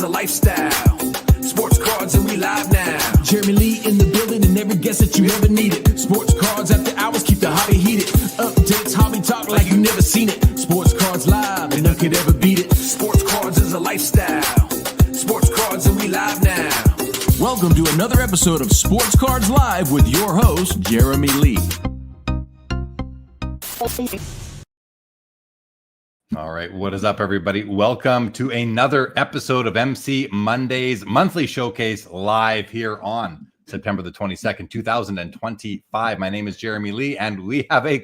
a lifestyle. Sports cards and we live now. Jeremy Lee in the building and every guest that you ever needed. Sports cards after hours keep the hobby heated. Updates, hobby talk like you never seen it. Sports cards live and none could ever beat it. Sports cards is a lifestyle. Sports cards and we live now. Welcome to another episode of Sports Cards Live with your host, Jeremy Lee. All right, what is up, everybody? Welcome to another episode of MC Mondays Monthly Showcase live here on September the 22nd, 2025. My name is Jeremy Lee, and we have an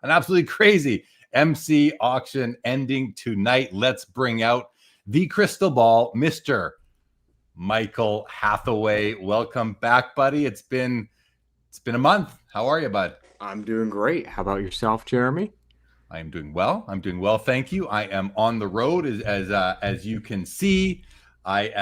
absolutely crazy MC auction ending tonight. Let's bring out the crystal ball, Mr. Michael Hathaway. Welcome back, buddy. It's been a month. How are you, bud? I'm doing great. How about yourself, Jeremy? I am doing well. Thank you. I am on the road as you can see.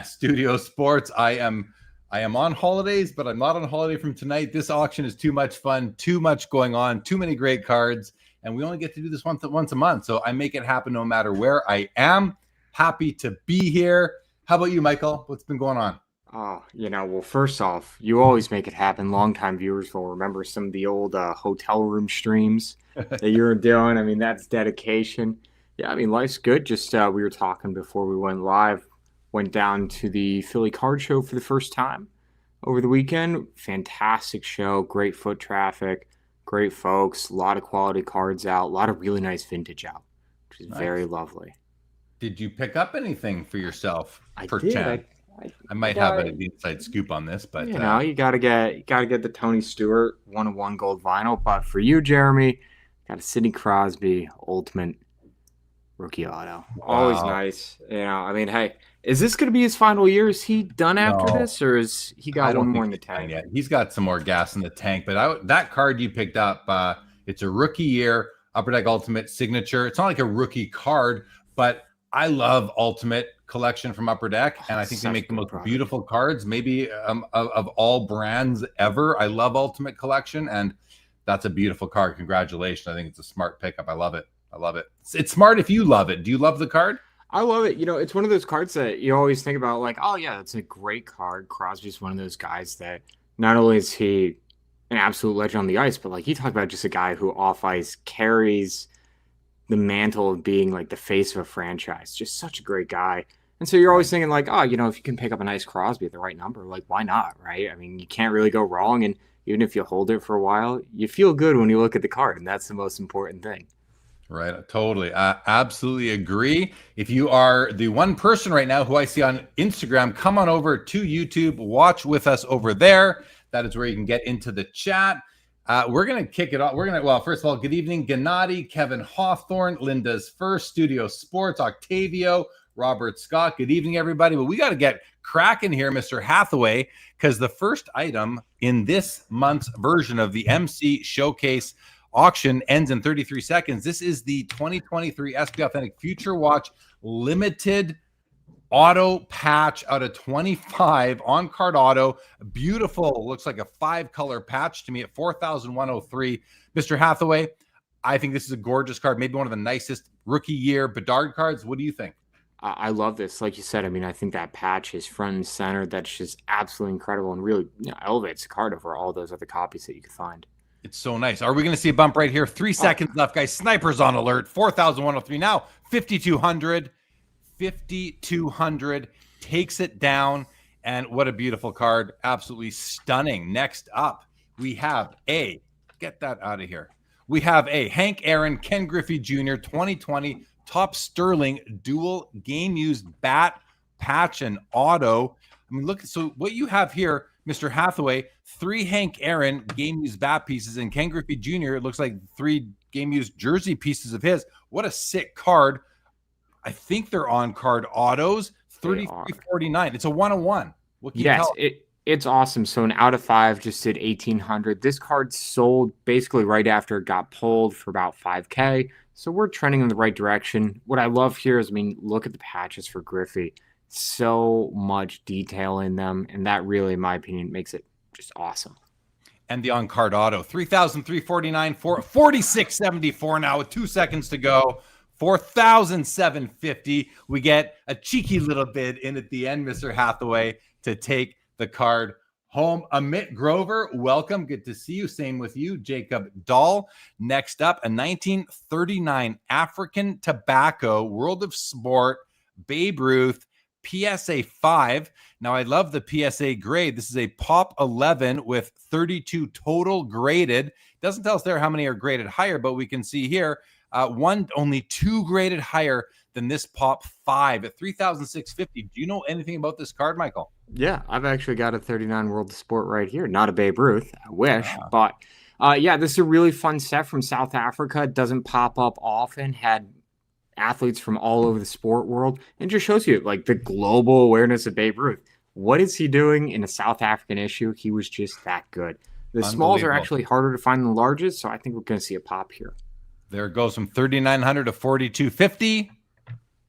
Studio Sports. I am on holidays, but I'm not on holiday from tonight. This auction is too much fun, too much going on, too many great cards, and we only get to do this once a month. So I make it happen no matter where I am. Happy to be here. How about you, Michael? What's been going on? Oh, well, first off, you always make it happen. Longtime viewers will remember some of the old hotel room streams that you were doing. I mean, that's dedication. Yeah, I mean, life's good. Just we were talking before we went live. Went down to the Philly Card Show for the first time over the weekend. Fantastic show. Great foot traffic. Great folks. A lot of quality cards out. A lot of really nice vintage out, which is very lovely. Did you pick up anything for yourself? I did. I might have an inside scoop on this, but you gotta get the Tony Stewart 101 gold vinyl. But for you, Jeremy, got a Sidney Crosby Ultimate rookie auto. Wow. Always nice. I mean, hey, is this gonna be his final year? Is he done after this, or is he got one more in the tank? Yeah, he's got some more gas in the tank. But that card you picked up, it's a rookie year Upper Deck Ultimate signature. It's not like a rookie card, but I love Ultimate collection from Upper Deck, and I think they make the most beautiful cards, maybe of all brands ever. I love Ultimate collection, and that's a beautiful card. Congratulations. I think it's a smart pickup. I love it. It's smart if you love it. Do you love the card? I love it. It's one of those cards that you always think about, like, oh, yeah, that's a great card. Crosby's one of those guys that not only is he an absolute legend on the ice, but, like, you talk about just a guy who off ice carries the mantle of being like the face of a franchise. Just such a great guy. And so you're always thinking like, oh, if you can pick up a nice Crosby at the right number, like, why not, right? I mean, you can't really go wrong. And even if you hold it for a while, you feel good when you look at the card. And that's the most important thing. Right. Totally. I absolutely agree. If you are the one person right now who I see on Instagram, come on over to YouTube, watch with us over there. That is where you can get into the chat. We're going to kick it off. First of all, good evening, Gennady, Kevin Hawthorne, Linda's First, Studio Sports, Octavio, Robert Scott. Good evening, everybody. But we got to get cracking here, Mr. Hathaway, because the first item in this month's version of the MC Showcase auction ends in 33 seconds. This is the 2023 SP Authentic Future Watch Limited auto patch out of 25 on card auto. Beautiful. Looks like a 5-color patch to me at 4,103. Mr. Hathaway, I think this is a gorgeous card. Maybe one of the nicest rookie year Bedard cards. What do you think? I love this. Like you said, I mean, I think that patch is front and center. That's just absolutely incredible and really elevates the card over all those other copies that you could find. It's so nice. Are we going to see a bump right here? 3 seconds left, guys. Snipers on alert. 4,103. Now 5,200. 5,200 takes it down, and what a beautiful card. Absolutely stunning. Next up, we have get that out of here. We have Hank Aaron, Ken Griffey Jr. 2020 Top Sterling dual game used bat patch and auto. I mean, look, so what you have here, Mr. Hathaway, 3 Hank Aaron game used bat pieces, and Ken Griffey Jr. It looks like 3 game used jersey pieces of his. What a sick card. I think they're on card autos, 33.49. It's a 101. What can you tell? It's awesome. So an out of 5 just did 1,800. This card sold basically right after it got pulled for about 5K. So we're trending in the right direction. What I love here is, I mean, look at the patches for Griffey. So much detail in them, and that really, in my opinion, makes it just awesome. And the on-card auto, 3,349 for 46.74 now with 2 seconds to go. 4,750. We get a cheeky little bid in at the end, Mr. Hathaway, to take the card home. Amit Grover, welcome. Good to see you. Same with you, Jacob Dahl. Next up, a 1939 African Tobacco World of Sport Babe Ruth PSA 5. Now, I love the PSA grade. This is a Pop 11 with 32 total graded. Doesn't tell us there how many are graded higher, but we can see here only 2 graded higher than this Pop 5 at 3,650. Do you know anything about this card, Michael? Yeah, I've actually got a 39 World of Sport right here. Not a Babe Ruth, I wish, Ah. but yeah, this is a really fun set from South Africa. It doesn't pop up often. Had athletes from all over the sport world, and just shows you like the global awareness of Babe Ruth. What is he doing in a South African issue? He was just that good. The smalls are actually harder to find than the larges, so I think we're going to see a pop here. There it goes from 3,900 to 4,250.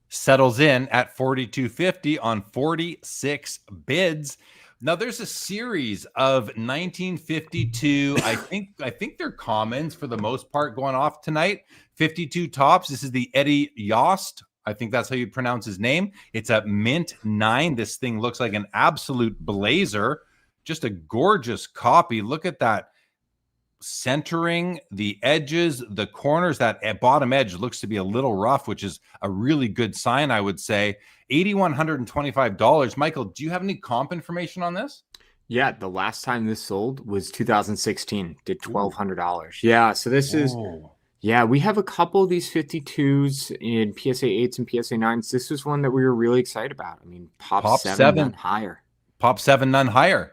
Settles in at 4,250 on 46 bids. Now there's a series of 1952. I think they're commons for the most part going off tonight. 52 tops. This is the Eddie Yost. I think that's how you pronounce his name. It's a mint 9. This thing looks like an absolute blazer. Just a gorgeous copy. Look at that centering, the edges, the corners. That bottom edge looks to be a little rough, which is a really good sign, I would say. $8,125. Michael, do you have any comp information on this? Yeah, the last time this sold was 2016. Did $1,200. Yeah, so this is... Yeah, we have a couple of these 52s in PSA 8s and PSA 9s. This was one that we were really excited about. I mean, Pop 7, none higher. Pop 7, none higher.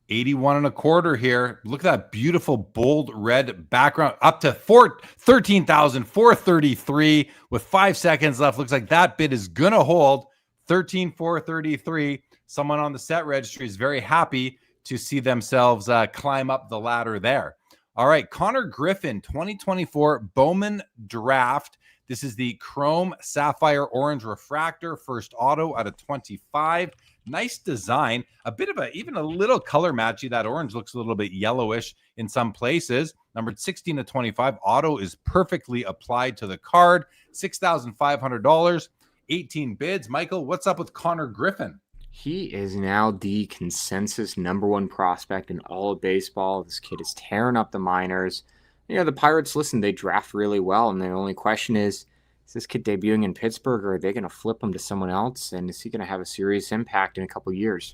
81 and a quarter here. Look at that beautiful bold red background. Up to 13,433 with 5 seconds left. Looks like that bid is going to hold. 13,433. Someone on the set registry is very happy to see themselves climb up the ladder there. All right, Connor Griffin, 2024 Bowman Draft. This is the Chrome Sapphire Orange Refractor, first auto out of 25. Nice design. A bit of even a little color matchy. That orange looks a little bit yellowish in some places. Numbered 16 to 25. Auto is perfectly applied to the card. $6,500. 18 bids. Michael, what's up with Connor Griffin? He is now the consensus #1 prospect in all of baseball. This kid is tearing up the minors. You know, the Pirates, listen, they draft really well, and the only question is this kid debuting in Pittsburgh, or are they going to flip him to someone else, and is he going to have a serious impact in a couple years?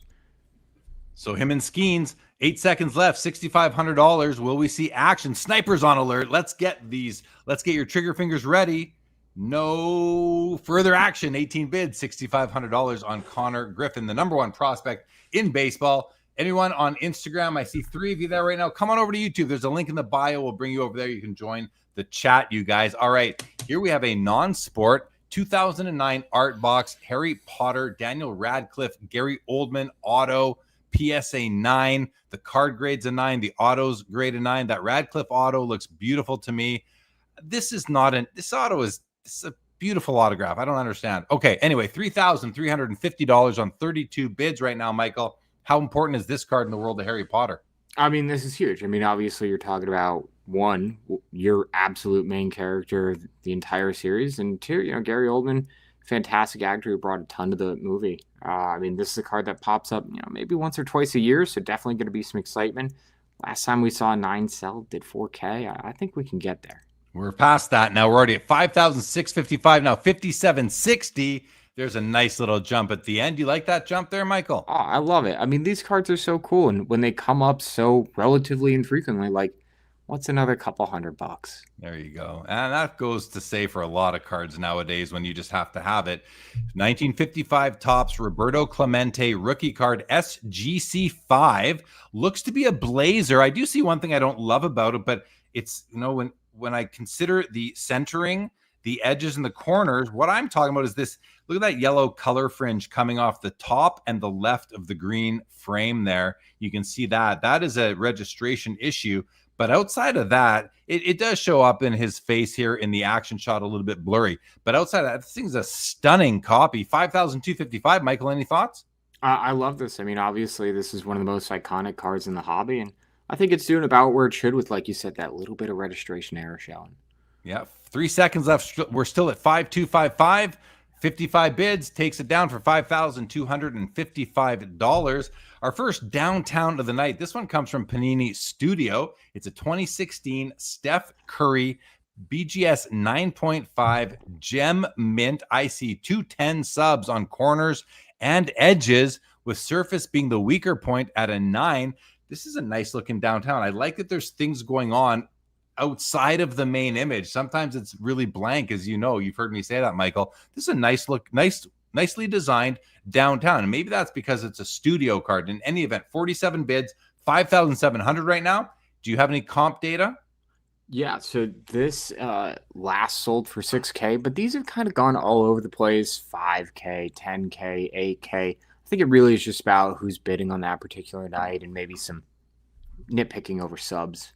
So him and Skeens, 8 seconds left, $6,500. Will we see action? Snipers on alert. Let's get these. Let's get your trigger fingers ready. No further action. 18 bids, $6,500 on Connor Griffin, the #1 prospect in baseball. Anyone on Instagram? I see 3 of you there right now. Come on over to YouTube. There's a link in the bio. We'll bring you over there. You can join the chat, you guys. All right. Here we have a non-sport 2009 art box, Harry Potter, Daniel Radcliffe, Gary Oldman auto, PSA 9. The card grade's a 9. The auto's grade a 9. That Radcliffe auto looks beautiful to me. This auto is a beautiful autograph. I don't understand. Okay. Anyway, $3,350 on 32 bids right now, Michael. How important is this card in the world of Harry Potter? I mean, this is huge. I mean, obviously you're talking about, 1, your absolute main character the entire series, and 2, you know, Gary Oldman, fantastic actor who brought a ton to the movie. I mean, this is a card that pops up, you know, maybe once or twice a year, so definitely going to be some excitement. Last time we saw a 9 sell, did 4K. I think we can get there. We're past that now. We're already at 5,655 now, 5,760. There's a nice little jump at the end. You like that jump there, Michael? Oh, I love it. I mean, these cards are so cool, and when they come up so relatively infrequently, like, what's another couple $100? There you go. And that goes to say for a lot of cards nowadays when you just have to have it. 1955 tops, Roberto Clemente rookie card, SGC5. Looks to be a blazer. I do see one thing I don't love about it, but it's, you know, when I consider the centering, the edges and the corners, what I'm talking about is this. Look at that yellow color fringe coming off the top and the left of the green frame there. You can see that. That is a registration issue. But outside of that, it does show up in his face here in the action shot a little bit blurry. But outside of that, this thing's a stunning copy. 5,255. Michael, any thoughts? I love this. I mean, obviously, this is one of the most iconic cards in the hobby, and I think it's doing about where it should with, like you said, that little bit of registration error showing. Yeah, 3 seconds left. We're still at 5255. 55 bids, takes it down for $5,255. Our first downtown of the night. This one comes from Panini Studio. It's a 2016 Steph Curry BGS 9.5 Gem Mint. I see 210 subs on corners and edges, with surface being the weaker point at a 9. This is a nice looking downtown. I like that there's things going on outside of the main image. Sometimes it's really blank, as you know. You've heard me say that, Michael. This is a nice look, nicely designed downtown. And maybe that's because it's a studio card. In any event, 47 bids, 5,700 right now. Do you have any comp data? Yeah, so this last sold for 6K, but these have kind of gone all over the place. 5K, 10K, 8K. I think it really is just about who's bidding on that particular night and maybe some nitpicking over subs.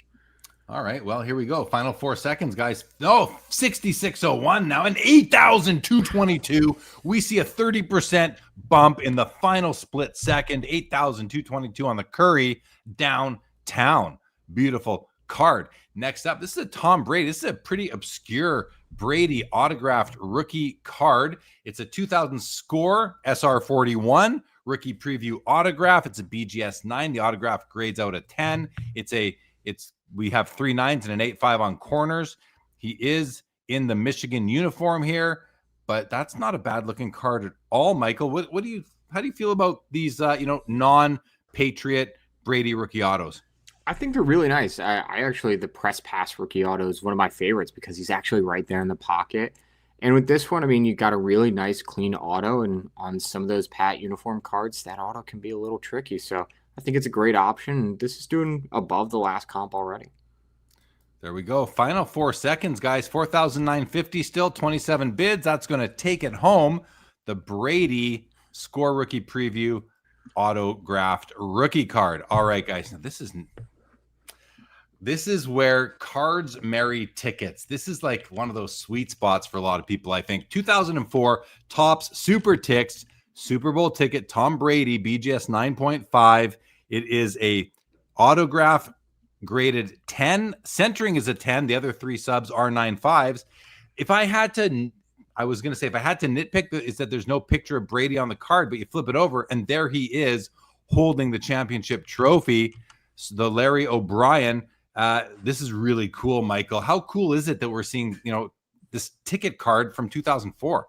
All right, well, here we go. Final 4 seconds, guys. Oh, 6,601 now, and 8,222. We see a 30% bump in the final split second. 8,222 on the Curry downtown. Beautiful card. Next up, this is a Tom Brady. This is a pretty obscure Brady autographed rookie card. It's a 2000 score SR41 rookie preview autograph. It's a BGS 9. The autograph grades out a 10. We have 3 9s and an 8-5 on corners. He is in the Michigan uniform here, but that's not a bad looking card at all, Michael. How do you feel about these non-Patriot Brady rookie autos? I think they're really nice. I actually, the press pass rookie auto is one of my favorites because he's actually right there in the pocket. And with this one, I mean, you got a really nice clean auto, and on some of those Pat uniform cards, that auto can be a little tricky. So I think it's a great option. This is doing above the last comp already. There we go. Final 4 seconds, guys. 4,950 still, 27 bids. That's going to take it home. The Brady score rookie preview autographed rookie card. All right, guys. Now this is where cards marry tickets. This is like one of those sweet spots for a lot of people, I think. 2004 Topps Super Ticks Super Bowl ticket, Tom Brady, BGS 9.5. It is a autograph graded 10. Centering is a 10. The other 3 subs are 9.5s. If I had to nitpick, is that there's no picture of Brady on the card, but you flip it over and there he is holding the championship trophy, the Larry O'Brien. This is really cool, Michael. How cool is it that we're seeing, this ticket card from 2004?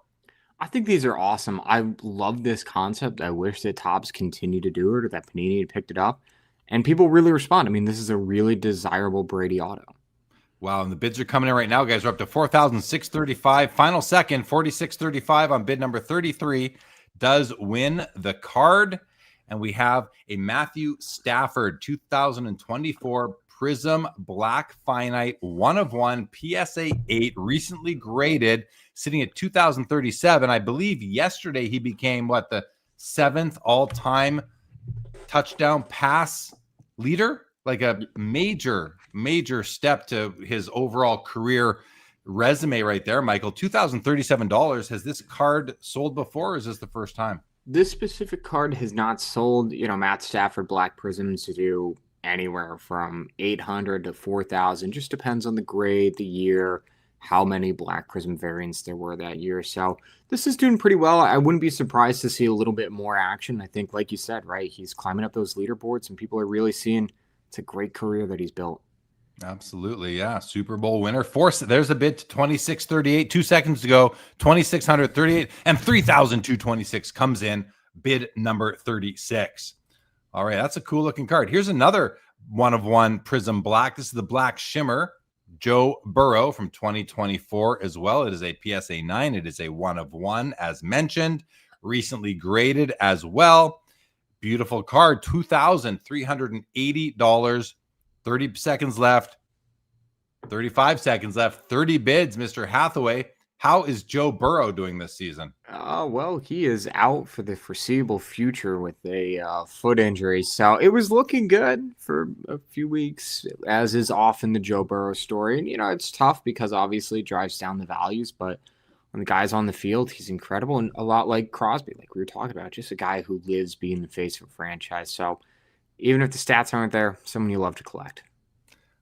I think these are awesome. I love this concept. I wish that Topps continued to do it, or that Panini had picked it up. And people really respond. I mean, this is a really desirable Brady auto. Wow, and the bids are coming in right now, guys. We're up to 4,635. Final second, 4,635 on bid number 33 does win the card. And we have a Matthew Stafford 2024 Prism Black Finite 1 of 1 PSA 8, recently graded, sitting at 2,037. I believe yesterday he became the 7th all-time touchdown pass leader, like a major step to his overall career resume right there, Michael. $2,037. Has this card sold before, or is this the first time? This specific card has not sold. Matt Stafford Black Prisms do anywhere from 800 to 4,000. Just depends on the grade, the year, how many Black Prism variants there were that year. So this is doing pretty well. I wouldn't be surprised to see a little bit more action. I think, like you said, right, he's climbing up those leaderboards and people are really seeing it's a great career that he's built. Absolutely, yeah. Super Bowl winner. There's a bid to 2,638. 2 seconds to go. 2,638 and 3,226 comes in. Bid number 36. All right, that's a cool looking card. Here's another 1 of 1 Prism Black. This is the Black Shimmer Joe Burrow from 2024 as well. It is a PSA 9. It is a 1 of 1 as mentioned. Recently graded as well. Beautiful card. $2,380. 30 seconds left. 35 seconds left. 30 bids, Mr. Hathaway. How is Joe Burrow doing this season? Well, he is out for the foreseeable future with a foot injury. So it was looking good for a few weeks, as is often the Joe Burrow story. And, it's tough because obviously it drives down the values. But when the guy's on the field, he's incredible. And a lot like Crosby, like we were talking about, just a guy who lives being the face of a franchise. So even if the stats aren't there, someone you love to collect.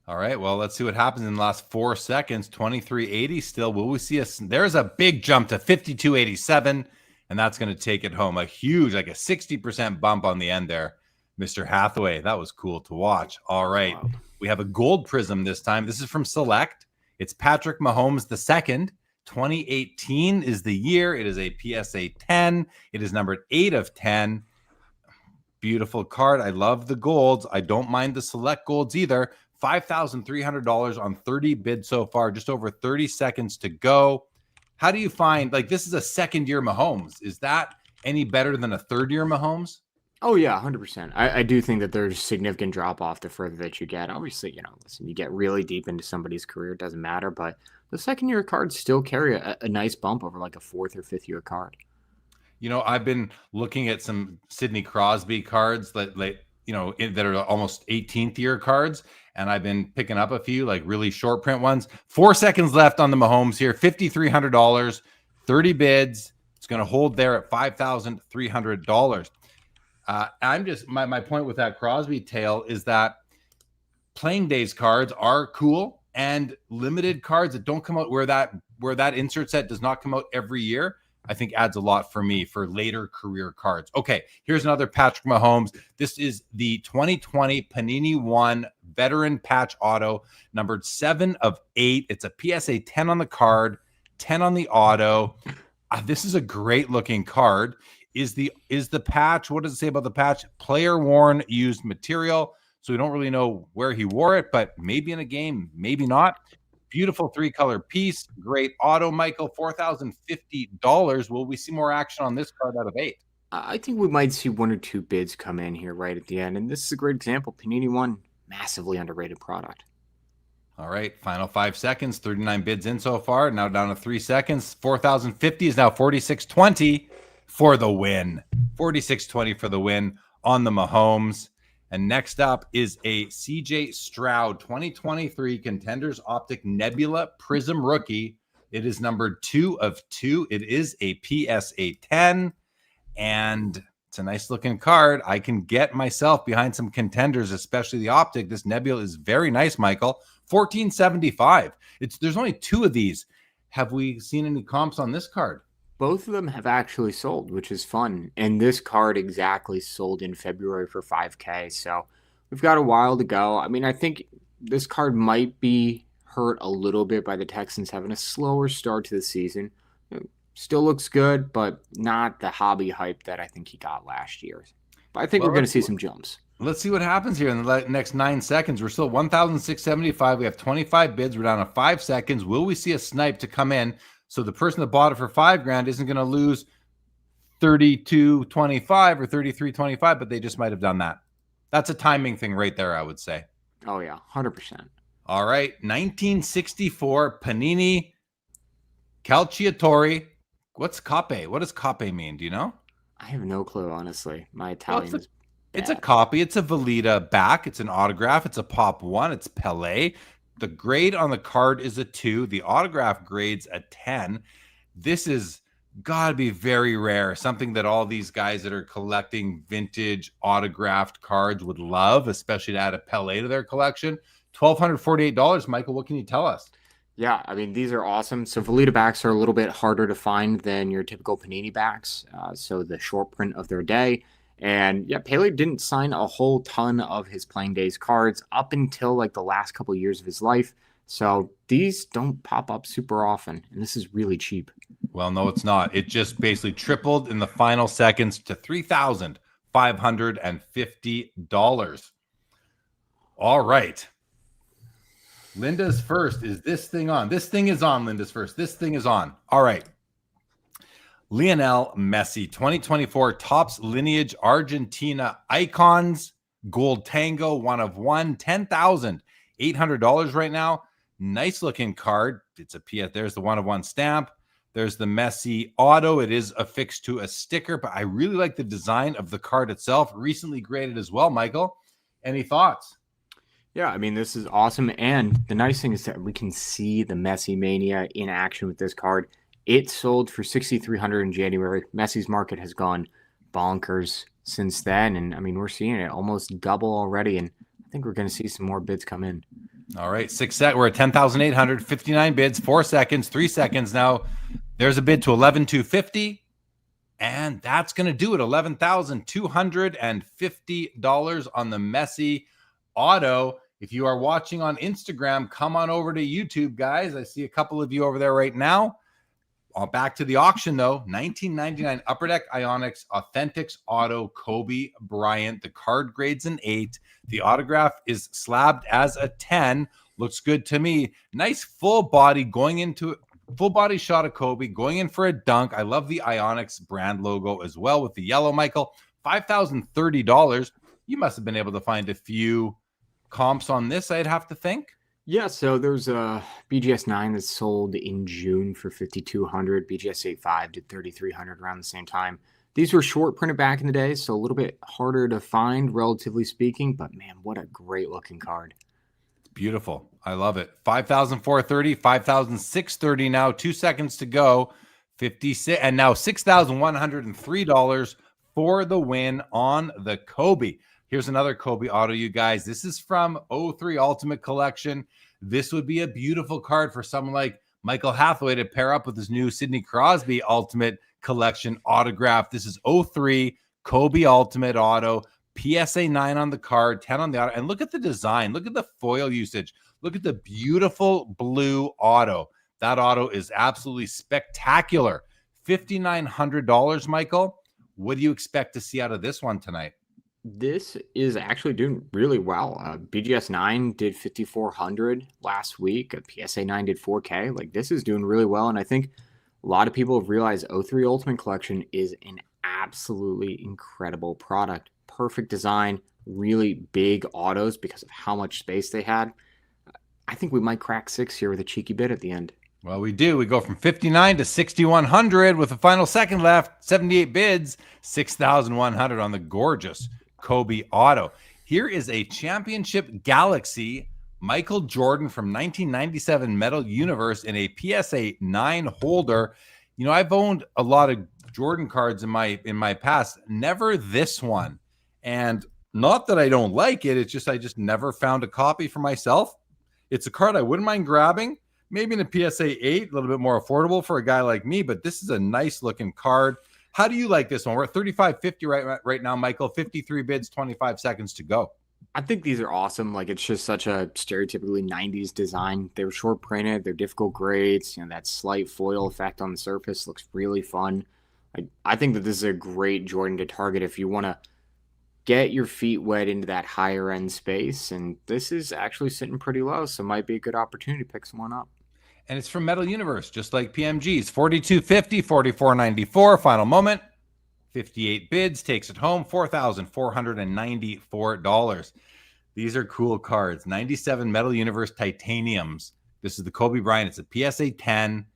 All right, well, let's see what happens in the last 4 seconds. 23.80 still. Will we see there's a big jump to 52.87, and that's going to take it home. A huge, like a 60% bump on the end there, Mr. Hathaway. That was cool to watch. All right, Wow. we have a gold prism this time. This is from Select. It's Patrick Mahomes II. 2018 is the year. It is a PSA 10. It is numbered 8 of 10. Beautiful card. I love the golds. I don't mind the Select golds either. $5,300 on 30 bids so far, just over 30 seconds to go. How do you find, like, this is a second-year Mahomes. Is that any better than a third-year Mahomes? Oh, yeah, 100%. I do think that there's significant drop-off the further that you get. Obviously, listen, you get really deep into somebody's career, it doesn't matter, but the second-year cards still carry a nice bump over like a fourth or fifth-year card. I've been looking at some Sidney Crosby cards that are almost 18th year cards, and I've been picking up a few like really short print ones. 4 seconds left on the Mahomes here. $5,300, 30 bids. It's going to hold there at $5,300. I'm just my point with that Crosby tail is that playing days cards are cool, and limited cards that don't come out where that insert set does not come out every year, I think adds a lot for me for later career cards. Okay, here's another Patrick Mahomes. This is the 2020 Panini One Veteran Patch Auto, numbered 7 of 8. It's a PSA 10 on the card, 10 on the auto. This is a great looking card. Is the patch, what does it say about the patch? Player worn used material. So we don't really know where he wore it, but maybe in a game, maybe not. Beautiful 3-color piece. Great auto, Michael. $4,050. Will we see more action on this card out of 8? I think we might see 1 or 2 bids come in here right at the end. And this is a great example. Panini One, massively underrated product. All right. Final 5 seconds. 39 bids in so far. Now down to 3 seconds. 4,050 is now 46.20 for the win. 46.20 for the win on the Mahomes. And next up is a CJ Stroud 2023 Contenders Optic Nebula Prism Rookie. It is numbered 2 of 2. It is a PSA 10, and it's a nice looking card. I can get myself behind some contenders, especially the Optic. This Nebula is very nice, Michael. $14.75. There's only 2 of these. Have we seen any comps on this card? Both of them have actually sold, which is fun. And this card exactly sold in February for $5K. So we've got a while to go. I mean, I think this card might be hurt a little bit by the Texans having a slower start to the season. Still looks good, but not the hobby hype that I think he got last year. But I think we're going to see some jumps. Let's see what happens here in the next 9 seconds. We're still 1,675. We have 25 bids. We're down to 5 seconds. Will we see a snipe to come in? So the person that bought it for $5,000 isn't going to lose $32.25 or $33.25, but they just might have done that. That's a timing thing right there, I would say. Oh, yeah, 100%. All right, 1964 Panini Calciatore. What's Cape? What does Cape mean? Do you know? I have no clue, honestly. My Italian is bad. It's a copy. It's a Velita back. It's an autograph. It's a Pop 1. It's Pelé. The grade on the card is a 2. The autograph grade's a 10. This is got to be very rare. Something that all these guys that are collecting vintage autographed cards would love, especially to add a Pelé to their collection. $1,248. Michael, what can you tell us? Yeah, I mean, these are awesome. So Velita backs are a little bit harder to find than your typical Panini backs. So the short print of their day. And yeah, Pelé didn't sign a whole ton of his playing days cards up until like the last couple of years of his life. So these don't pop up super often. And this is really cheap. Well, no, it's not. It just basically tripled in the final seconds to $3,550. All right. Linda's first. Is this thing on? This thing is on, Linda's first. This thing is on. All right. Lionel Messi, 2024 Topps Lineage Argentina Icons, Gold Tango, 1 of 1, $10,800 right now. Nice looking card. It's a PS. There's the 1 of 1 stamp. There's the Messi auto. It is affixed to a sticker, but I really like the design of the card itself. Recently graded as well, Michael. Any thoughts? Yeah, I mean, this is awesome. And the nice thing is that we can see the Messi mania in action with this card. It sold for $6,300 in January. Messi's market has gone bonkers since then. And I mean, we're seeing it almost double already. And I think we're going to see some more bids come in. All right, we're at 10,859 bids, 4 seconds, 3 seconds. Now there's a bid to 11,250, and that's going to do it. $11,250 on the Messi auto. If you are watching on Instagram, come on over to YouTube, guys. I see a couple of you over there right now. Back to the auction, though. 1999 Upper Deck Ionics Authentics Auto Kobe Bryant. The card grade's an 8. The autograph is slabbed as a 10. Looks good to me. Nice full body full body shot of Kobe going in for a dunk. I love the Ionics brand logo as well with the yellow, Michael. $5,030. You must have been able to find a few comps on this, I'd have to think. Yeah, so there's a BGS 9 that's sold in June for $5,200. BGS 8.5 did $3,300 around the same time. These were short printed back in the day, so a little bit harder to find, relatively speaking. But man, what a great looking card! It's beautiful. I love it. 5,430, 5,630 now. 2 seconds to go. 56, and now $6,103 for the win on the Kobe. Here's another Kobe auto, you guys. This is from 03 Ultimate Collection. This would be a beautiful card for someone like Michael Hathaway to pair up with his new Sidney Crosby Ultimate Collection autograph. This is 03 Kobe Ultimate Auto. PSA 9 on the card, 10 on the auto. And look at the design. Look at the foil usage. Look at the beautiful blue auto. That auto is absolutely spectacular. $5,900, Michael. What do you expect to see out of this one tonight? This is actually doing really well. BGS 9 did 5,400 last week. PSA 9 did 4K. Like, this is doing really well. And I think a lot of people have realized 03 Ultimate Collection is an absolutely incredible product. Perfect design, really big autos because of how much space they had. I think we might crack 6 here with a cheeky bid at the end. Well, we do. We go from 59 to 6,100 with a final second left. 78 bids, 6,100 on the gorgeous Kobe auto. Here is a championship Galaxy Michael Jordan from 1997 Metal Universe in a PSA 9 holder. You know, I've owned a lot of Jordan cards in my past, never this one. And not that I don't like it, it's just I just never found a copy for myself. It's a card I wouldn't mind grabbing, maybe in a PSA 8, a little bit more affordable for a guy like me, but this is a nice looking card. How do you like this one? We're at 35.50 right now, Michael. 53 bids, 25 seconds to go. I think these are awesome. Like, it's just such a stereotypically 90s design. They were short printed. They're difficult grades. You know, that slight foil effect on the surface looks really fun. I think that this is a great Jordan to target if you want to get your feet wet into that higher end space. And this is actually sitting pretty low, so it might be a good opportunity to pick someone up. And it's from Metal Universe, just like PMG's. 42.50, 44.94, final moment. 58 bids, takes it home, $4,494. These are cool cards. 97 Metal Universe Titaniums. This is the Kobe Bryant. It's a PSA 10.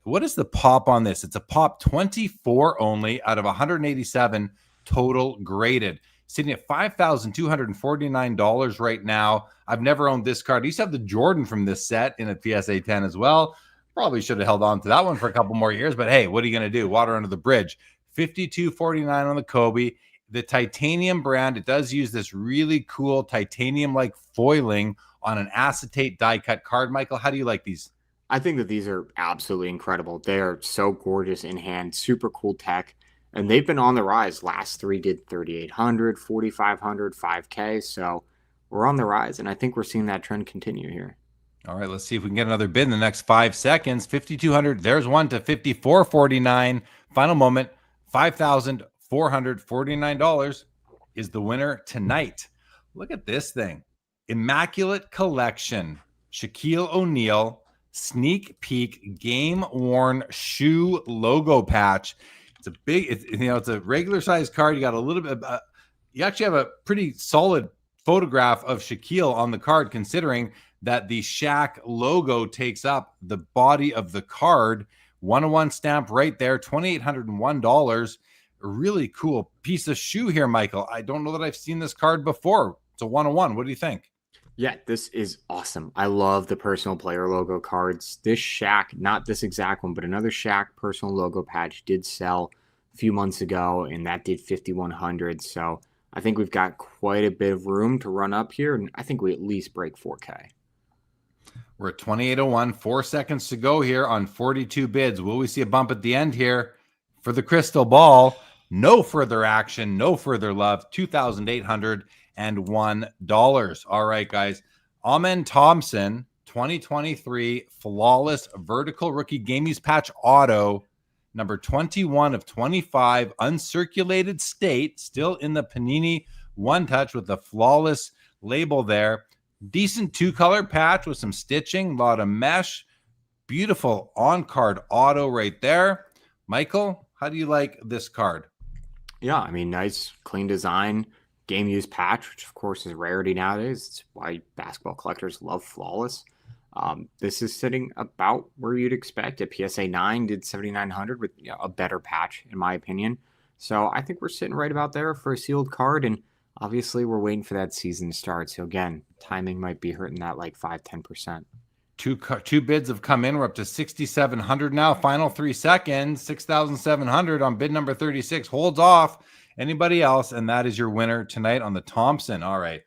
What is the pop on this? It's a pop 24 only out of 187 total graded. Sitting at $5,249 right now. I've never owned this card. I used to have the Jordan from this set in a PSA 10 as well. Probably should have held on to that one for a couple more years, but hey, what are you going to do? Water under the bridge. $52.49 on the Kobe. The titanium brand, it does use this really cool titanium-like foiling on an acetate die-cut card. Michael, how do you like these? I think that these are absolutely incredible. They are so gorgeous in hand, super cool tech. And they've been on the rise. Last 3 did 3,800, 4,500, 5K. So we're on the rise, and I think we're seeing that trend continue here. All right, let's see if we can get another bid in the next 5 seconds. 5,200. There's one to $54.49. Final moment. $5,449 is the winner tonight. Look at this thing. Immaculate Collection. Shaquille O'Neal. Sneak peek game-worn shoe logo patch. It's a big, it's a regular size card. You got a little bit, you actually have a pretty solid photograph of Shaquille on the card, considering that the Shaq logo takes up the body of the card. 101 stamp right there, $2,801. A really cool piece of shoe here, Michael. I don't know that I've seen this card before. It's a 101. What do you think? Yeah, this is awesome. I love the personal player logo cards. This Shaq, not this exact one, but another Shaq personal logo patch did sell a few months ago, and that did 5,100. So I think we've got quite a bit of room to run up here, and I think we at least break 4K. We're at 2801, 4 seconds to go here on 42 bids. Will we see a bump at the end here for the crystal ball? No further action, no further love. $2,801. All right, guys. Amen Thompson, 2023 Flawless Vertical Rookie Game Use Patch Auto, number 21 of 25, uncirculated state, still in the Panini One Touch with the flawless label there. Decent 2-color patch with some stitching, a lot of mesh. Beautiful on-card auto right there. Michael, how do you like this card? Yeah, I mean, nice, clean design, game use patch, which of course is a rarity nowadays. It's why basketball collectors love flawless. This is sitting about where you'd expect. A PSA 9 did 7,900 with a better patch, in my opinion. So I think we're sitting right about there for a sealed card. And obviously, we're waiting for that season to start. So again, timing might be hurting that like 5-10%. Two bids have come in. We're up to 6,700 now. Final 3 seconds. 6,700 on bid number 36. Holds off anybody else, and that is your winner tonight on the Thompson. All right.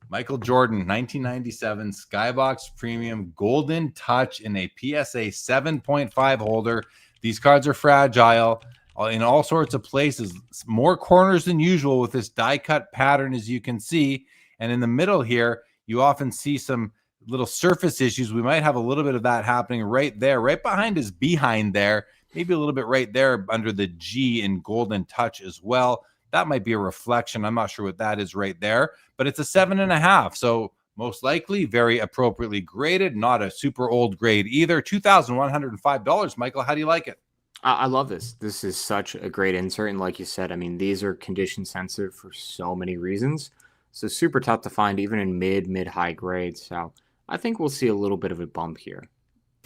Michael Jordan, 1997 Skybox Premium Golden Touch in a PSA 7.5 holder. These cards are fragile in all sorts of places. More corners than usual with this die cut pattern, as you can see. And in the middle here, you often see some little surface issues. We might have a little bit of that happening right there, right behind his behind there, maybe a little bit right there under the G in Golden Touch as well. That might be a reflection. I'm not sure what that is right there, but it's a 7.5. So most likely very appropriately graded, not a super old grade either. $2,105. Michael, how do you like it? I love this. This is such a great insert. And like you said, I mean, these are condition sensitive for so many reasons. So super tough to find even in mid-high grades. So I think we'll see a little bit of a bump here.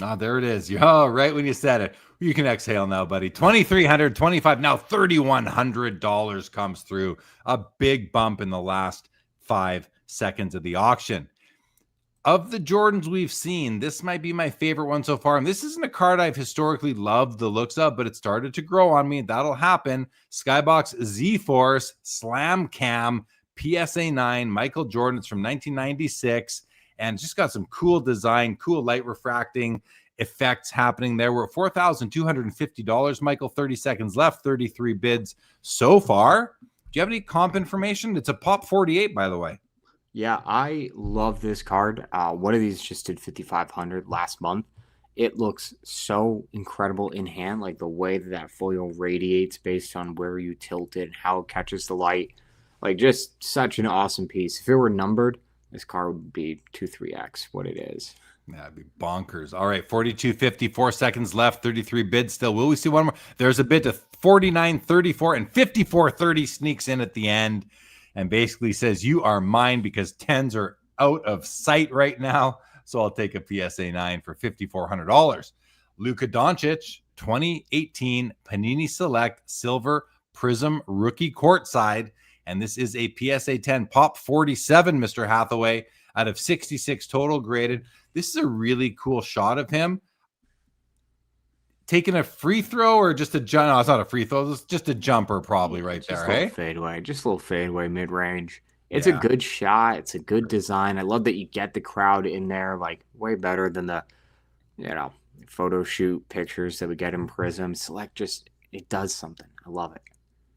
Oh, there it is. Oh, right when you said it. You can exhale now, buddy. $2,325. Now $3,100 comes through. A big bump in the last 5 seconds of the auction. Of the Jordans we've seen, this might be my favorite one so far. And this isn't a card I've historically loved the looks of, but it started to grow on me. That'll happen. Skybox Z-Force Slam Cam PSA 9 Michael Jordan. It's from 1996. And just got some cool design, cool light refracting effects happening there. We're at $4,250. Michael, 30 seconds left, 33 bids so far. Do you have any comp information? It's a Pop 48, by the way. Yeah, I love this card. One of these just did 5,500 last month. It looks so incredible in hand, like the way that foil radiates based on where you tilt it and how it catches the light. Like just such an awesome piece. If it were numbered, this car would be 2-3x what it is. Yeah, it'd be bonkers. All right, 42.50, 4 seconds left, 33 bids still. Will we see one more? There's a bid to 49.34 and 54.30 sneaks in at the end and basically says, you are mine because 10s are out of sight right now. So I'll take a PSA 9 for $5,400. Luka Doncic, 2018 Panini Select Silver Prism Rookie Courtside. And this is a PSA 10 Pop 47, Mr. Hathaway, out of 66 total graded. This is a really cool shot of him taking a free throw or just a jump. No, it's not a free throw. It's just a jumper probably right there, hey? Just a little fadeaway mid-range. It's a good shot. It's a good design. I love that you get the crowd in there, like way better than the, photo shoot pictures that we get in Prism. Select just, it does something. I love it.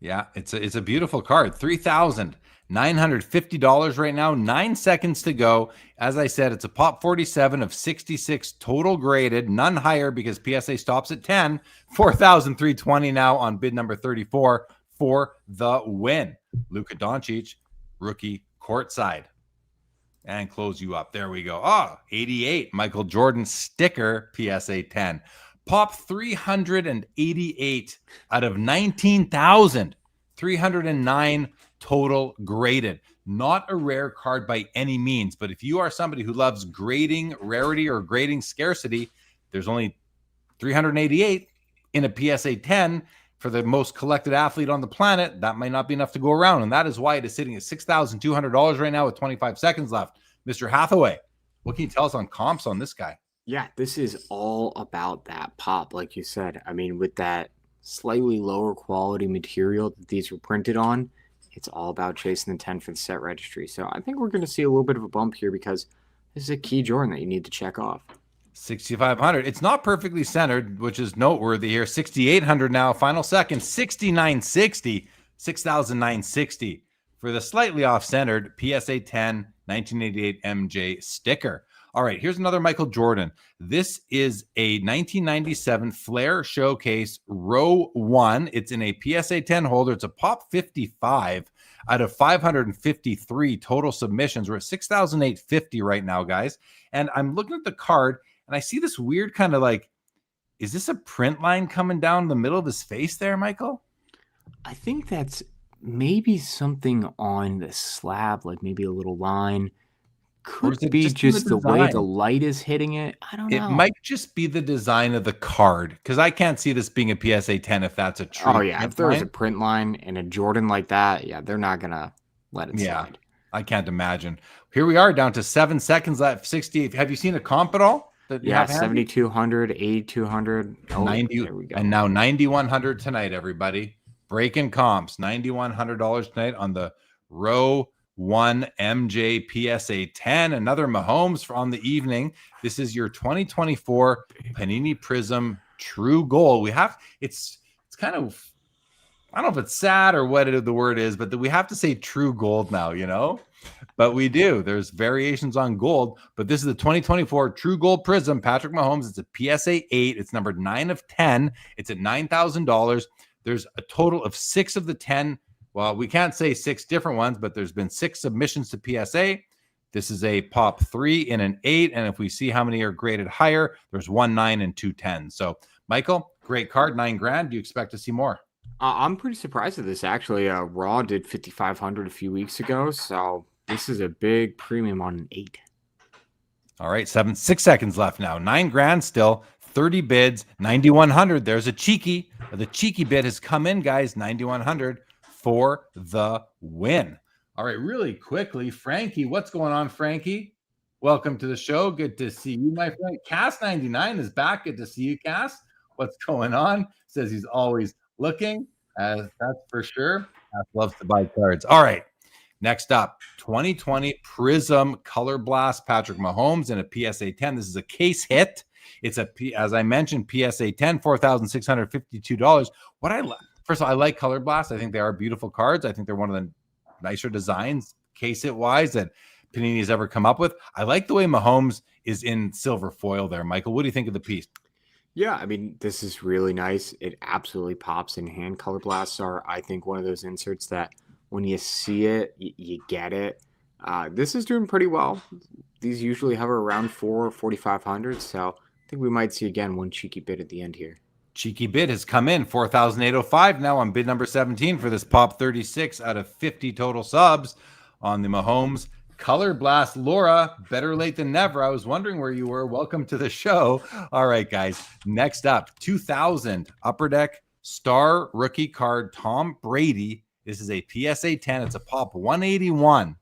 Yeah, it's a beautiful card. $3,950 right now. 9 seconds to go. As I said, it's a Pop 47 of 66 total graded. None higher because PSA stops at 10. $4,320 now on bid number 34 for the win. Luka Doncic, rookie courtside. And close you up. There we go. 88. Michael Jordan sticker PSA 10. Pop 388 out of 19,309 total graded. Not a rare card by any means, but if you are somebody who loves grading rarity or grading scarcity, there's only 388 in a PSA 10 for the most collected athlete on the planet. That might not be enough to go around, and that is why it is sitting at $6,200 right now with 25 seconds left. Mr. Hathaway, what can you tell us on comps on this guy? Yeah, this is all about that pop, like you said. I mean, with that slightly lower quality material that these were printed on, it's all about chasing the 10 for the set registry. So I think we're going to see a little bit of a bump here because this is a key Jordan that you need to check off. 6,500. It's not perfectly centered, which is noteworthy here. 6,800 now. Final second. 6,960. 6,960 for the slightly off-centered PSA 10 1988 MJ sticker. All right, here's another Michael Jordan. This is a 1997 Flair Showcase Row 1. It's in a PSA 10 holder. It's a Pop 55 out of 553 total submissions. We're at 6,850 right now, guys. And I'm looking at the card, and I see this weird kind of like, is this a print line coming down the middle of his face there, Michael? I think that's maybe something on the slab, like maybe a little line. Could be just the way the light is hitting it. I don't know. It might just be the design of the card, because I can't see this being a PSA 10 if that's a true. Oh, yeah. If there's a print line and a Jordan like that, yeah, they're not going to let it slide. I can't imagine. Here we are down to 7 seconds left. 68. Have you seen a comp at all? Yeah, 7,200, 8,200. Oh, 90. There we go. And now 9,100 tonight, everybody. Breaking comps. $9,100 tonight on the Row 1 MJ PSA 10. Another Mahomes on the evening. This is your 2024 Panini Prism True Gold. We have it's kind of, I don't know if it's sad or what the word is, but we have to say True Gold now, you know. But we do. There's variations on gold, but this is the 2024 True Gold Prism Patrick Mahomes. It's a PSA 8. It's numbered 9 of 10. It's at $9,000. There's a total of 6 of the 10. Well, we can't say 6 different ones, but there's been 6 submissions to PSA. This is a Pop 3 and an 8. And if we see how many are graded higher, there's 1 9 and 2 10. So, Michael, great card, $9,000. Do you expect to see more? I'm pretty surprised at this, actually. Raw did 5,500 a few weeks ago. So this is a big premium on an 8. All right, 6 seconds left now. $9,000 still. 30 bids, 9,100. There's a cheeky. The cheeky bid has come in, guys. 9,100 for the win. All right, really quickly, Frankie, what's going on, Frankie? Welcome to the show. Good to see you, my friend. Cass99 is back. Good to see you, Cass. What's going on? Says he's always looking. That's for sure. Cass loves to buy cards. All right, next up, 2020 Prism Color Blast Patrick Mahomes in a PSA 10. This is a case hit. It's as I mentioned, PSA 10, $4,652. First of all, I like Color Blast. I think they are beautiful cards. I think they're one of the nicer designs, case hit wise, that Panini has ever come up with. I like the way Mahomes is in silver foil there. Michael, what do you think of the piece? Yeah, I mean, this is really nice. It absolutely pops in hand. Color Blasts are, I think, one of those inserts that when you see it, you get it. This is doing pretty well. These usually hover around 4,500, so I think we might see, again, one cheeky bid at the end here. Cheeky bid has come in, 4,805 now on bid number 17 for this Pop 36 out of 50 total subs on the Mahomes Color Blast. Laura, better late than never. I was wondering where you were. Welcome to the show. All right, guys. Next up, 2000 Upper Deck Star Rookie Card, Tom Brady. This is a PSA 10. It's a Pop 181.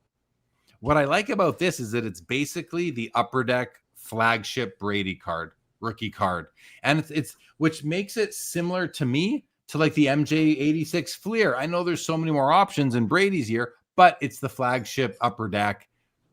What I like about this is that it's basically the Upper Deck flagship Brady card, rookie card. And it's which makes it similar to me to like the MJ 86 Fleer. I know there's so many more options in Brady's year, but it's the flagship Upper Deck.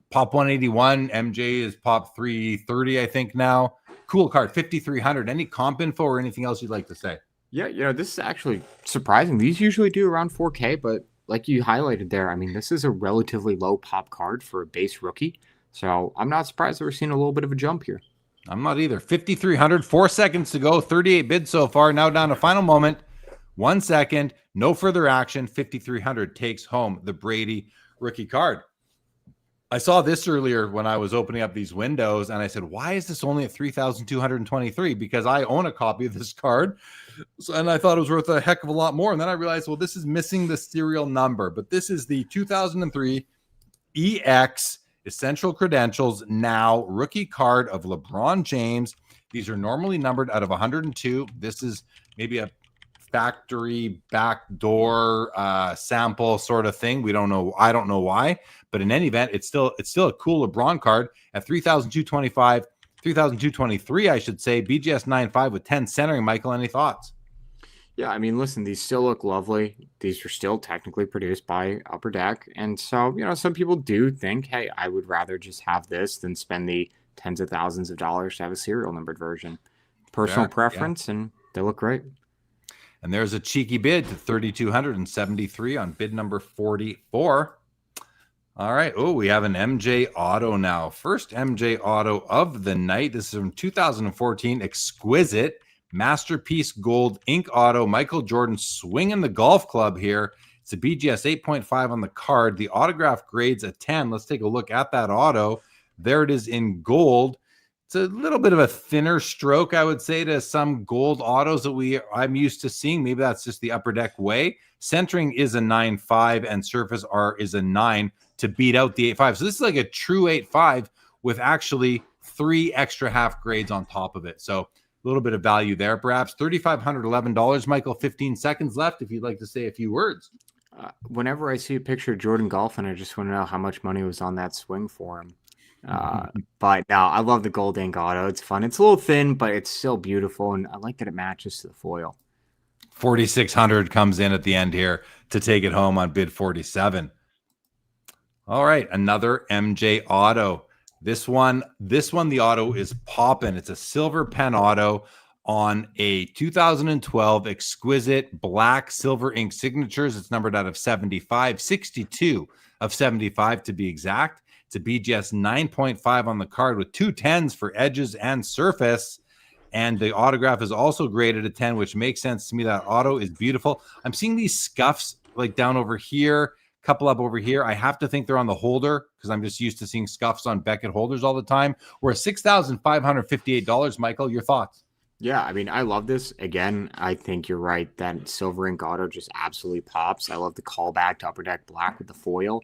Pop 181, MJ is Pop 330, I think now. Cool card, 5,300. Any comp info or anything else you'd like to say? Yeah, this is actually surprising. These usually do around 4K, but like you highlighted there, I mean, this is a relatively low pop card for a base rookie. So I'm not surprised that we're seeing a little bit of a jump here. I'm not either. 5,300, 4 seconds to go, 38 bids so far. Now down to final moment. 1 second, no further action. 5,300 takes home the Brady rookie card. I saw this earlier when I was opening up these windows, and I said, why is this only at 3,223? Because I own a copy of this card, and I thought it was worth a heck of a lot more. And then I realized, well, this is missing the serial number, but this is the 2003 EX Essential Credentials Now rookie card of LeBron James. These are normally numbered out of 102. This is maybe a factory backdoor sample sort of thing. We don't know. I don't know why, but in any event, it's still a cool LeBron card at 3,223, I should say. BGS 9.5 with 10 centering. Michael, any thoughts? Yeah, I mean, listen, these still look lovely. These are still technically produced by Upper Deck. And so, some people do think, hey, I would rather just have this than spend the tens of thousands of dollars to have a serial numbered version. Personal Fair, yeah. preference, and they look great. And there's a cheeky bid to 3,273 on bid number 44. All right. Oh, we have an MJ Auto now. First MJ Auto of the night. This is from 2014. Exquisite Masterpiece Gold Ink Auto. Michael Jordan swinging the golf club here. It's a BGS 8.5 on the card. The autograph grade's a 10. Let's take a look at that auto. There it is in gold. It's a little bit of a thinner stroke, I would say, to some gold autos that I'm used to seeing. Maybe that's just the Upper Deck way. Centering is a 9.5 and surface R is a 9 to beat out the 8.5. So this is like a true 8.5 with actually 3 extra half grades on top of it. So a little bit of value there, perhaps. $3,511, Michael. 15 seconds left if you'd like to say a few words. Whenever I see a picture of Jordan golfing, I just want to know how much money was on that swing for him. But no, I love the gold ink auto. It's fun. It's a little thin, but it's still beautiful, and I like that it matches to the foil. 4,600 comes in at the end here to take it home on bid 47. All right, another MJ Auto. This one, the auto is popping. It's a silver pen auto on a 2012 exquisite black silver ink signatures. It's numbered out of 75, 62 of 75 to be exact. It's a BGS 9.5 on the card with 2 10s for edges and surface. And the autograph is also graded a 10, which makes sense to me. That auto is beautiful. I'm seeing these scuffs like down over here, couple up over here. I have to think they're on the holder because I'm just used to seeing scuffs on Beckett holders all the time. We're at $6,558. Michael, your thoughts? Yeah, I mean, I love this. Again, I think you're right. That silver ink auto just absolutely pops. I love the callback to Upper Deck Black with the foil.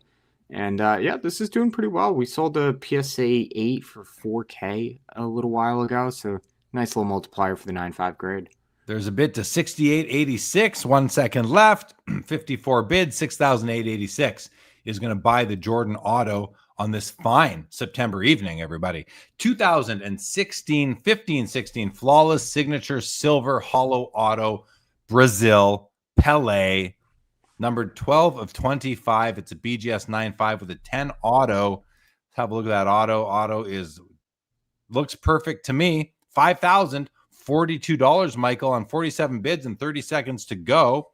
And yeah, this is doing pretty well. We sold the PSA 8 for $4K a little while ago. So nice little multiplier for the 9.5 grade. There's a bid to 68.86. 1 second left. 54 bid. 6,886 is going to buy the Jordan Auto on this fine September evening, everybody. 2016, 15-16 flawless signature silver hollow auto Brazil Pelé, numbered 12 of 25. It's a BGS 9.5 with a 10 auto. Let's have a look at that auto. Auto looks perfect to me. $5,042, Michael, on 47 bids and 30 seconds to go.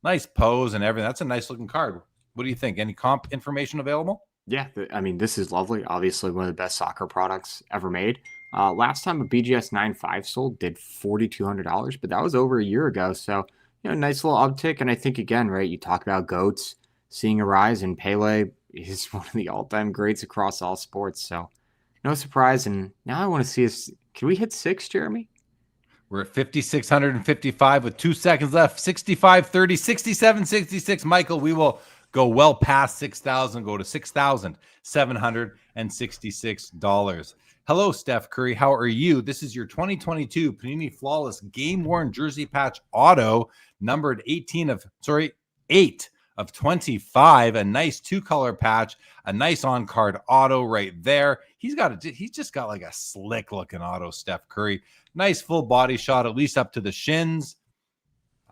Nice pose and everything. That's a nice looking card. What do you think? Any comp information available? Yeah, I mean, this is lovely. Obviously, one of the best soccer products ever made. Last time a BGS 9.5 sold did $4,200, but that was over a year ago. So, nice little uptick. And I think, again, right, you talk about GOATs seeing a rise, and Pele is one of the all-time greats across all sports. So, no surprise. And now I want to see us. Can we hit 6, Jeremy? We're at 5,655 with 2 seconds left. 65, 30, 67, 66. Michael, we will go well past 6,000, go to $6,766. Hello, Steph Curry. How are you? This is your 2022 Panini Flawless Game-Worn Jersey Patch Auto, numbered 8 of 25. A nice 2-color patch, a nice on-card auto right there. He's just got like a slick-looking auto, Steph Curry. Nice full body shot, at least up to the shins.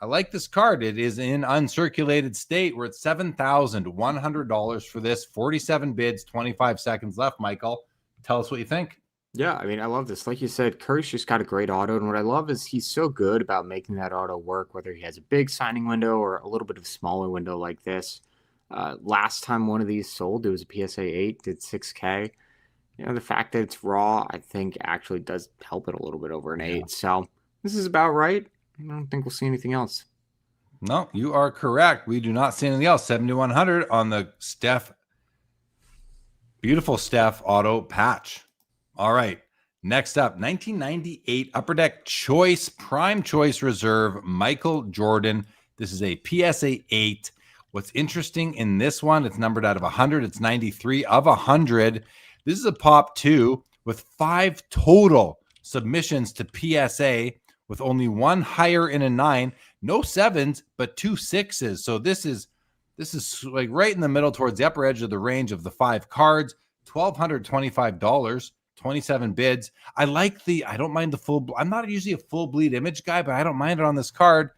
I like this card. It is in uncirculated state. We're at $7,100 for this. 47 bids, 25 seconds left. Michael, tell us what you think. Yeah, I mean, I love this. Like you said, Curry's just got a great auto. And what I love is he's so good about making that auto work, whether he has a big signing window or a little bit of smaller window like this. Last time one of these sold, it was a PSA 8, did 6K. The fact that it's raw, I think, actually does help it a little bit over an 8. So this is about right. I don't think we'll see anything else. No, you are correct. We do not see anything else. 7,100 on the beautiful Steph auto patch. All right. Next up, 1998 Upper Deck Choice Prime Choice Reserve Michael Jordan. This is a PSA 8. What's interesting in this one, it's numbered out of 100. It's 93 of 100. This is a pop 2 with 5 total submissions to PSA, with only 1 higher in a 9, no 7s, but 2 6s. So this is like right in the middle towards the upper edge of the range of the 5 cards. $1,225, 27 bids. I don't mind the full. I'm not usually a full bleed image guy, but I don't mind it on this card.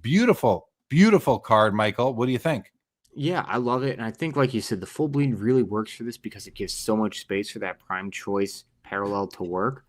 Beautiful, beautiful card, Michael. What do you think? Yeah, I love it. And I think, like you said, the full bleed really works for this because it gives so much space for that prime choice parallel to work.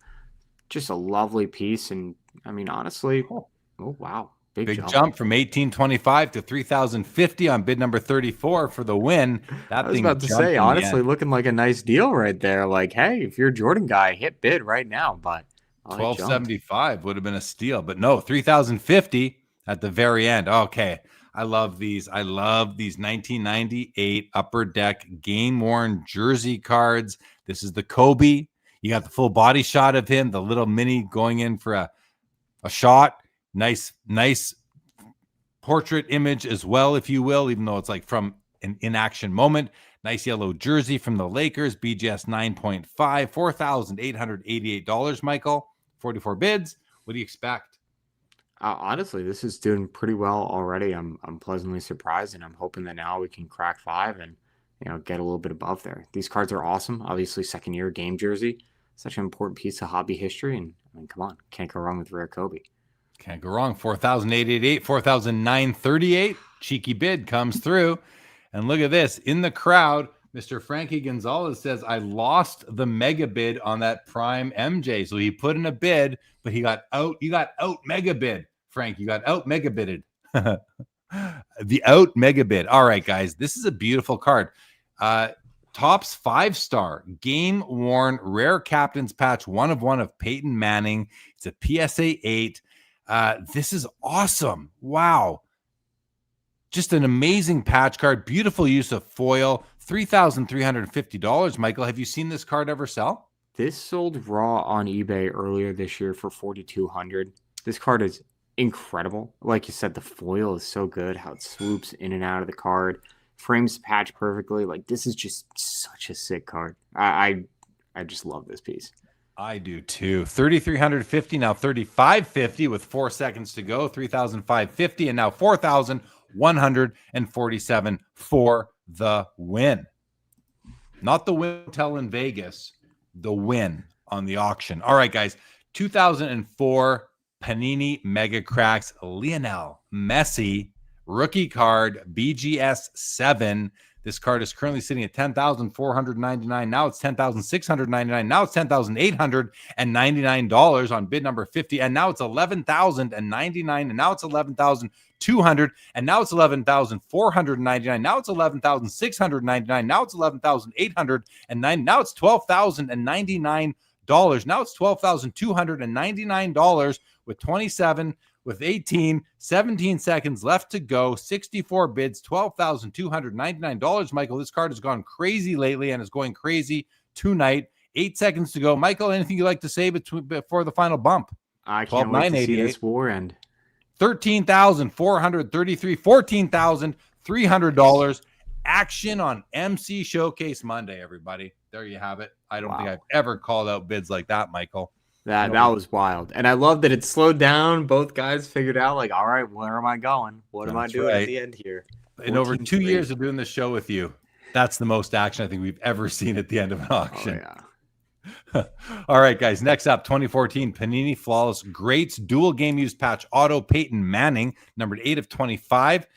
Just a lovely piece. And I mean, honestly, Cool. oh, wow. Big jump from 1825 to 3050 on bid number 34 for the win. That I was thing about to jumped say, in the honestly, end. looking like a nice deal right there. Like, hey, if you're a Jordan guy, hit bid right now. But oh, it jumped. 1275 would have been a steal, but no, 3050 at the very end. Okay. I love these. I love these 1998 Upper Deck game worn jersey cards. This is the Kobe. You got the full body shot of him, the little mini going in for a shot. Nice portrait image as well, if you will, even though it's like from an in-action moment. Nice yellow jersey from the Lakers, BGS 9.5, $4,888, Michael. 44 bids. What do you expect? Honestly, this is doing pretty well already. I'm pleasantly surprised, and I'm hoping that now we can crack 5 and get a little bit above there. These cards are awesome. Obviously, second year game jersey, such an important piece of hobby history, and I mean, come on, can't go wrong with rare Kobe. Can't go wrong. 4,888, 4,938. Cheeky bid comes through, and look at this in the crowd. Mr. Frankie Gonzalez says, I lost the mega bid on that prime MJ. So he put in a bid, but he got out. You got out mega bid, Frank. You got out mega bidded. The out mega bid. All right, guys. This is a beautiful card. Topps 5-star game worn rare captain's patch 1 of 1 of Peyton Manning. It's a PSA 8. This is awesome. Wow. Just an amazing patch card. Beautiful use of foil. $3,350. Michael, have you seen this card ever sell? This sold raw on eBay earlier this year for $4,200. This card is incredible. Like you said, the foil is so good. How it swoops in and out of the card, frames the patch perfectly. Like, this is just such a sick card. I just love this piece. I do too. 3,350, now 3,550 with 4 seconds to go. 3,550 and now 4,147 for the win. Not the win hotel in Vegas, the win on the auction. All right, guys. 2004 Panini Mega Cracks Lionel Messi rookie card BGS 7. This card is currently sitting at $10,499. Now it's $10,699. Now it's $10,899 on bid number 50. And now it's $11,099. And now it's $11,200. And now it's $11,499. Now it's $11,699. Now it's $11,809. Now it's $12,099. Now it's $12,299 with 17 seconds left to go. 64 bids, $12,299. Michael, this card has gone crazy lately and is going crazy tonight. 8 seconds to go. Michael, anything you'd like to say before the final bump? I can't wait to see this war end. $13,433, $14,300. Action on MC Showcase Monday, everybody. There you have it. I don't think I've ever called out bids like that, Michael. That was wild. And I love that it slowed down. Both guys figured out, like, all right, where am I going? What am I doing at the end here? In over 2 years of doing this show with you, that's the most action I think we've ever seen at the end of an auction. Oh, yeah. All right, guys. Next up, 2014 Panini Flawless Greats Dual Game Used Patch Auto Peyton Manning, numbered 8 of 25.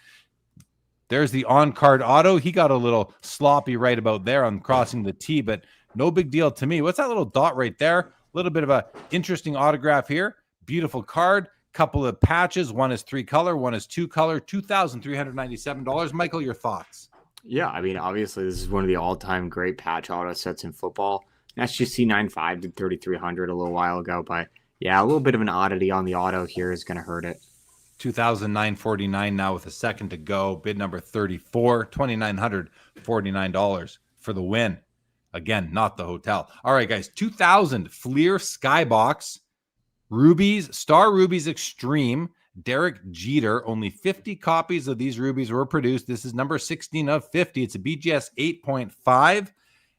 There's the on-card auto. He got a little sloppy right about there on crossing the T, but no big deal to me. What's that little dot right there? A little bit of a interesting autograph here. Beautiful card. Couple of patches. One is 3-color. One is 2-color. $2,397. Michael, your thoughts? Yeah, I mean, obviously, this is one of the all-time great patch auto sets in football. SGC 9.5 did 3,300 a little while ago, but yeah, a little bit of an oddity on the auto here is going to hurt it. $2,949 now with a second to go. Bid number 34, $2,949 for the win. Again, not the hotel. All right, guys, 2000 Fleer Skybox Rubies, Star Rubies Extreme, Derek Jeter. Only 50 copies of these rubies were produced. This is number 16 of 50. It's a BGS 8.5.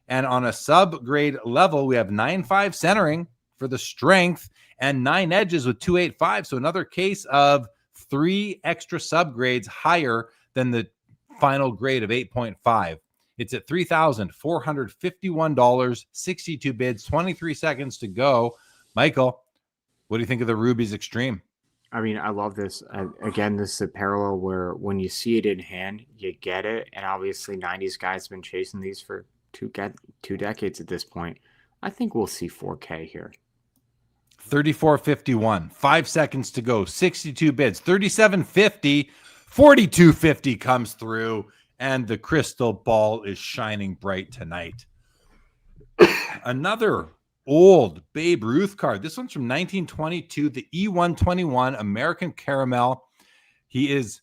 And on a sub-grade level, we have 9.5 centering for the strength and 9 edges with 2.85. So another case of 3 extra subgrades higher than the final grade of 8.5. It's at $3,451, 62 bids, 23 seconds to go. Michael, what do you think of the Rubies Extreme? I mean, I love this. Again, this is a parallel where when you see it in hand, you get it. And obviously, 90s guys have been chasing these for two decades at this point. I think we'll see 4K here. 34.51, 5 seconds to go, 62 bids, 37.50, 42.50 comes through, and the crystal ball is shining bright tonight. Another old Babe Ruth card. This one's from 1922, the E121 American Caramel. He is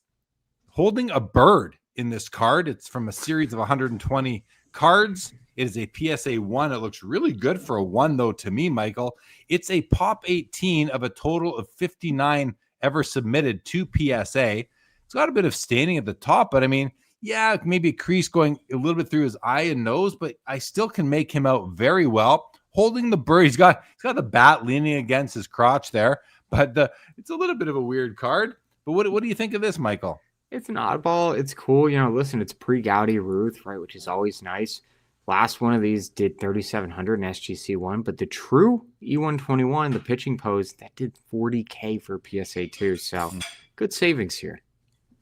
holding a bird in this card. It's from a series of 120 cards. It is a PSA 1. It looks really good for a 1, though, to me, Michael. It's a Pop 18 of a total of 59 ever submitted to PSA. It's got a bit of staining at the top, but I mean, yeah, maybe a crease going a little bit through his eye and nose, but I still can make him out very well. Holding the bird, he's got the bat leaning against his crotch there, but it's a little bit of a weird card. But what do you think of this, Michael? It's an oddball. It's cool. Listen, it's pre-Gaudy Ruth, right, which is always nice. Last one of these did 3,700 in SGC1, but the true E121, the pitching pose, that did 40K for PSA 2. So good savings here.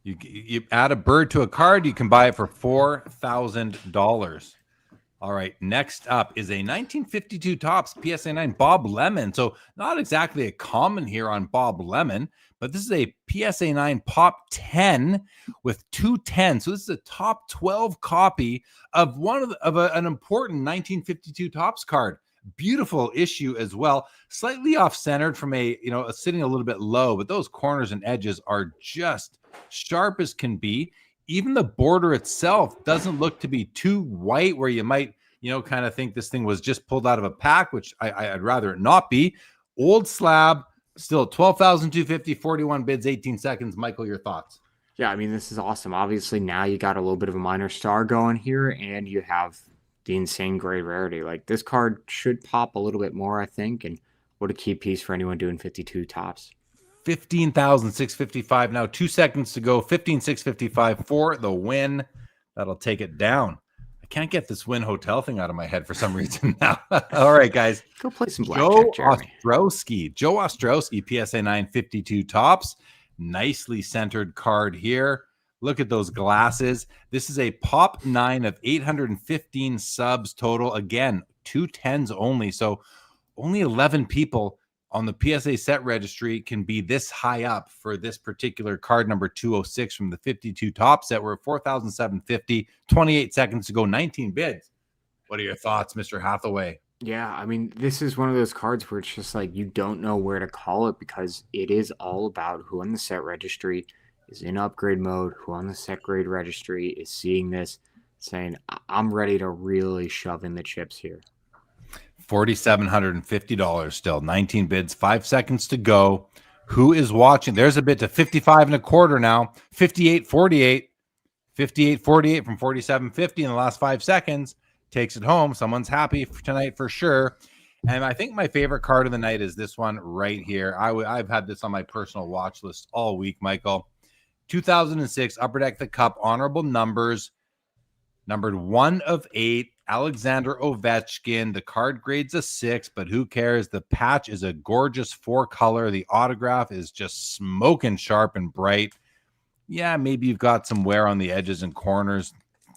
You add a bird to a card, you can buy it for $4,000. All right, next up is a 1952 Topps PSA 9 Bob Lemon. So not exactly a common here on Bob Lemon, but this is a PSA 9 Pop 10 with 210. So this is a top 12 copy of an important 1952 Topps card. Beautiful issue as well. Slightly off-centered from sitting a little bit low, but those corners and edges are just sharp as can be. Even the border itself doesn't look to be too white where you might, kind of think this thing was just pulled out of a pack, which I'd rather it not be. Old slab, still 12,250, 41 bids, 18 seconds. Michael, your thoughts? Yeah, I mean, this is awesome. Obviously, now you got a little bit of a minor star going here, and you have the insane grade rarity. Like, this card should pop a little bit more, I think, and what a key piece for anyone doing 52 Topps. 15,655 now, 2 seconds to go. 15,655 for the win. That'll take it down. I can't get this Win Hotel thing out of my head for some reason now. All right, guys. Go play some blackjack, Jeremy. Joe Ostrowski, PSA 952 Topps. Nicely centered card here. Look at those glasses. This is a Pop 9 of 815 subs total. Again, 210s only. So only 11 people on the PSA set registry can be this high up for this particular card number 206 from the 52 top set. We're at 4,750, 28 seconds to go, 19 bids. What are your thoughts, Mr. Hathaway? Yeah, I mean, this is one of those cards where it's just like you don't know where to call it because it is all about who on the set registry is in upgrade mode, who on the set grade registry is seeing this, saying, I'm ready to really shove in the chips here. $4,750 still, 19 bids, 5 seconds to go. Who is watching? There's a bid to 55 and a quarter now. 58.48. 58.48 from 47.50 in the last 5 seconds. Takes it home. Someone's happy tonight for sure. And I think my favorite card of the night is this one right here. I've had this on my personal watch list all week, Michael. 2006 Upper Deck the Cup honorable numbers. Numbered 1 of 8. Alexander Ovechkin. The card grade's a 6, but who cares? The patch is a gorgeous 4-color. The autograph is just smoking sharp and bright. Yeah, maybe you've got some wear on the edges and corners.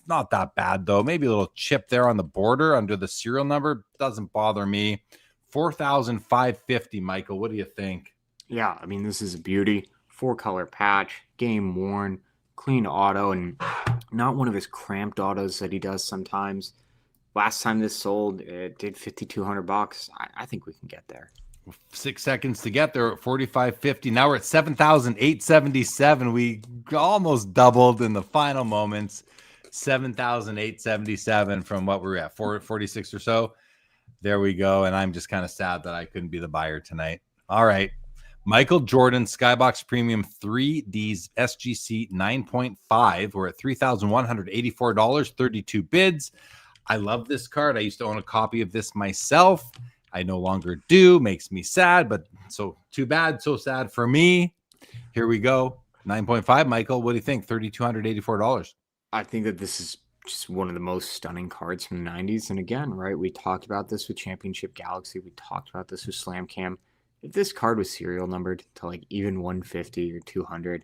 Not that bad, though. Maybe a little chip there on the border under the serial number. Doesn't bother me. 4,550, Michael. What do you think? Yeah, I mean, this is a beauty. 4-color patch, game worn, clean auto, and not one of his cramped autos that he does sometimes. Last time this sold, it did $5,200. I think we can get there. 6 seconds to get there at 45.50. Now we're at 7,877. We almost doubled in the final moments. 7,877 from what we're at, 446 or so. There we go. And I'm just kind of sad that I couldn't be the buyer tonight. All right. Michael Jordan Skybox Premium 3Ds SGC 9.5. We're at $3,184, 32 bids. I love this card. I used to own a copy of this myself. I no longer do. Makes me sad, but so too bad, so sad for me. Here we go. 9.5, Michael. What do you think? $3,284. I think that this is just one of the most stunning cards from the 90s. And again, right, we talked about this with Championship Galaxy. We talked about this with Slam Cam. if this card was serial numbered to like even 150 or 200,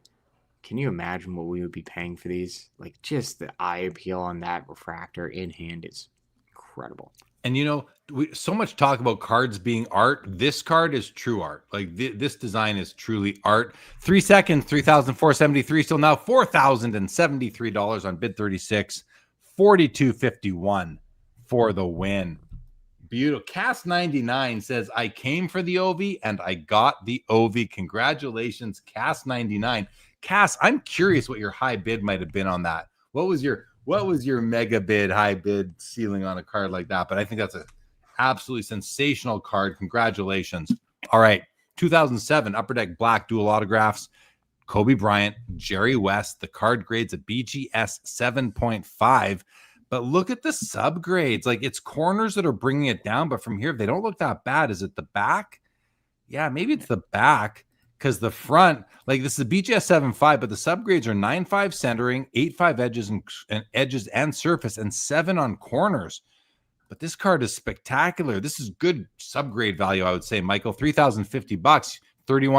can you imagine what we would be paying for these? Like, just the eye appeal on that refractor in hand is incredible. And so much talk about cards being art. This card is true art. Like this design is truly art. 3 seconds, 3,473. Still now $4,073 on bid 36. 42.51 for the win. Beautiful. Cast 99 says, I came for the OV and I got the OV. Congratulations, Cast 99. Cass, I'm curious what your high bid might have been on that. What was your mega bid, high bid ceiling on a card like that? But I think that's an absolutely sensational card. Congratulations. All right. 2007 Upper Deck Black dual autographs. Kobe Bryant, Jerry West. The card grades a BGS 7.5. But look at the subgrades. Like, it's corners that are bringing it down. But from here, they don't look that bad. Is it the back? Yeah, maybe it's the back. Because the front, like, this is a BGS 7.5, but the subgrades are 9.5 centering, 8.5 edges and surface, and 7 on corners. But this card is spectacular. This is good subgrade value, I would say, Michael. $3,050, $3,100. Do you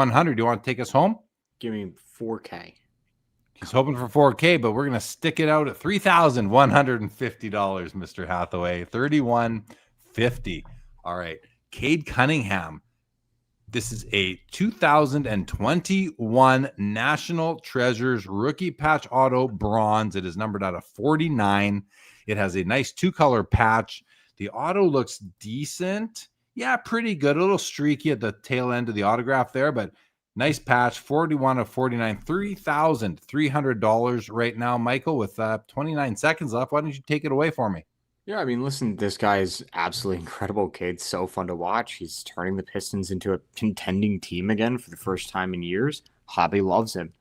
want to take us home? Give me 4K. He's hoping for 4K, but we're going to stick it out at $3,150, Mr. Hathaway. $3,150. All right. Cade Cunningham. This is a 2021 National Treasures rookie patch auto bronze. It is numbered out of 49. It has a nice 2-color patch. The auto looks decent. Yeah, pretty good. A little streaky at the tail end of the autograph there, but nice patch. 41 of 49. $3,300 right now, Michael, with 29 seconds left. Why don't you take it away for me? Yeah, I mean, listen, this guy is absolutely incredible, kid. So fun to watch. He's turning the Pistons into a contending team again for the first time in years. Hobby loves him.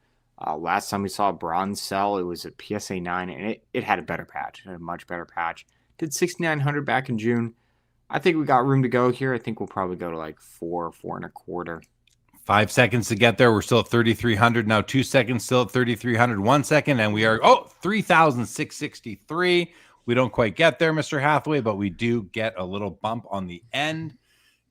Last time we saw a bronze sell, it was a PSA 9, and it had a better patch. It had a much better patch. Did 6,900 back in June. I think we got room to go here. I think we'll probably go to like 4.25. 5 seconds to get there. We're still at 3,300 now. 2 seconds still at 3,300. 1 second, and we are 3,663. We don't quite get there, Mr. Hathaway, but we do get a little bump on the end.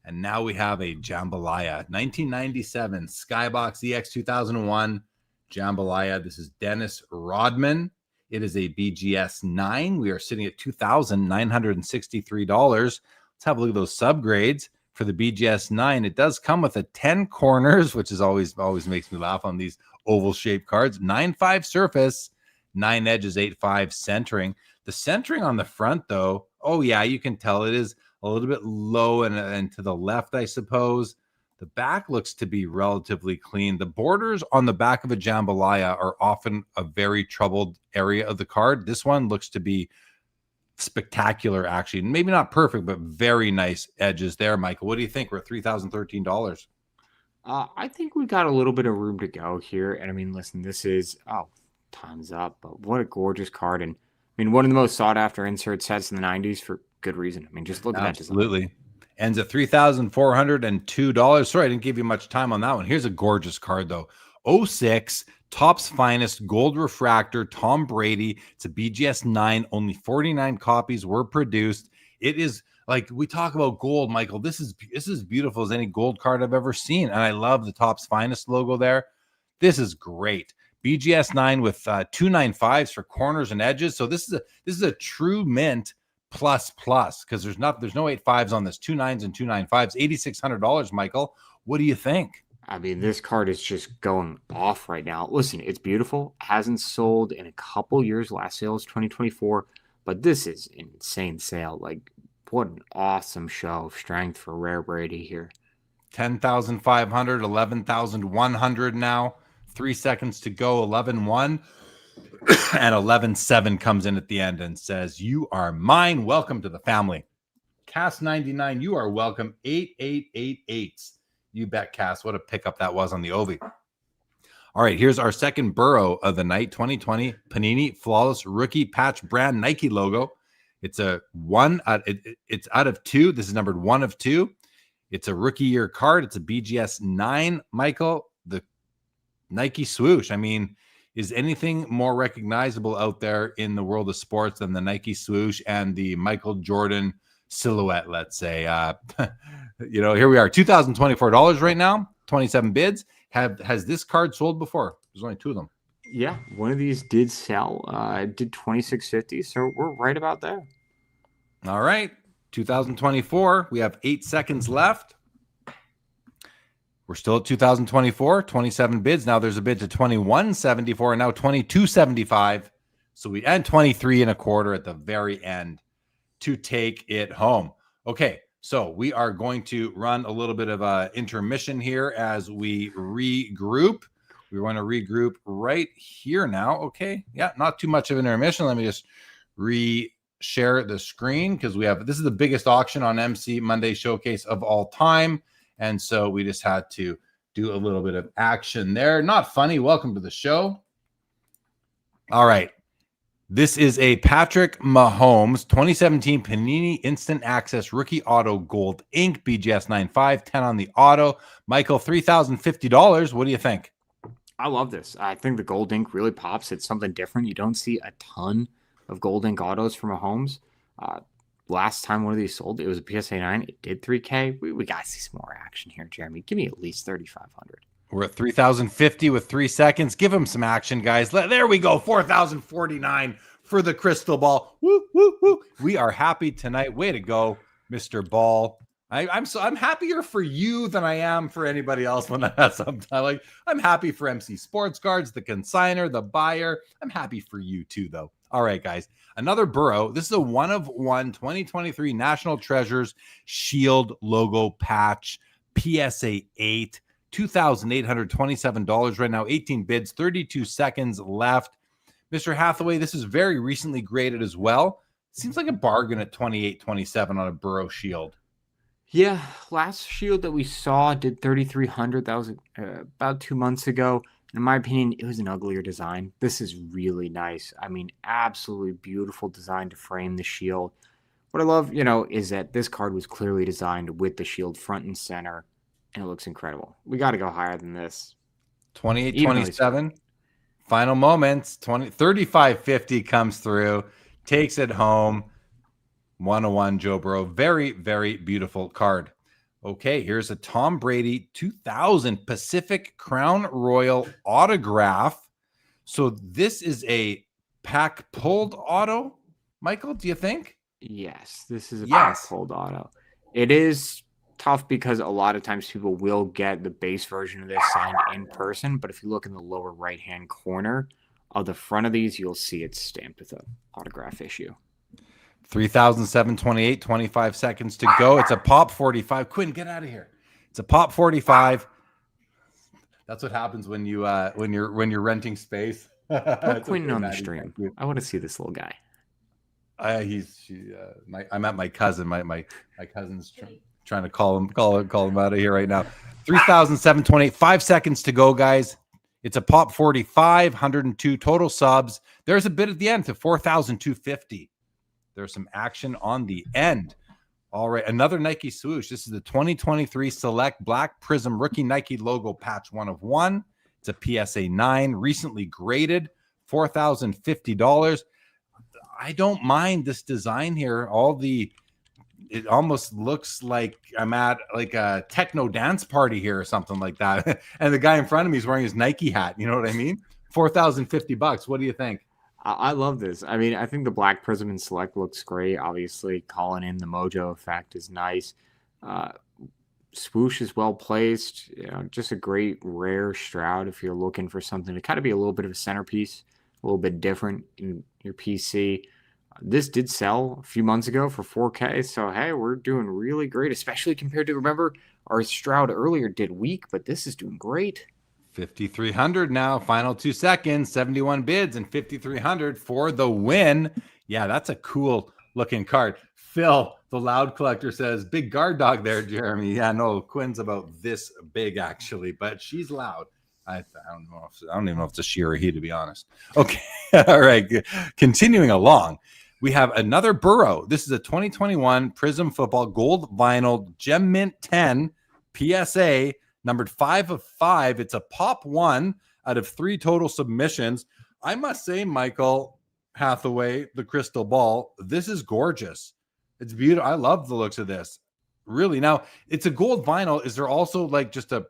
And now we have a Jambalaya 1997 Skybox EX 2001 Jambalaya. This is Dennis Rodman. It is a BGS 9. We are sitting at $2,963. Let's have a look at those subgrades for the BGS 9. It does come with a 10 corners, which is always makes me laugh on these oval shaped cards. 9.5 surface, 9 edges, 8.5 centering. The centering on the front, though, oh yeah, you can tell it is a little bit low and to the left, I suppose. The back looks to be relatively clean. The borders on the back of a Jambalaya are often a very troubled area of the card. This one looks to be spectacular, actually. Maybe not perfect, but very nice edges there, Michael. What do you think? We're at $3,013. I think we got a little bit of room to go here. And I mean, listen, this is, time's up. But what a gorgeous card. And I mean, one of the most sought after insert sets in the 90s for good reason. I mean, just look at that design. Absolutely. Ends at $3,402. Sorry, I didn't give you much time on that one. Here's a gorgeous card, though. 06, Topps Finest, Gold Refractor, Tom Brady. It's a BGS 9. Only 49 copies were produced. It is, like, we talk about gold, Michael. This is beautiful as any gold card I've ever seen. And I love the Topps Finest logo there. This is great. BGS 9 with 295s for corners and edges. So this is a true mint plus because there's no 8.5s on this. 2 9s and 2 9.5s. $8,600, Michael. What do you think? I mean, this card is just going off right now. Listen, it's beautiful. Hasn't sold in a couple years. Last sale is 2024, but this is an insane sale. Like, what an awesome show of strength for Rare Brady here. 10,500, 11,100 now. 3 seconds to go. 11-1 and 11-7 comes in at the end and says, "You are mine. Welcome to the family." Cass 99, you are welcome. 8888. You bet, Cass. What a pickup that was on the Ovi. All right, here's our second burrow of the night. 2020 Panini Flawless Rookie Patch Brand Nike logo. It's a one. It's out of 2. This is numbered 1 of 2. It's a rookie year card. It's a BGS 9. Michael, the Nike swoosh. I mean, is anything more recognizable out there in the world of sports than the Nike swoosh and the Michael Jordan silhouette, let's say. Here we are, $2,024 right now, 27 bids. Has this card sold before? There's only 2 of them. Yeah, one of these did sell. It did $26.50, so we're right about there. All right, 2024. We have 8 seconds left. We're still at 2024, 27 bids. Now there's a bid to 21.74 and now 22.75. So we end 23.25 at the very end to take it home. Okay, so we are going to run a little bit of an intermission here as we regroup. We want to regroup right here now. Okay, yeah, not too much of an intermission. Let me just share the screen because this is the biggest auction on MC Monday Showcase of all time. And so we just had to do a little bit of action there. Not funny. Welcome to the show. All right. This is a Patrick Mahomes 2017 Panini Instant Access Rookie Auto Gold Ink BGS 9.5, 10 on the auto. Michael, $3,050. What do you think? I love this. I think the gold ink really pops. It's something different. You don't see a ton of gold ink autos from Mahomes. Last time one of these sold, it was a PSA 9. It did $3K. We got to see some more action here, Jeremy. Give me at least $3,500. We're at 3,050 with 3 seconds. Give him some action, guys. There we go. 4,049 for the crystal ball. Woo, woo, woo. We are happy tonight. Way to go, Mr. Ball. I'm happier for you than I am for anybody else when that has sometimes. Like, I'm happy for MC Sports Cards, the consigner, the buyer. I'm happy for you too, though. All right, guys. Another Burrow. This is a 1/1 2023 National Treasures Shield logo patch. PSA 8. $2,827 right now. 18 bids, 32 seconds left. Mr. Hathaway, this is very recently graded as well. Seems like a bargain at $28.27 on a Burrow Shield. Yeah, last Shield that we saw did $3,300. That was about 2 months ago. In my opinion, it was an uglier design. This is really nice. I mean, absolutely beautiful design to frame the Shield. What I love, is that this card was clearly designed with the Shield front and center, and it looks incredible. We got to go higher than this. 28.27. Final moments. 35.50 comes through, takes it home. 101 Joe Burrow. Very, very beautiful card. Okay, here's a Tom Brady 2000 Pacific Crown Royal autograph. So this is a pack pulled auto, Michael, do you think? Yes, this is a pack pulled auto. It is tough because a lot of times people will get the base version of this signed in person, but if you look in the lower right-hand corner of the front of these, you'll see it's stamped with an autograph issue. 3,728, 25 seconds to go. It's a pop 45. Quinn, get out of here. It's a pop 45. That's what happens when you're renting space. Put Quinn on the stream. I want to see this little guy. I'm at my cousin. My cousin's trying to call him out of here right now. 3,728, 5 seconds to go, guys. It's a pop 45, 102 total subs. There's a bid at the end to 4,250. There's some action on the end. All right, another Nike swoosh. This is the 2023 Select Black Prism Rookie Nike logo patch 1/1. It's a PSA 9, recently graded, $4,050. I don't mind this design here. It almost looks like I'm at like a techno dance party here or something like that. And the guy in front of me is wearing his Nike hat. You know what I mean? $4,050. What do you think? I love this. I mean, I think the Black Prism and Select looks great. Obviously, calling in the mojo effect is nice. Swoosh is well placed. Just a great rare Stroud if you're looking for something to kind of be a little bit of a centerpiece, a little bit different in your PC. This did sell a few months ago for $4K. So, hey, we're doing really great, especially compared to, remember, our Stroud earlier did weak, but this is doing great. 5,300 now. Final 2 seconds. 71 bids and 5,300 for the win. Yeah, that's a cool looking card. Phil, the loud collector, says, big guard dog there, Jeremy. Yeah, no, Quinn's about this big actually, but she's loud. I don't even know if it's a she or a he, to be honest. Okay. All right. Continuing along, we have another Burrow. This is a 2021 Prism Football Gold Vinyl Gem Mint 10 PSA. Numbered 5 of 5. It's a pop 1 out of 3 total submissions. I must say, Michael Hathaway, the crystal ball, this is gorgeous. It's beautiful. I love the looks of this. Really. Now, it's a gold vinyl. Is there also like just a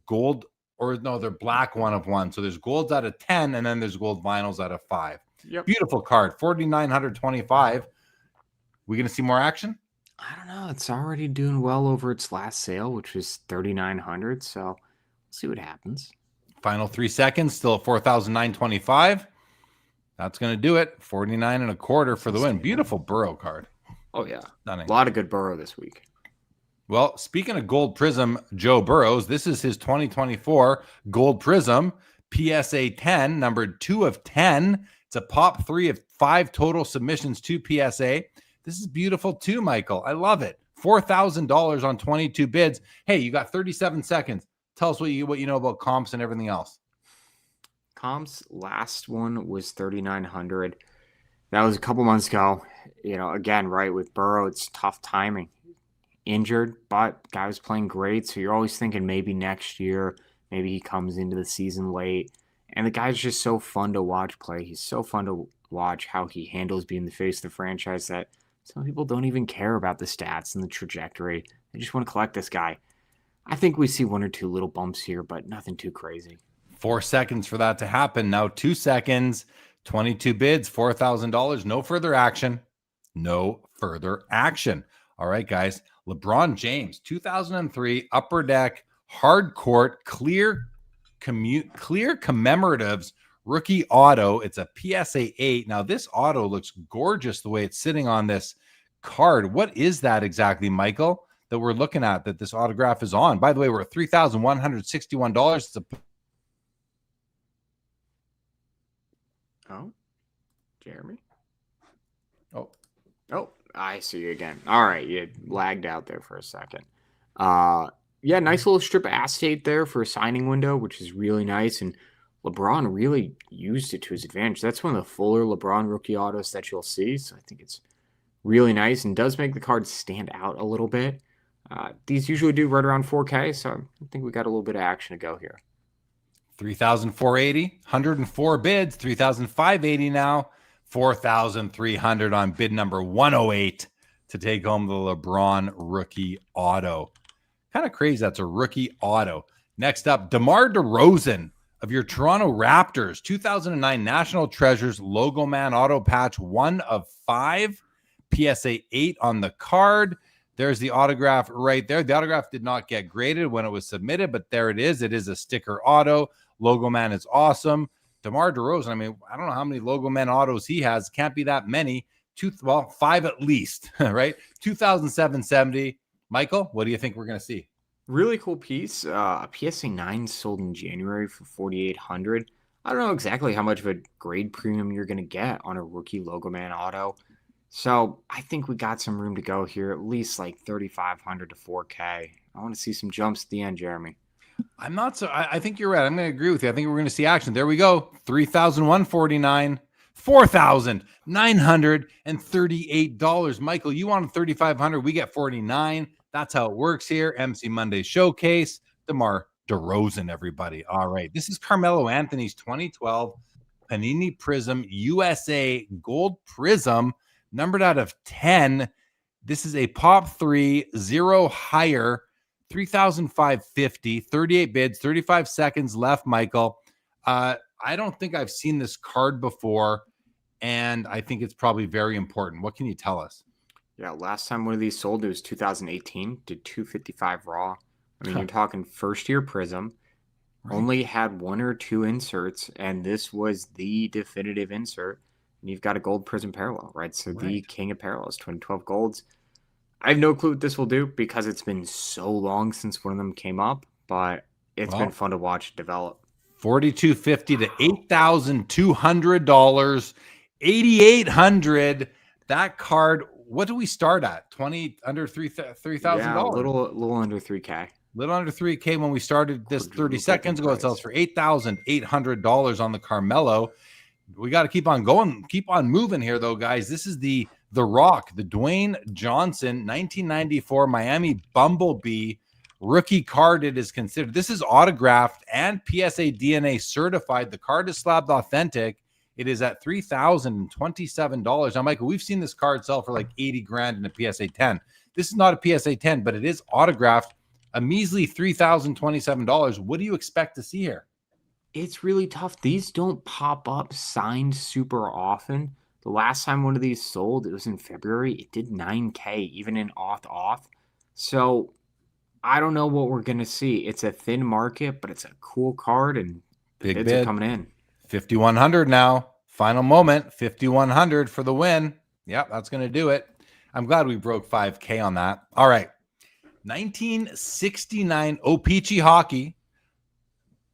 gold, or no, they're black 1 of 1. So there's golds out of 10 and then there's gold vinyls out of 5. Yep. Beautiful card. 4,925. We going to see more action? I don't know. It's already doing well over its last sale, which was 3,900. So we'll see what happens. Final 3 seconds, still at 4,925. That's going to do it. 49 and a quarter for the win. Beautiful Burrow card. Oh, yeah. Stunning. A lot of good Burrow this week. Well, speaking of Gold Prism, Joe Burrows, this is his 2024 Gold Prism PSA 10, numbered 2 of 10. It's a pop 3 of 5 total submissions to PSA. This is beautiful too, Michael. I love it. $4,000 on 22 bids. Hey, you got 37 seconds. Tell us what you know about comps and everything else. Comps last one was 3,900. That was a couple months ago. You know, again, right, with Burrow, it's tough timing. Injured, but guy was playing great. So you're always thinking maybe next year, maybe he comes into the season late. And the guy's just so fun to watch play. He's so fun to watch how he handles being the face of the franchise that some people don't even care about the stats and the trajectory. They just want to collect this guy. I think we see 1 or 2 little bumps here, but nothing too crazy. 4 seconds for that to happen. Now 2 seconds, 22 bids, $4,000. No further action. No further action. All right, guys. LeBron James, 2003 Upper Deck Hard Court Clear Commemoratives Rookie Auto. It's a PSA 8. Now, this auto looks gorgeous the way it's sitting on this card. What is that exactly, Michael, that we're looking at, that this autograph is on? By the way, we're at $3,161. It's a... Oh, Jeremy? Oh, I see you again. All right, you lagged out there for a second. Yeah, nice little strip of acetate there for a signing window, which is really nice. And LeBron really used it to his advantage. That's one of the fuller LeBron rookie autos that you'll see. So I think it's really nice and does make the card stand out a little bit. These usually do right around 4K, so I think we got a little bit of action to go here. 3,480, 104 bids, 3,580 now. 4,300 on bid number 108 to take home the LeBron rookie auto. Kind of crazy. That's a rookie auto. Next up, DeMar DeRozan of your Toronto Raptors, 2009 National Treasures Logo Man auto patch, 1 of 5, PSA 8 on the card. There's the autograph right there. The autograph did not get graded when it was submitted, but there it is. It is a sticker auto. Logo Man is awesome. DeMar DeRozan, I mean, I don't know how many Logo Man autos he has. Can't be that many. 5 at least, right? 2,770. Michael, what do you think we're going to see? Really cool piece. A PSA 9 sold in January for $4,800. I don't know exactly how much of a grade premium you're going to get on a rookie Logo Man auto. So I think we got some room to go here, at least like 3,500 to 4K. I want to see some jumps at the end, Jeremy. I'm not so. I think you're right. I'm going to agree with you. I think we're going to see action. There we go. 3,149, $4,938. Michael, you wanted 3,500. We get 49. That's how it works here. MC Monday Showcase. DeMar DeRozan, everybody. All right. This is Carmelo Anthony's 2012 Panini Prism USA Gold Prism, numbered out of 10. This is a pop 3, 0 higher. 3,550, 38 bids, 35 seconds left, Michael. I don't think I've seen this card before, and I think it's probably very important. What can you tell us? Yeah, last time one of these sold, it was 2018, did 255 raw. I mean, you're talking first-year Prism, right. Only had 1 or 2 inserts, and this was the definitive insert, and you've got a gold Prism parallel, right? So the king of parallels, 2012 golds. I have no clue what this will do because it's been so long since one of them came up, but it's been fun to watch develop. $4,250 to $8,200, $8,800. That card, what do we start at? Under $3,000? Yeah, a little under 3K. Little under 3K when we started this 30 seconds ago. It sells for $8,800 on the Carmelo. We got to keep on going, keep on moving here, though, guys. This is the Rock, the Dwayne Johnson 1994 Miami Bumblebee rookie card. It is considered. This is autographed and PSA DNA certified. The card is slabbed authentic. It is at $3,027. Now, Michael, we've seen this card sell for like 80 grand in a PSA 10. This is not a PSA 10, but it is autographed. A measly $3,027. What do you expect to see here? It's really tough. These don't pop up signed super often. The last time one of these sold, it was in February. It did 9K, even in auth. So I don't know what we're going to see. It's a thin market, but it's a cool card, and the bids are coming in. 5,100 now. Final moment, 5,100 for the win. Yep, that's going to do it. I'm glad we broke 5K on that. All right. 1969 O-Pee-Chee Hockey.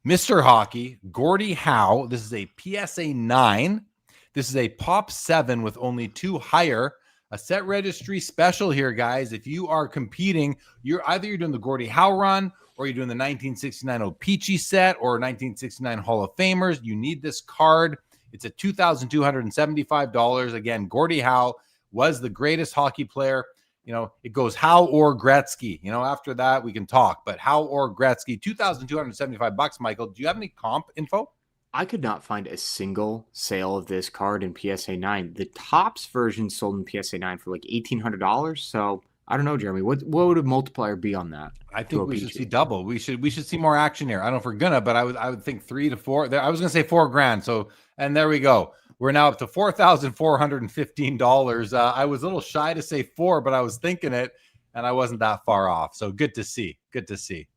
Mr. Hockey, Gordie Howe. This is a PSA 9. This is a Pop 7 with only 2 higher. A set registry special here, guys. If you are competing, you're doing the Gordie Howe run, or you're doing the 1969 O-Pee-Chee set, or 1969 Hall of Famers. You need this card. It's at $2,275. Again, Gordie Howe was the greatest hockey player. You know, it goes Howe or Gretzky. You know, after that we can talk. But Howe or Gretzky, $2,275. Michael, do you have any comp info? I could not find a single sale of this card in PSA 9. The Topps version sold in PSA 9 for like $1,800. So I don't know, Jeremy. What would a multiplier be on that? I think we should see double. We should see more action here. I don't know if we're gonna, but I would think 3 to 4. I was gonna say $4,000. So, and there we go. We're now up to $4,415. I was a little shy to say 4, but I was thinking it, and I wasn't that far off. So good to see. Good to see.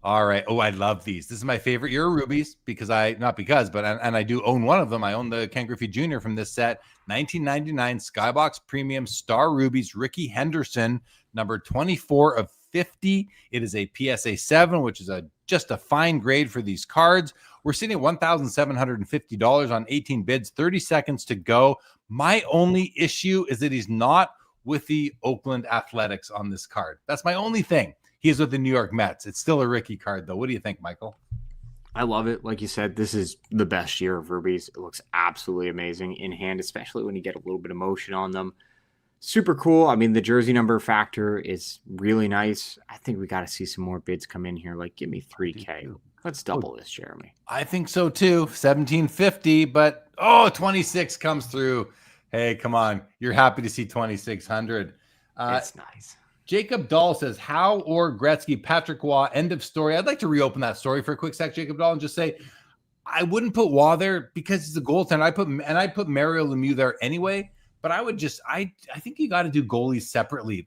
All right. Oh, I love these. This is my favorite Euro Rubies because I do own one of them. I own the Ken Griffey Jr. from this set. 1999 Skybox Premium Star Rubies, Ricky Henderson, number 24 of 50. It is a PSA 7, which is just a fine grade for these cards. We're sitting at $1,750 on 18 bids, 30 seconds to go. My only issue is that he's not with the Oakland Athletics on this card. That's my only thing. He is with the New York Mets. It's still a Ricky card, though. What do you think, Michael? I love it. Like you said, this is the best year of Rubies. It looks absolutely amazing in hand, especially when you get a little bit of motion on them. Super cool. I mean, the jersey number factor is really nice. I think we got to see some more bids come in here. Like, give me 3K. Let's double this, Jeremy. I think so, too. 1,750, but, 26 comes through. Hey, come on. You're happy to see 2,600. It's nice. Jacob Dahl says, Howe or Gretzky, Patrick Waugh, end of story. I'd like to reopen that story for a quick sec, Jacob Dahl, and just say I wouldn't put Waugh there because he's a goaltender. I put Mario Lemieux there anyway, but I think you got to do goalies separately.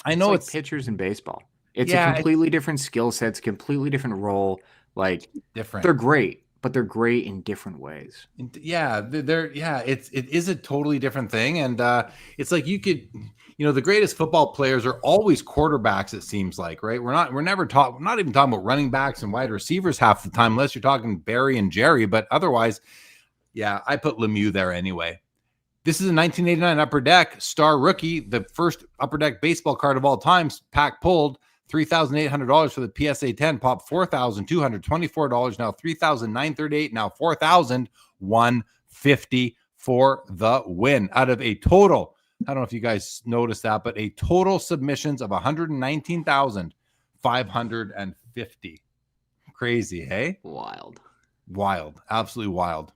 I know it's pitchers in baseball. It's a completely different skill sets, completely different role. Like different. They're great, but they're great in different ways. Yeah, it is a totally different thing, and it's like you could. The greatest football players are always quarterbacks, it seems like, right? We're not even talking about running backs and wide receivers half the time, unless you're talking Barry and Jerry. But otherwise, yeah, I put Lemieux there anyway. This is a 1989 Upper Deck Star Rookie, the first Upper Deck baseball card of all time. Pack pulled $3,800 for the PSA 10, pop $4,224, now $3,938, now $4,150 for the win out of a total. I don't know if you guys noticed that, but a total submissions of 119,550. Crazy, hey? Wild. Absolutely wild.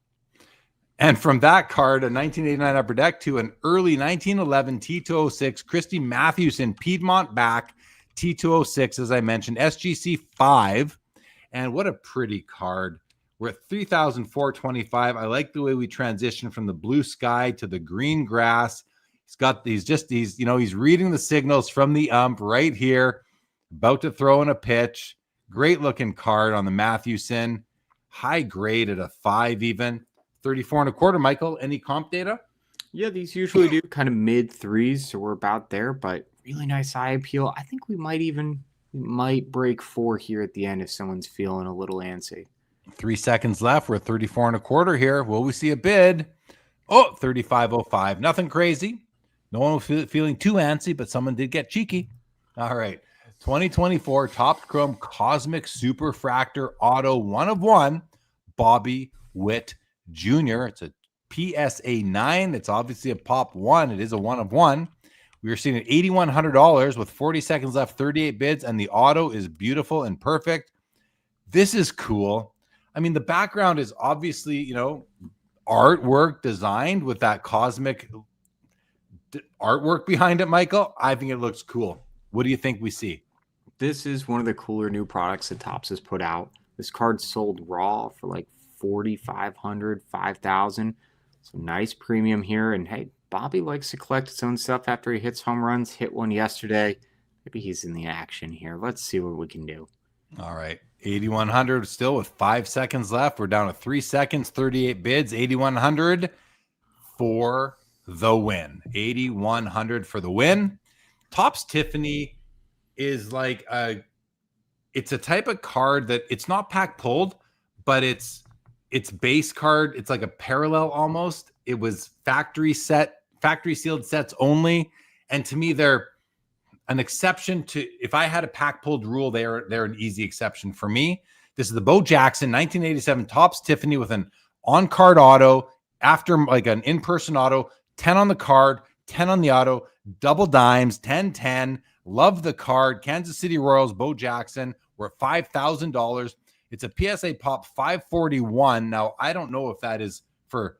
And from that card, a 1989 Upper Deck to an early 1911 T206 Christy Mathewson Piedmont back T206, as I mentioned, SGC 5. And what a pretty card. We're at $3,425. I like the way we transition from the blue sky to the green grass. He's reading the signals from the ump right here, about to throw in a pitch. Great looking card on the Mathewson. High grade at a 5 even. 34.25, Michael. Any comp data? Yeah, these usually do kind of mid 3s, so we're about there, but really nice eye appeal. I think we might break 4 here at the end if someone's feeling a little antsy. 3 seconds left. We're at 34.25 here. Will we see a bid? 35.05. Nothing crazy. No one was feeling too antsy, but someone did get cheeky. All right. 2024 Topps Chrome Cosmic Superfractor Auto 1 of 1, Bobby Witt Jr. It's a PSA 9. It's obviously a Pop 1. It is a 1 of 1. We are sitting at $8,100 with 40 seconds left, 38 bids, and the auto is beautiful and perfect. This is cool. I mean, the background is obviously, you know, artwork designed with that cosmic artwork behind it, Michael. I think it looks cool. What do you think we see? This is one of the cooler new products that Topps has put out. This card sold raw for like 4,500, 5,000. Some nice premium here. And hey, Bobby likes to collect his own stuff after he hits home runs. Hit one yesterday. Maybe he's in the action here. Let's see what we can do. All right. 8,100 still with 5 seconds left. We're down to 3 seconds, 38 bids. 8,100 for the win. 8,100 for the win. Topps Tiffany is like it's a type of card that it's not pack pulled, but it's base card. It's like a parallel almost. It was factory sealed sets only. And to me, they're an exception to, if I had a pack pulled rule, they're an easy exception for me. This is the Bo Jackson 1987 Topps Tiffany with an on-card auto after like an in-person auto, 10 on the card, 10 on the auto, double dimes, 10-10. Love the card. Kansas City Royals, Bo Jackson. We're at $5,000. It's a PSA Pop 541. Now, I don't know if that is for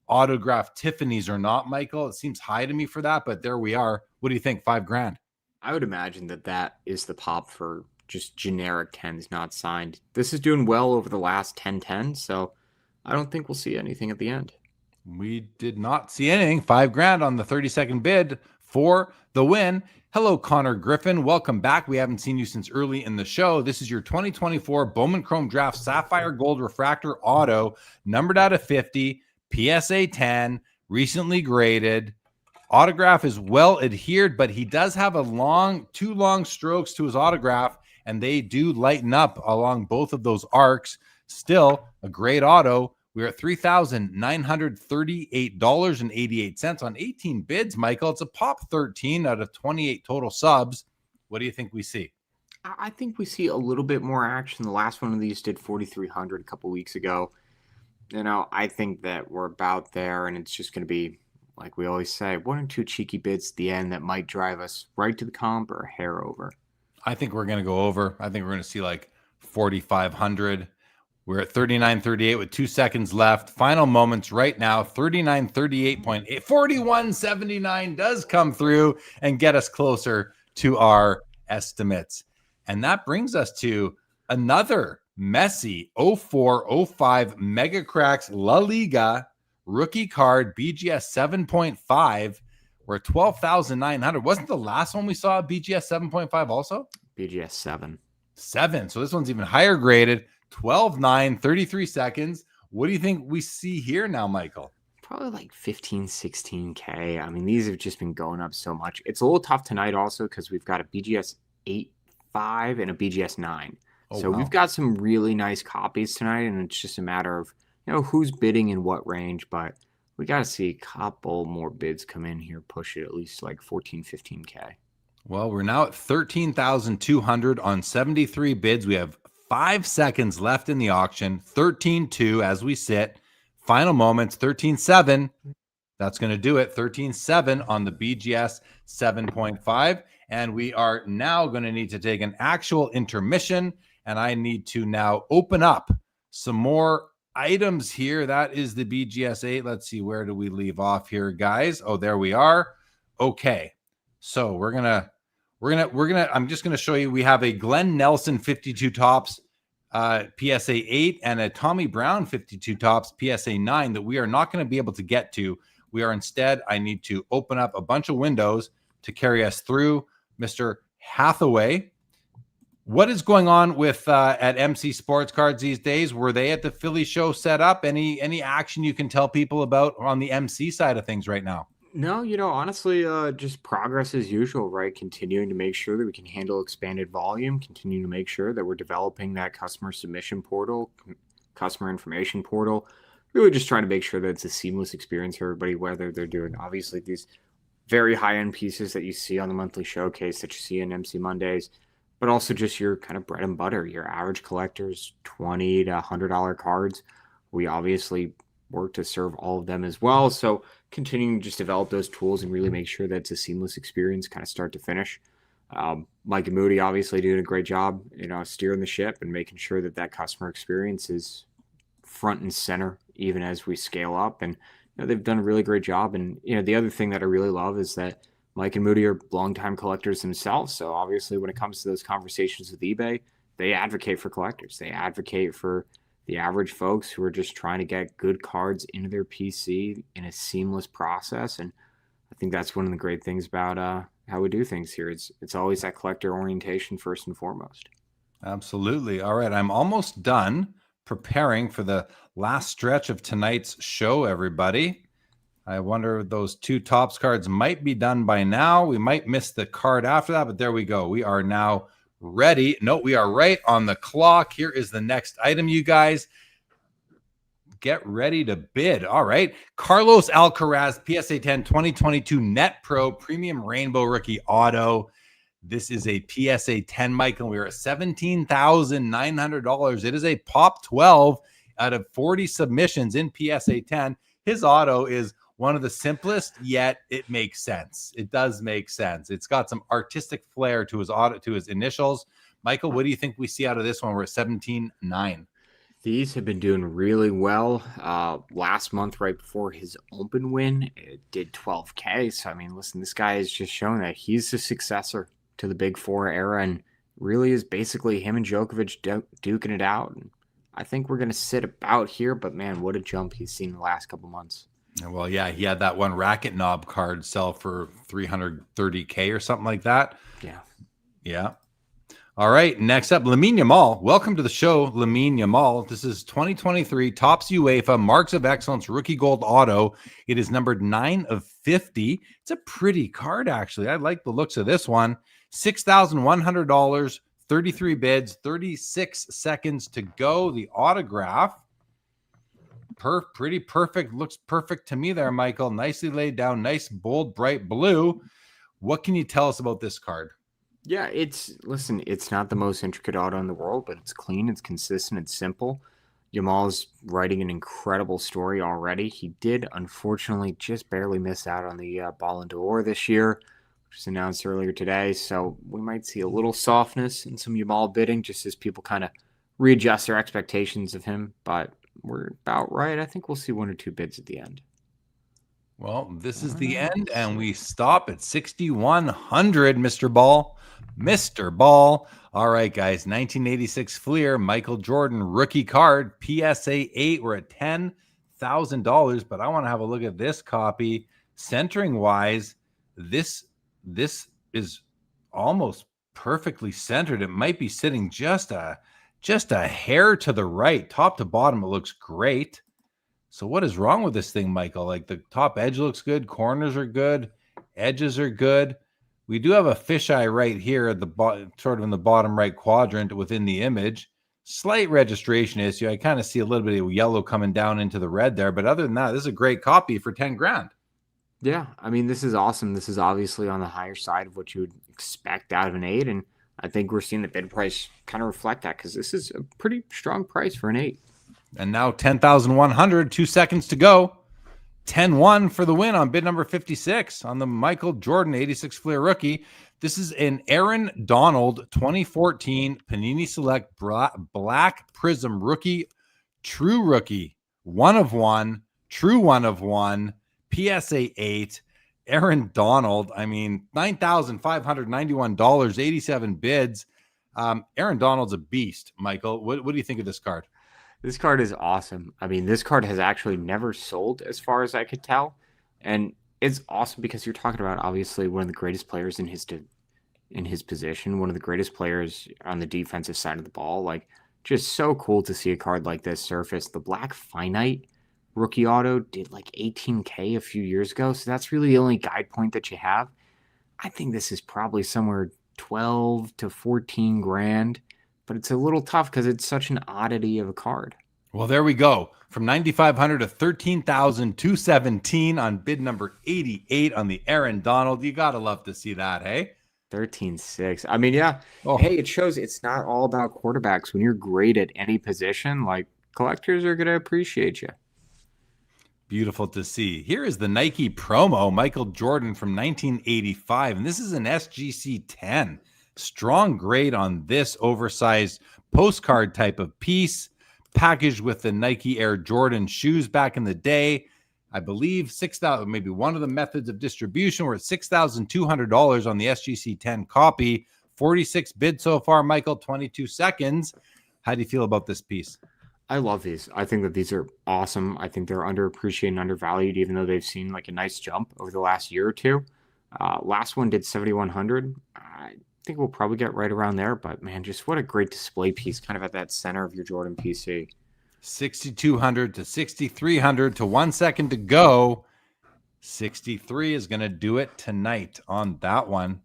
autographed Tiffany's or not, Michael. It seems high to me for that, but there we are. What do you think? $5,000. I would imagine that is the pop for just generic 10s not signed. This is doing well over the last 10-10, so I don't think we'll see anything at the end. We did not see anything. $5,000 on the 30-second bid for the win. Hello, Connor Griffin. Welcome back. We haven't seen you since early in the show. This is your 2024 Bowman Chrome Draft Sapphire Gold Refractor Auto, numbered out of 50, PSA 10, recently graded. Autograph is well adhered, but he does have two long strokes to his autograph, and they do lighten up along both of those arcs. Still a great auto. We're at $3,938.88 on 18 bids, Michael. It's a pop 13 out of 28 total subs. What do you think we see? I think we see a little bit more action. The last one of these did 4,300 a couple weeks ago. You know, I think that we're about there, and it's just going to be, like we always say, one or two cheeky bids at the end that might drive us right to the comp or a hair over. I think we're going to go over. I think we're going to see like 4,500. We're at 39.38 with 2 seconds left. Final moments right now. 39.38.8. 41.79 does come through and get us closer to our estimates. And that brings us to another messy 04-05 Mega Cracks La Liga rookie card, BGS 7.5. We're at 12,900. Wasn't the last one we saw BGS 7.5 also? BGS 7. 7. So this one's even higher graded. 12.9, 33 seconds. What do you think we see here now, Michael? Probably like 15, 16K. I mean, these have just been going up so much. It's a little tough tonight also because we've got a BGS 8.5 and a BGS 9. So wow. We've got some really nice copies tonight, and it's just a matter of, you know, who's bidding in what range. But we got to see a couple more bids come in here, push it at least like 14, 15K. Well, we're now at 13,200 on 73 bids. We have 5 seconds left in the auction. 13.2 as we sit. Final moments, 13.7. That's going to do it. 13.7 on the BGS 7.5. And we are now going to need to take an actual intermission. And I need to now open up some more items here. That is the BGS 8. Let's see, where do we leave off here, guys? Oh, there we are. Okay. So I'm just going to show you. We have a Glenn Nelson 52 tops PSA 8 and a Tommy Brown 52 tops PSA 9 that we are not going to be able to get to. We are instead, I need to open up a bunch of windows to carry us through. Mr. Hathaway, what is going on with at MC Sports Cards these days? Were they at the Philly show set up? Any action you can tell people about on the MC side of things right now? No, you know, honestly, just progress as usual, right? Continuing to make sure that we can handle expanded volume, continuing to make sure that we're developing that customer submission portal, customer information portal, really just trying to make sure that it's a seamless experience for everybody, whether they're doing obviously these very high-end pieces that you see on the monthly showcase that you see in MC Mondays, but also just your kind of bread and butter, your average collectors, $20 to $100 cards. We obviously work to serve all of them as well. So continuing to just develop those tools and really make sure that it's a seamless experience, kind of start to finish. Mike and Moody obviously doing a great job, you know, steering the ship and making sure that that customer experience is front and center even as we scale up. And they've done a really great job. And the other thing that I really love is that Mike and Moody are longtime collectors themselves. So obviously, when it comes to those conversations with eBay, they advocate for collectors. They advocate for the average folks who are just trying to get good cards into their PC in a seamless process. And I think that's one of the great things about how we do things here. It's always that collector orientation first and foremost. Absolutely. All right. I'm almost done preparing for the last stretch of tonight's show, everybody. I wonder if those two tops cards might be done by now. We might miss the card after that, but there we go. We are now ready. No, we are right on the clock. Here is the next item, you guys. Get ready to bid. All right. Carlos Alcaraz, PSA 10 2022 Net Pro Premium Rainbow Rookie Auto. This is a PSA 10, Michael. We are at $17,900. It is a pop 12 out of 40 submissions in PSA 10. His auto is one of the simplest, yet it makes sense. It does make sense. It's got some artistic flair to his auto, to his initials. Michael, what do you think we see out of this one? We're at 17.9. These have been doing really well. Last month, right before his open win, it did 12K. So, I mean, listen, this guy is just showing that he's the successor to the Big Four era and really is basically him and Djokovic duking it out. And I think we're going to sit about here, but man, what a jump he's seen the last couple months. Well, yeah, he had that one racket knob card sell for $330K or something like that. Yeah. Yeah. All right. Next up, Lamine Yamal. Welcome to the show, Lamine Yamal. This is 2023 Topps UEFA Marks of Excellence Rookie Gold Auto. It is numbered 9 of 50. It's a pretty card, actually. I like the looks of this one. $6,100, 33 bids, 36 seconds to go. The autograph. Pretty perfect. Looks perfect to me there, Michael. Nicely laid down. Nice, bold, bright blue. What can you tell us about this card? Yeah, it's not the most intricate auto in the world, but it's clean, it's consistent, it's simple. Yamal's writing an incredible story already. He did, unfortunately, just barely miss out on the Ballon d'Or this year, which was announced earlier today. So we might see a little softness in some Yamal bidding just as people kind of readjust their expectations of him. But we're about right. I think we'll see 1 or 2 bids at the end. Well, this is the end, and we stop at 6,100, Mr. Ball. Mr. Ball. All right, guys. 1986 Fleer, Michael Jordan rookie card, PSA 8. We're at $10,000, but I want to have a look at this copy. Centering wise, this is almost perfectly centered. It might be sitting just a hair to the right. Top to bottom, it looks great. So what is wrong with this thing, Michael? Like, the top edge looks good. Corners are good. Edges are good. We do have a fisheye right here at the sort of in the bottom right quadrant within the image. Slight registration issue. I kind of see a little bit of yellow coming down into the red there. But other than that, this is a great copy for 10 grand. Yeah, I mean, this is awesome. This is obviously on the higher side of what you would expect out of an 8. And I think we're seeing the bid price kind of reflect that because this is a pretty strong price for an 8. And now 10,100, 2 seconds to go. 10-1 for the win on bid number 56 on the Michael Jordan 86 Fleer rookie. This is an Aaron Donald 2014 Panini Select Black Prism rookie, true rookie, 1 of 1, true 1 of 1, PSA 8. Aaron Donald, I mean, $9,591, 87 bids. Aaron Donald's a beast, Michael. What do you think of this card? This card is awesome. I mean, this card has actually never sold as far as I could tell. And it's awesome because you're talking about obviously one of the greatest players in his position, one of the greatest players on the defensive side of the ball. Like, just so cool to see a card like this surface. The Black Finite rookie auto did like 18K a few years ago. So that's really the only guide point that you have. I think this is probably somewhere 12 to 14 grand. But it's a little tough because it's such an oddity of a card. Well, there we go. From 9,500 to 13,217 on bid number 88 on the Aaron Donald. You got to love to see that, hey? 13.6. I mean, yeah. Oh. Hey, it shows it's not all about quarterbacks. When you're great at any position, like, collectors are going to appreciate you. Beautiful to see. Here is the Nike promo, Michael Jordan from 1985. And this is an SGC 10. Strong grade on this oversized postcard type of piece. packaged with the Nike Air Jordan shoes back in the day. I believe 6,000, maybe one of the methods of distribution. We're at $6,200 on the SGC 10 copy. 46 bids so far, Michael, 22 seconds. How do you feel about this piece? I love these. I think that these are awesome. I think they're underappreciated and undervalued, even though they've seen like a nice jump over the last year or two. Last one did 7,100. I think we'll probably get right around there, but man, just what a great display piece, kind of at that center of your Jordan PC. 6,200 to 6,300 to 1 second to go. 63 is going to do it tonight on that one.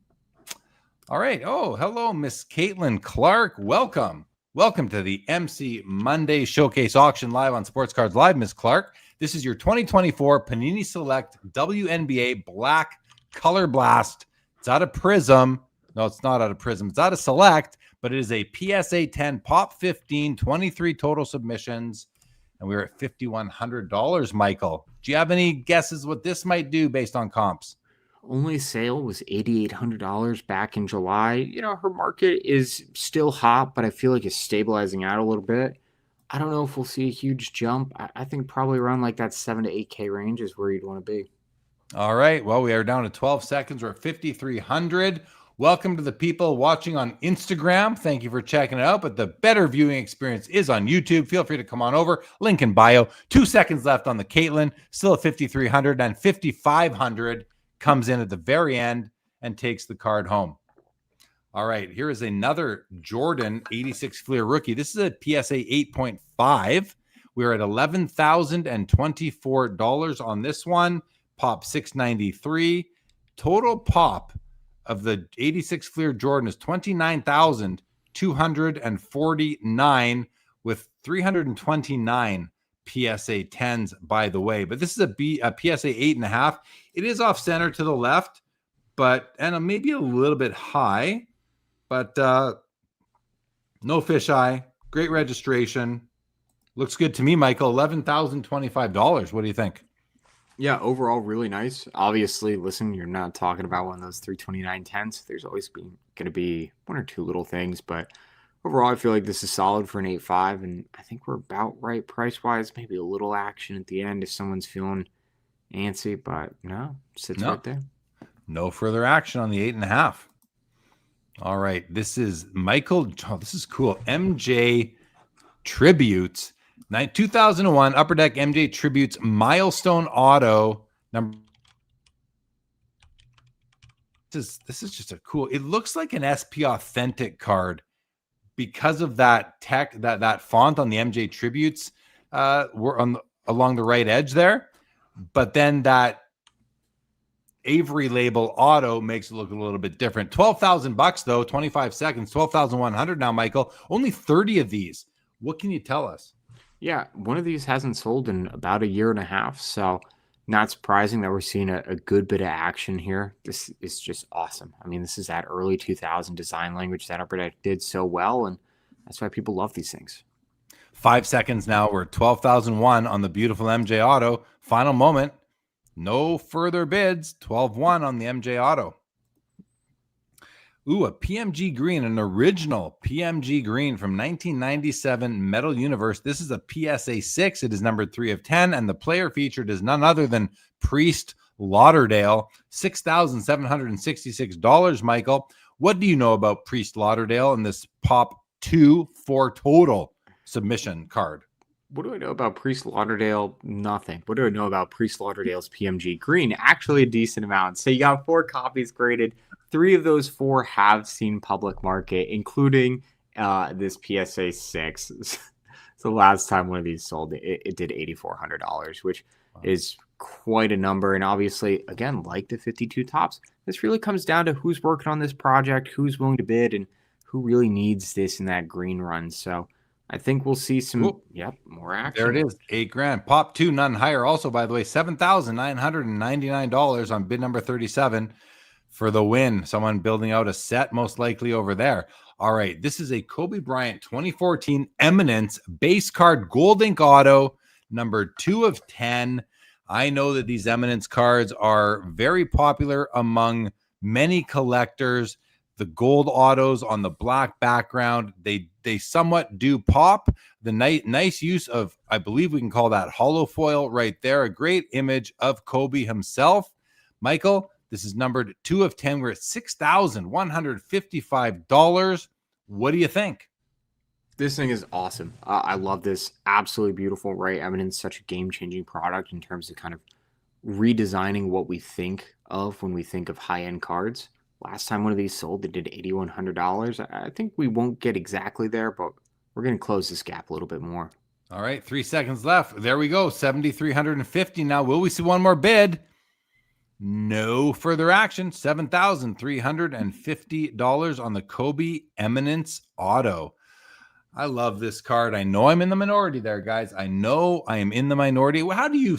All right. Oh, hello, Miss Caitlin Clark. Welcome. Welcome to the MC Monday Showcase Auction live on Sports Cards Live, Miss Clark. This is your 2024 Panini Select WNBA Black Color Blast. It's out of Prism. No, it's not out of Prism. It's out of Select, but it is a PSA 10 Pop 15, 23 total submissions, and we're at $5,100, Michael. Do you have any guesses what this might do based on comps? Only sale was $8,800 back in July. You know, her market is still hot, but I feel like it's stabilizing out a little bit. I don't know if we'll see a huge jump. I think probably around like that 7 to 8K range is where you'd want to be. All right. Well, we are down to 12 seconds. We're at 5,300. Welcome to the people watching on Instagram. Thank you for checking it out. But the better viewing experience is on YouTube. Feel free to come on over. Link in bio. 2 seconds left on the Caitlin. Still at 5,300, and 5,500 comes in at the very end and takes the card home. All right. Here is another Jordan 86 Fleer rookie. This is a PSA 8.5. We're at $11,024 on this one. Pop 693. Total pop of the 86 Fleer Jordan is 29,249 with 329 PSA 10s, by the way. But this is a PSA 8.5. It is off center to the left, and maybe a little bit high, but no fisheye. Great registration. Looks good to me, Michael. $11,025. What do you think? Yeah, overall, really nice. Obviously, listen, you're not talking about one of those 329 10s. There's always going to be one or two little things, but overall, I feel like this is solid for an 8.5, and I think we're about right price-wise. Maybe a little action at the end if someone's feeling antsy, but no, sits right there. No further action on the 8.5. All right, this is Michael. Oh, this is cool. MJ Tributes. 2001 Upper Deck MJ Tributes Milestone Auto number. This is just a cool. It looks like an SP Authentic card because of that that font on the MJ Tributes were along the right edge there, but then that Avery label auto makes it look a little bit different. $12,000 though. 25 seconds. 12,100 now, Michael. Only 30 of these. What can you tell us? Yeah, one of these hasn't sold in about a year and a half, so not surprising that we're seeing a good bit of action here. This is just awesome. I mean, this is that early 2000 design language that Upper Deck did so well, and that's why people love these things. 5 seconds now. We're at 12,001 on the beautiful MJ Auto. Final moment. No further bids. 12-1 on the MJ Auto. Ooh, a PMG green, an original PMG green from 1997 Metal Universe. This is a PSA 6. It is numbered 3 of 10, and the player featured is none other than Priest Lauderdale. $6,766, Michael. What do you know about Priest Lauderdale and this Pop 2-4 total submission card? What do I know about Priest Lauderdale? Nothing. What do I know about Priest Lauderdale's PMG green? Actually, a decent amount. So you got 4 copies graded. 3 of those 4 have seen public market, including this PSA 6. So the last time one of these sold, it did $8,400, which is quite a number. And obviously, again, like the 52 tops, this really comes down to who's working on this project, who's willing to bid, and who really needs this in that green run. So I think we'll see some, more action. There it is, $8,000. Pop 2, none higher. Also, by the way, $7,999 on bid number 37 for the win. Someone building out a set, most likely over there. All right, this is a Kobe Bryant 2014 Eminence base card gold ink auto, number 2 of 10. I know that these Eminence cards are very popular among many collectors. The gold autos on the black background, they somewhat do pop. The nice use of, I believe we can call that hollow foil right there. A great image of Kobe himself. Michael, this is numbered 2 of 10. We're at $6,155. What do you think? This thing is awesome. I love this. Absolutely beautiful, right? I mean, it's such a game-changing product in terms of kind of redesigning what we think of when we think of high-end cards. Last time one of these sold, they did $8,100. I think we won't get exactly there, but we're going to close this gap a little bit more. All right, 3 seconds left. There we go, $7,350. Now, will we see one more bid? No further action. $7,350 on the Kobe Eminence Auto. I love this card. I know I'm in the minority there, guys. I know I am in the minority. Where do you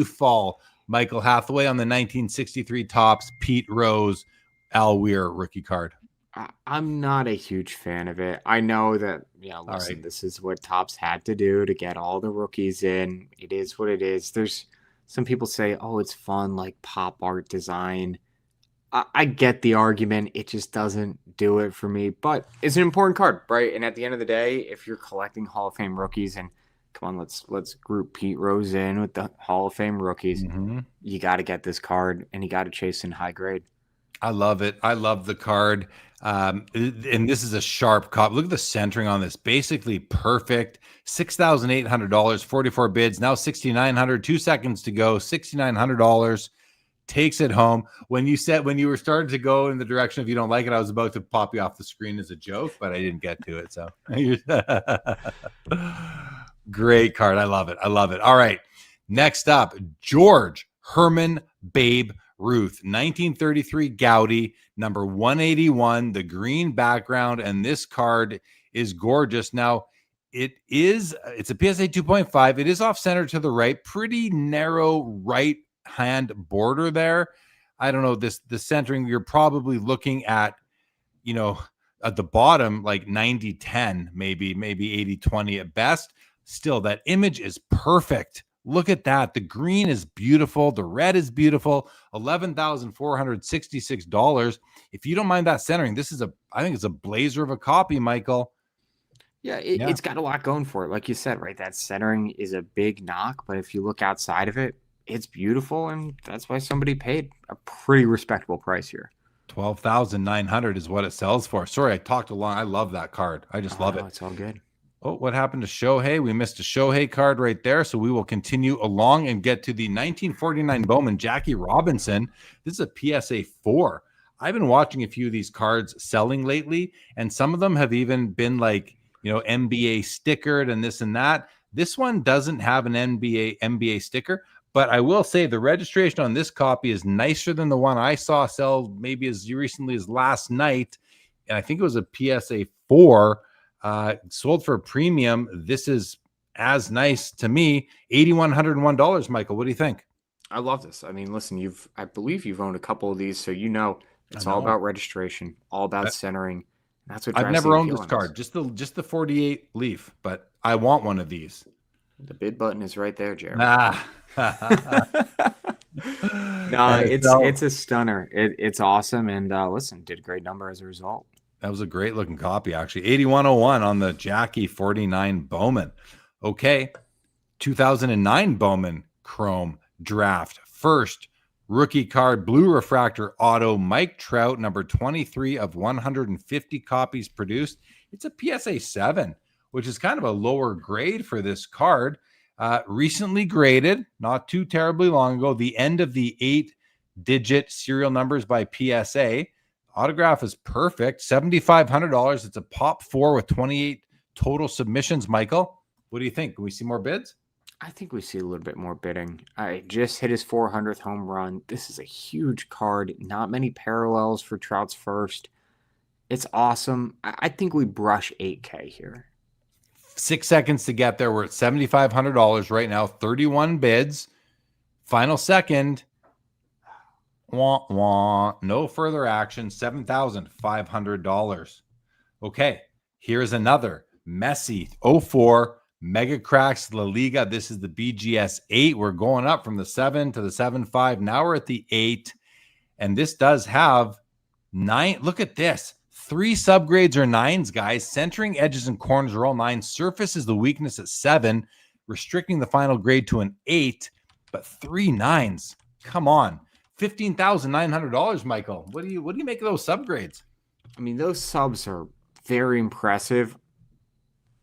fall, Michael Hathaway, on the 1963 Topps Pete Rose Al Weir rookie card? I'm not a huge fan of it. I know that, listen, This is what Topps had to do to get all the rookies in. It is what it is. There's some people say, oh, it's fun, like pop art design. I get the argument. It just doesn't do it for me, but it's an important card, right? And at the end of the day, if you're collecting Hall of Fame rookies, and come on, let's group Pete Rose in with the Hall of Fame rookies. You got to get this card, and you got to chase in high grade. I love it. I love the card. And this is a sharp cop. Look at the centering on this. Basically perfect. $6,800, 44 bids. Now $6,900, 2 seconds to go. $6,900 takes it home. When you were starting to go in the direction of you don't like it, I was about to pop you off the screen as a joke, but I didn't get to it. So great card. I love it. I love it. All right. Next up, George Herman Babe Ruth, 1933 Gaudi, number 181, the green background, and this card is gorgeous. Now, it's a PSA 2.5. It is off center to the right, pretty narrow right hand border there. I don't know, the centering, you're probably looking at, at the bottom, like 90-10, maybe 80-20 at best. Still, that image is perfect. Look at that. The green is beautiful. The red is beautiful. $11,466. If you don't mind that centering, I think it's a blazer of a copy, Michael. Yeah, it's got a lot going for it. Like you said, right? That centering is a big knock, but if you look outside of it, it's beautiful, and that's why somebody paid a pretty respectable price here. $12,900 is what it sells for. Sorry, I talked along. I love that card. I just love it. It's all good. Oh, what happened to Shohei? We missed a Shohei card right there, so we will continue along and get to the 1949 Bowman, Jackie Robinson. This is a PSA 4. I've been watching a few of these cards selling lately, and some of them have even been like, NBA stickered and this and that. This one doesn't have an NBA sticker, but I will say the registration on this copy is nicer than the one I saw sell maybe as recently as last night, and I think it was a PSA 4. Sold for a premium. This is as nice to me. $8,101, Michael. What do you think? I love this. I mean, listen, I believe you've owned a couple of these, so it's all about registration, all about centering. That's what I've never owned this card, just the 48 leaf, but I want one of these. The bid button is right there, Jeremy. No, it's a stunner. It's awesome, and listen, did a great number as a result. That was a great looking copy, actually. 8,101 on the Jackie 49 Bowman. Okay. 2009 Bowman Chrome Draft. First rookie card, blue refractor auto, Mike Trout, number 23 of 150 copies produced. It's a PSA 7, which is kind of a lower grade for this card. Recently graded, not too terribly long ago, the end of the 8-digit serial numbers by PSA. Autograph is perfect. $7,500. It's a pop 4 with 28 total submissions. Michael, what do you think? Can we see more bids? I think we see a little bit more bidding. I just hit his 400th home run. This is a huge card. Not many parallels for Trout's first. It's awesome. I think we brush 8K here. 6 seconds to get there. We're at $7,500 right now. 31 bids. Final second. Wah, wah. No further action. $7,500. Okay, here's another Messi 04 Mega Cracks La Liga. This is the BGS 8. We're going up from the 7 to the 7.5. Now we're at the 8, and this does have 9. Look at this. 3 subgrades are 9s, guys. Centering, edges, and corners are all 9. Surface is the weakness at 7, restricting the final grade to an 8. But 3 9s. Come on. $15,900, Michael. What do you make of those subgrades? I mean, those subs are very impressive.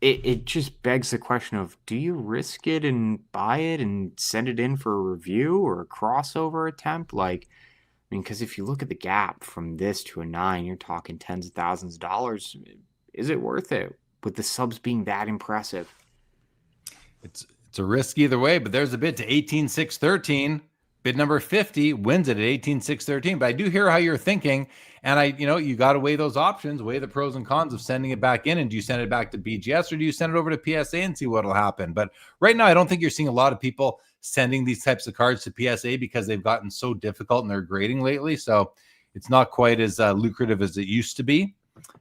It just begs the question of, do you risk it and buy it and send it in for a review or a crossover attempt? Like, I mean, because if you look at the gap from this to a 9, you're talking tens of thousands of dollars. Is it worth it with the subs being that impressive? It's a risk either way, but there's a bid to 18,613. Bid number 50 wins it at 18,613. But I do hear how you're thinking, and you got to weigh those options, weigh the pros and cons of sending it back in. And do you send it back to BGS or do you send it over to PSA and see what'll happen? But right now, I don't think you're seeing a lot of people sending these types of cards to PSA because they've gotten so difficult in their grading lately. So it's not quite as lucrative as it used to be.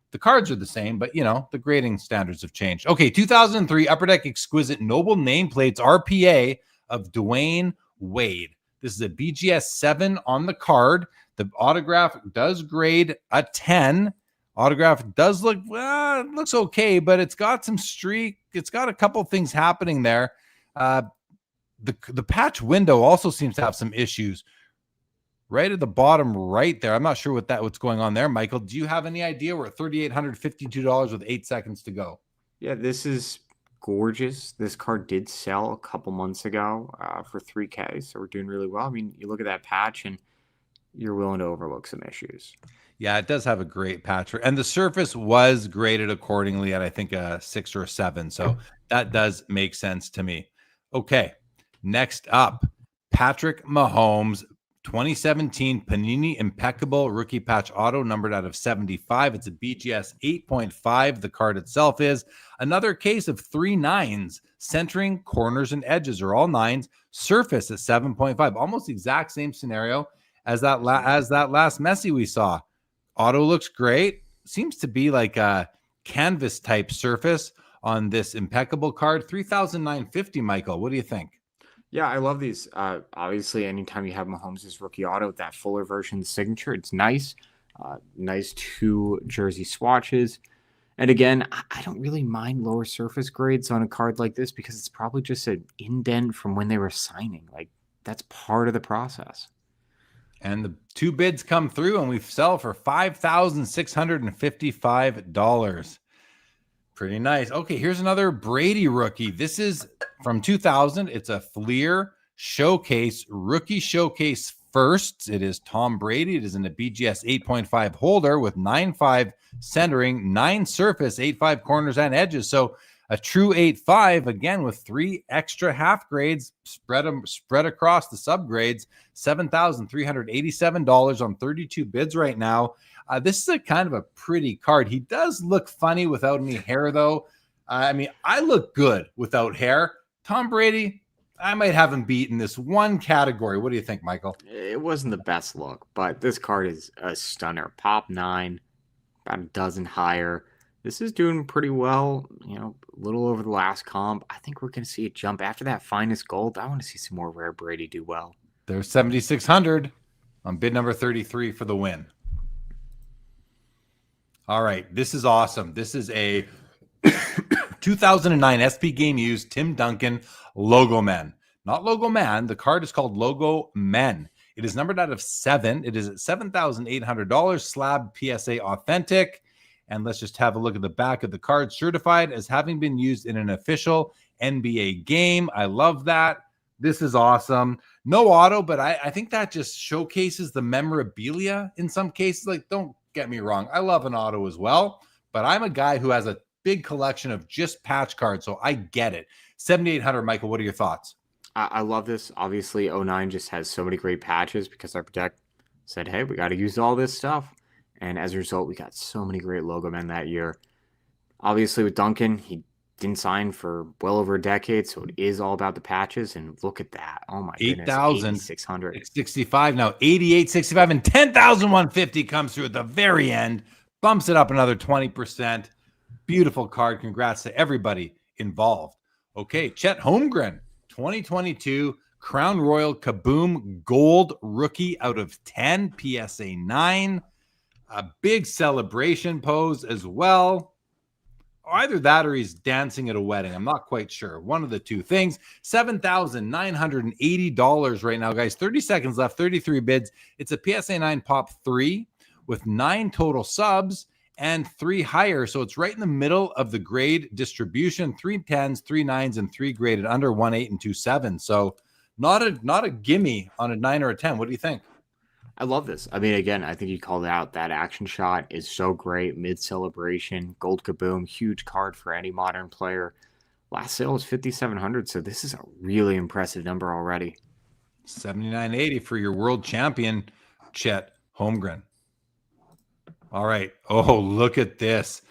The cards are the same, but the grading standards have changed. Okay, 2003 Upper Deck Exquisite Noble Nameplates RPA of Dwayne Wade. This is a BGS 7 on the card. The autograph does grade a 10. Autograph does look, it looks okay, but it's got some streak. It's got a couple things happening there. The patch window also seems to have some issues. Right at the bottom right there. I'm not sure what's going on there. Michael, do you have any idea? We're at $3,852 with 8 seconds to go. Yeah, this is gorgeous. This card did sell a couple months ago for $3K, so we're doing really well. I mean, you look at that patch and you're willing to overlook some issues. Yeah, it does have a great patch. And the surface was graded accordingly at, I think, a 6 or a 7. So that does make sense to me. Okay, next up, Patrick Mahomes, 2017 Panini Impeccable Rookie Patch Auto, numbered out of 75. It's a BGS 8.5. The card itself is another case of 3 9s. Centering, corners, and edges are all 9s. Surface at 7.5. Almost the exact same scenario as that last Messi we saw. Auto looks great. Seems to be like a canvas type surface on this Impeccable card. $3,950, Michael. What do you think? Yeah, I love these. Obviously, anytime you have Mahomes' rookie auto, that fuller version, the signature, it's nice. Nice 2 jersey swatches. And again, I don't really mind lower surface grades on a card like this because it's probably just an indent from when they were signing. Like, that's part of the process. And the 2 bids come through and we sell for $5,655. Pretty nice. Okay, here's another Brady rookie. This is from 2000. It's a Fleer Showcase, Rookie Showcase Firsts. It is Tom Brady. It is in a BGS 8.5 holder with 9.5 centering, 9 surface, 8.5 corners and edges. So a true 8.5, again, with 3 extra half grades spread across the subgrades. $7,387 on 32 bids right now. This is a kind of a pretty card. He does look funny without any hair, though. I mean, I look good without hair. Tom Brady, I might have him beat in this one category. What do you think, Michael? It wasn't the best look, but this card is a stunner. Pop 9, about a dozen higher. This is doing pretty well, a little over the last comp. I think we're going to see it jump. After that finest gold, I want to see some more rare Brady do well. There's 7,600 on bid number 33 for the win. All right, this is awesome. This is a 2009 SP Game Used Tim Duncan Logo Men. Not Logo Man. The card is called Logo Men. It is numbered out of 7. It is at $7,800. Slab PSA Authentic. And let's just have a look at the back of the card. Certified as having been used in an official NBA game. I love that. This is awesome. No auto, but I think that just showcases the memorabilia in some cases. Like, don't get me wrong. I love an auto as well, but I'm a guy who has a big collection of just patch cards, so I get it. 7,800, Michael, what are your thoughts? I love this. Obviously, 09 just has so many great patches because Upper Deck said, hey, we got to use all this stuff. And as a result, we got so many great logo men that year. Obviously, with Duncan, he didn't sign for well over a decade, so it is all about the patches. And look at that. Oh, my goodness. 8,665. Now, 8,865 and 10,150 comes through at the very end. Bumps it up another 20%. Beautiful card. Congrats to everybody involved. Okay, Chet Holmgren, 2022 Crown Royal Kaboom Gold Rookie out of 10, PSA 9. A big celebration pose as well. Either that or he's dancing at a wedding. I'm not quite sure. One of the two things. $7,980 right now, guys. 30 seconds left, 33 bids. It's a PSA 9 Pop 3 with 9 total subs and 3 higher. So it's right in the middle of the grade distribution. 3 10s, 3 9s, and 3 graded under, 1 8 and 2 7. So not a gimme on a 9 or a 10. What do you think? I love this. I mean, again, I think you called it out. That action shot is so great. Mid celebration, gold kaboom, huge card for any modern player. Last sale was 5,700, so this is a really impressive number already. 79.80 for your world champion, Chet Holmgren. All right. Oh, look at this.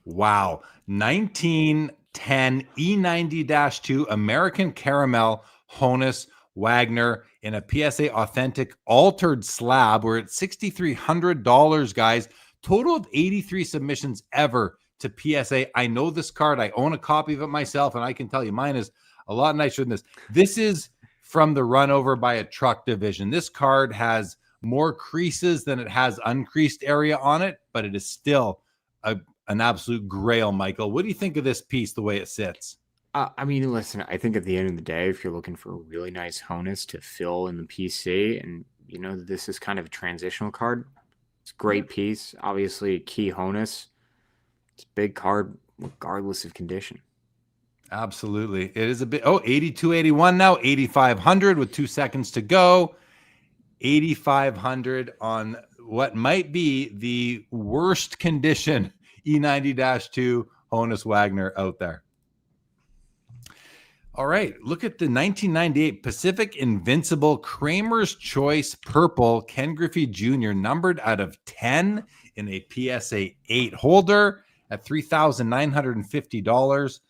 Wow. 1910 E90-2 American Caramel Honus Wagner in a PSA Authentic altered slab. We're at $6,300, guys. Total of 83 submissions ever to PSA. I know this card. I own a copy of it myself, and I can tell you mine is a lot nicer than this. This is from the run over by a truck division. This card has more creases than it has uncreased area on it, but it is still an absolute grail, Michael. What do you think of this piece, the way it sits? I mean, listen, I think at the end of the day, if you're looking for a really nice Honus to fill in the PC, and you know, this is kind of a transitional card, it's a great piece. Obviously, a key Honus. It's a big card, regardless of condition. Absolutely. It is a bit. Oh, 82.81 now, 8,500 with 2 seconds to go. 8,500 on what might be the worst condition E90-2 Honus Wagner out there. All right, look at the 1998 Pacific Invincible Kramer's Choice Purple Ken Griffey Jr. numbered out of 10 in a PSA 8 holder at $3,950.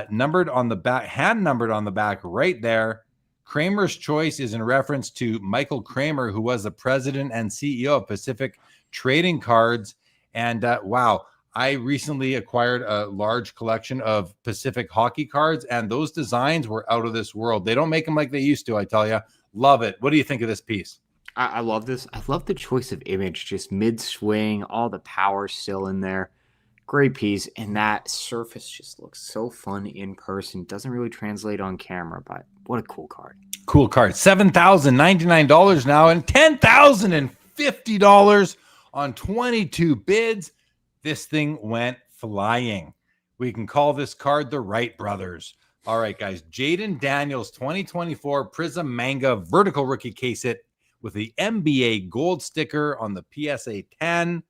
Numbered on the back, hand numbered on the back right there. Kramer's Choice is in reference to Michael Kramer, who was the president and CEO of Pacific Trading Cards. And wow, I recently acquired a large collection of Pacific hockey cards, and those designs were out of this world. They don't make them like they used to, I tell you. Love it. What do you think of this piece? I love this. I love the choice of image, just mid-swing, all the power still in there. Great piece, and that surface just looks so fun in person. Doesn't really translate on camera, but what a cool card. Cool card. $7,099 now and $10,050 on 22 bids. This thing went flying. We can call this card the Wright brothers. All right, guys. Jaden Daniels 2024 Prism Manga vertical rookie case hit with the NBA gold sticker on the PSA 10.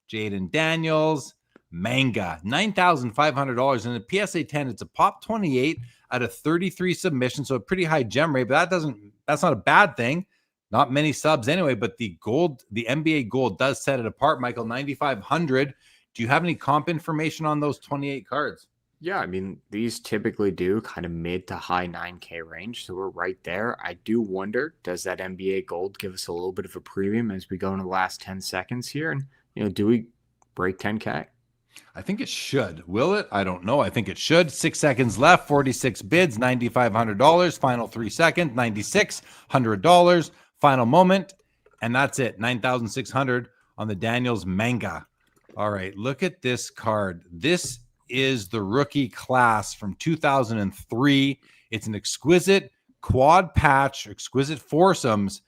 Jaden Daniels Manga, $9,500. In the PSA 10, it's a pop 28 out of 33 submissions, so a pretty high gem rate, but that's not a bad thing. Not many subs anyway, but the NBA gold does set it apart, Michael. 9,500. Do you have any comp information on those 28 cards? Yeah, I mean, these typically do kind of mid to high 9K range, so we're right there. I do wonder, does that NBA gold give us a little bit of a premium as we go into the last 10 seconds here? And, you know, do we break 10K? I think it should. Will it? I don't know. I think it should. 6 seconds left, 46 bids, $9,500. Final 3 seconds, $9,600. Final moment, and that's it. 9,600 on the Daniels Manga. All right, look at this card. This is the rookie class from 2003. It's an exquisite quad patch, exquisite foursomes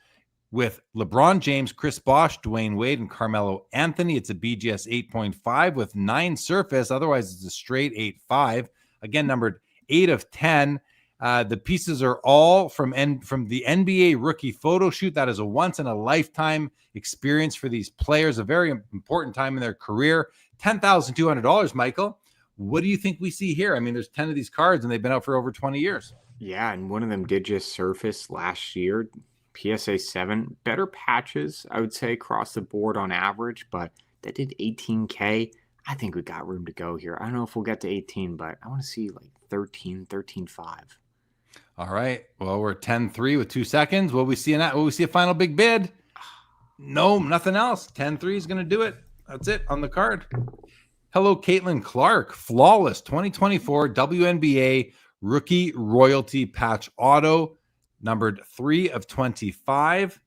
with LeBron James, Chris Bosh, Dwayne Wade, and Carmelo Anthony. It's a BGS 8.5 with 9 surface. Otherwise, it's a straight 8.5. Again, numbered 8 of 10. The pieces are all from the NBA rookie photo shoot. That is a once-in-a-lifetime experience for these players, a very important time in their career. $10,200, Michael. What do you think we see here? I mean, there's 10 of these cards, and they've been out for over 20 years. Yeah, and one of them did just surface last year. PSA 7. Better patches, I would say, across the board on average, but that did 18K. I think we got room to go here. I don't know if we'll get to 18, but I want to see like 13, 13.5. All right. Well, we're 10-3 with 2 seconds. Will we see a final big bid? No, nothing else. 10-3 is going to do it. That's it on the card. Hello, Caitlin Clark. Flawless 2024 WNBA rookie royalty patch auto, numbered 3 of 25.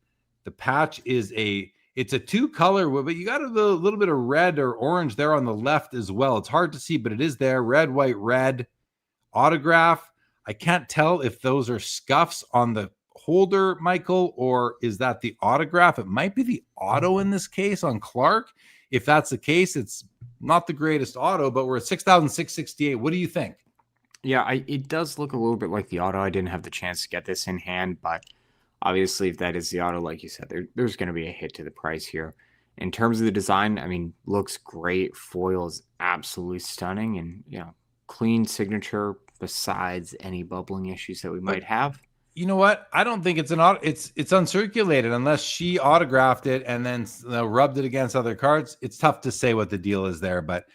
The patch is a It's a 2-color, but you got a little bit of red or orange there on the left as well. It's hard to see, but it is there. Red, white, red. Autograph. I can't tell if those are scuffs on the holder, Michael, or is that the autograph? It might be the auto in this case on Clark. If that's the case, it's not the greatest auto, but we're at 6,668. What do you think? Yeah, it does look a little bit like the auto. I didn't have the chance to get this in hand, but obviously, if that is the auto, like you said, there's going to be a hit to the price here. In terms of the design, I mean, looks great. Foil is absolutely stunning, and clean signature besides any bubbling issues that we might have. You know what? I don't think it's an auto. It's uncirculated unless she autographed it and then rubbed it against other cards. It's tough to say what the deal is there, but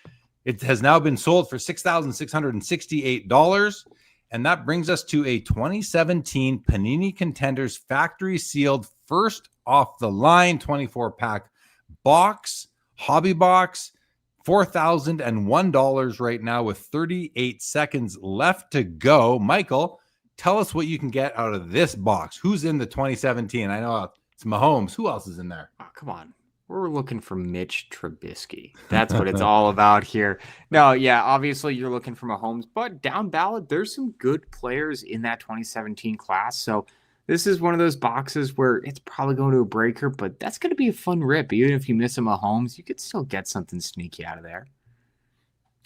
it has now been sold for $6,668. And that brings us to a 2017 Panini Contenders factory sealed first off the line 24-pack box, hobby box, $4,001 right now with 38 seconds left to go. Michael, tell us what you can get out of this box. Who's in the 2017? I know it's Mahomes. Who else is in there? Oh, come on. We're looking for Mitch Trubisky. That's what it's all about here. No, yeah, obviously you're looking for Mahomes, but down ballot, there's some good players in that 2017 class. So this is one of those boxes where it's probably going to a breaker, but that's going to be a fun rip. Even if you miss a Mahomes, you could still get something sneaky out of there.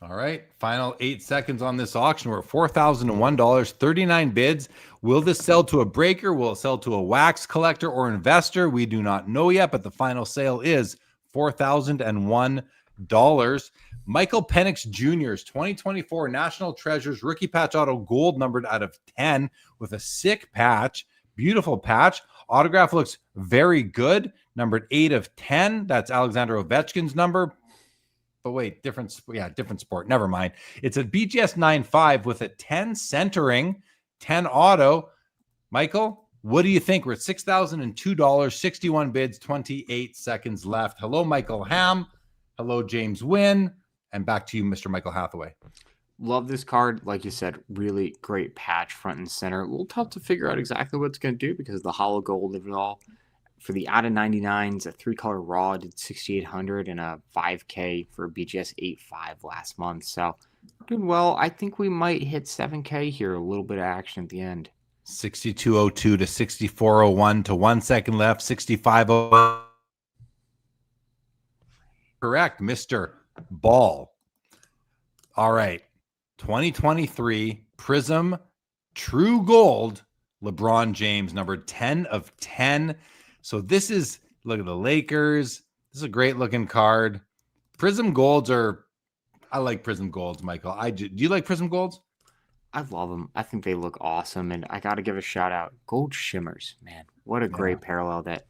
All right, final 8 seconds on this auction. We're at $4,001, 39 bids. Will this sell to a breaker? Will it sell to a wax collector or investor? We do not know yet, but the final sale is $4,001. Michael Penix Jr.'s 2024 National Treasures Rookie Patch Auto Gold numbered out of 10 with a sick patch. Beautiful patch. Autograph looks very good. Numbered 8 of 10. That's Alexander Ovechkin's number. But wait, different sport. Never mind. It's a BGS 9.5 with a 10 centering, 10 auto. Michael, what do you think? We're at $6,002, 61 bids, 28 seconds left. Hello, Michael Ham. Hello, James Wynn. And back to you, Mr. Michael Hathaway. Love this card. Like you said, really great patch front and center. A little tough to figure out exactly what it's going to do because of the hollow gold of it all. For the out of 99s, a 3-color raw did 6,800 and a 5K for BGS 8.5 last month. So doing well. I think we might hit 7K here. A little bit of action at the end. 6202 to 6401 to 1 second left. 6501. Correct, Mr. Ball. All right. 2023 Prism True Gold LeBron James, numbered 10 of 10. So this is, look at the Lakers. This is a great looking card. Prism Golds I like Prism Golds, Michael. Do you like Prism Golds? I love them. I think they look awesome. And I got to give a shout out. Gold Shimmers, man. What a great parallel that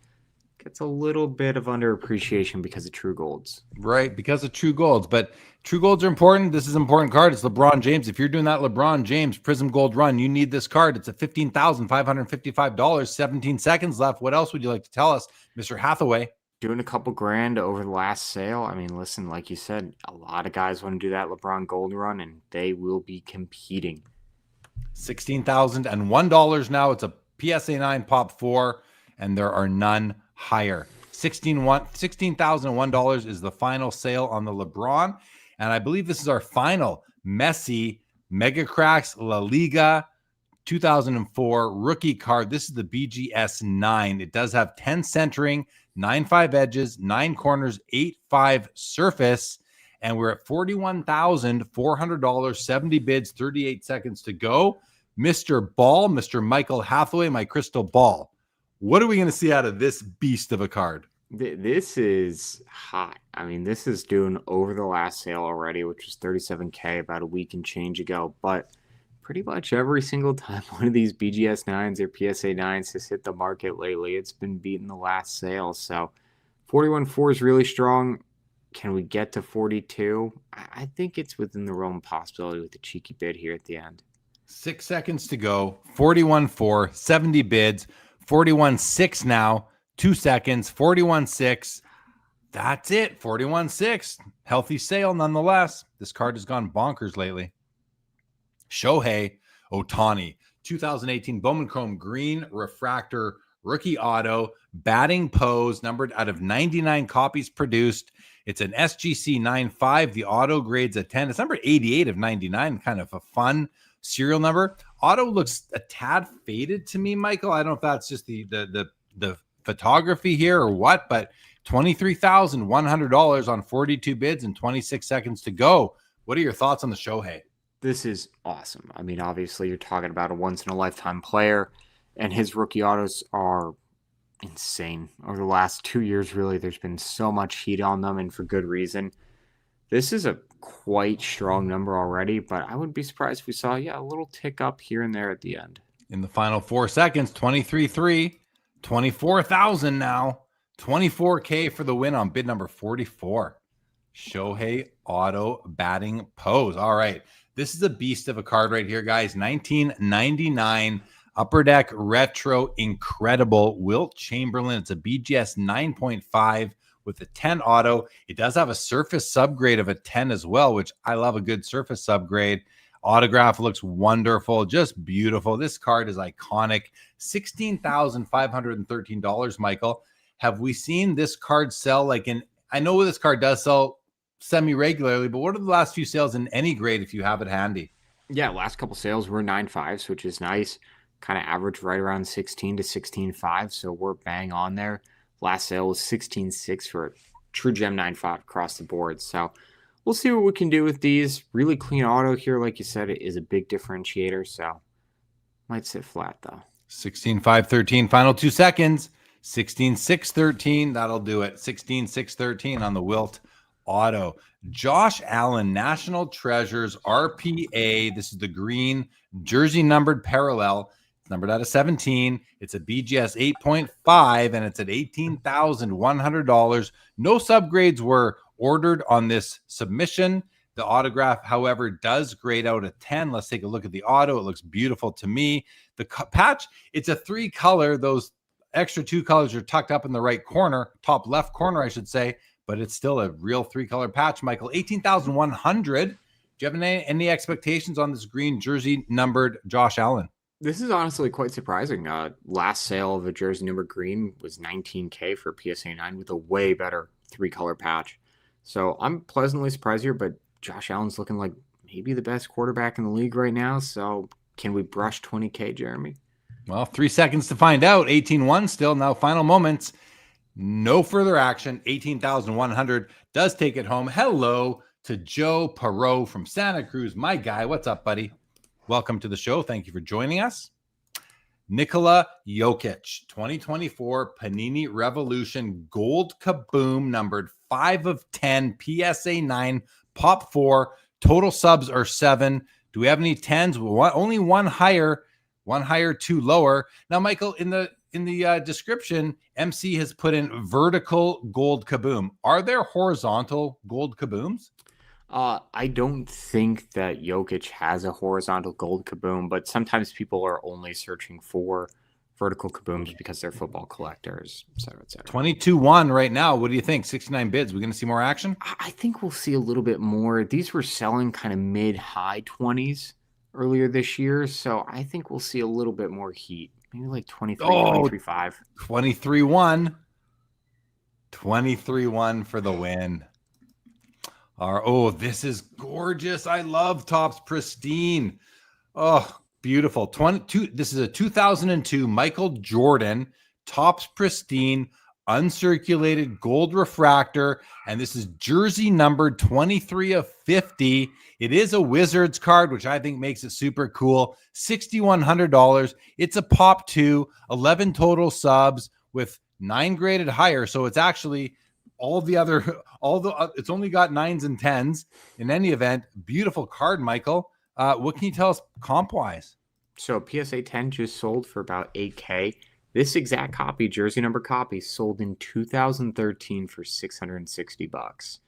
gets a little bit of underappreciation because of True Golds. Right, because of True Golds. But True Golds are important. This is an important card. It's LeBron James. If you're doing that LeBron James Prism Gold run, you need this card. It's a $15,555, 17 seconds left. What else would you like to tell us, Mr. Hathaway? Doing a couple grand over the last sale. I mean, listen, like you said, a lot of guys want to do that LeBron Gold run, and they will be competing. $16,001 now. It's a PSA 9 Pop 4, and there are none higher. $16,001 is the final sale on the LeBron. And I believe this is our final Messi Mega Cracks La Liga 2004 rookie card. This is the BGS 9. It does have 10 centering, 9.5 edges, 9 corners, 8.5 surface. And we're at $41,400, 70 bids, 38 seconds to go. Mr. Ball, Mr. Michael Hathaway, my crystal ball. What are we going to see out of this beast of a card? This is hot. I mean, this is doing over the last sale already, which was $37K about a week and change ago. But pretty much every single time one of these BGS 9s or PSA 9s has hit the market lately, it's been beating the last sale. So 41.4 is really strong. Can we get to 42? I think it's within the realm of possibility with the cheeky bid here at the end. 6 seconds to go. 41.4, 70 bids. 41.6 now. 2 seconds. 41.6. That's it. 41.6. Healthy sale nonetheless. This card has gone bonkers lately. Shohei Ohtani, 2018 Bowman Chrome Green Refractor rookie auto, batting pose, numbered out of 99 copies produced. It's an SGC 9.5. The auto grade's a 10. It's number 88 of 99, kind of a fun serial number. Auto looks a tad faded to me, Michael. I don't know if that's just the photography here or what, but $23,100 on 42 bids and 26 seconds to go. What are your thoughts on the Shohei? This is awesome. I mean, obviously, you're talking about a once-in-a-lifetime player, and his rookie autos are insane. Over the last 2 years, really, there's been so much heat on them, and for good reason. This is a quite strong number already, but I wouldn't be surprised if we saw, a little tick up here and there at the end. In the final 4 seconds, 23.3, 24,000 now, 24K for the win on bid number 44. Shohei auto batting pose. All right. This is a beast of a card right here, guys. 1999 Upper Deck Retro Incredible Wilt Chamberlain. It's a BGS 9.5 with a 10 auto. It does have a surface subgrade of a 10 as well, which I love a good surface subgrade. Autograph looks wonderful, just beautiful. This card is iconic. $16,513, Michael. Have we seen this card sell I know this card does sell semi-regularly, but what are the last few sales in any grade if you have it handy? Yeah, last couple sales were 9.5s, which is nice. Kind of average right around 16 to 16.5, so we're bang on there. Last sale was 16.6 for a true gem 9.5 across the board. So we'll see what we can do with these. Really clean auto here, like you said, it is a big differentiator, so might sit flat though. 16.513, final 2 seconds. 16.613, that'll do it. 16.613 on the Wilt auto. Josh Allen, National Treasures, RPA. This is the green jersey numbered parallel. It's numbered out of 17. It's a BGS 8.5, and it's at $18,100. No subgrades were ordered on this submission. The autograph, however, does grade out a 10. Let's take a look at the auto. It looks beautiful to me. The patch, it's a 3-color. Those extra 2 colors are tucked up in the right corner, top left corner, I should say, but it's still a real 3-color patch, Michael. $18,100. Do you have any expectations on this green jersey numbered Josh Allen? This is honestly quite surprising. Last sale of a jersey number green was $19K for PSA 9 with a way better 3-color patch. So I'm pleasantly surprised here, but Josh Allen's looking like maybe the best quarterback in the league right now. So can we brush 20K, Jeremy? Well, 3 seconds to find out. 18-1 still. Now final moments. No further action. 18,100 does take it home. Hello to Joe Perot from Santa Cruz. My guy. What's up, buddy? Welcome to the show. Thank you for joining us. Nikola Jokic, 2024 Panini Revolution Gold Kaboom, numbered 5 of 10, PSA 9, Pop 4. Total subs are 7. Do we have any 10s? Only one higher, 2 lower. Now, Michael, in the description, MC has put in vertical gold kaboom. Are there horizontal gold kabooms? I don't think that Jokic has a horizontal gold kaboom, but sometimes people are only searching for vertical kabooms because they're football collectors, et cetera, et cetera. 22-1 right now. What do you think? 69 bids. We're going to see more action? I think we'll see a little bit more. These were selling kind of mid-high 20s earlier this year, so I think we'll see a little bit more heat. Maybe like 23, 23.5. 23-1. 23-1 for the win. This is gorgeous. I love Topps Pristine. Oh, beautiful. 22. This is a 2002 Michael Jordan Topps Pristine uncirculated gold refractor, and this is jersey numbered 23 of 50. It is a Wizards card, which I think makes it super cool. $6,100. It's a Pop 2, 11 total subs with 9 graded higher, so it's actually it's only got 9s and 10s. In any event, beautiful card, Michael. What can you tell us comp-wise? So PSA 10 just sold for about $8K. This exact copy, jersey number copy, sold in 2013 for $660.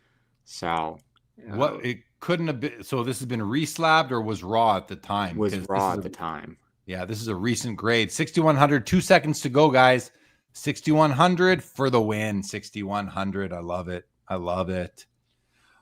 So what it couldn't have been. So this has been reslabbed or was raw at the time? Was raw at the time. Yeah, this is a recent grade. 6,100. 2 seconds to go, guys. 6,100 for the win. 6,100. I love it. I love it.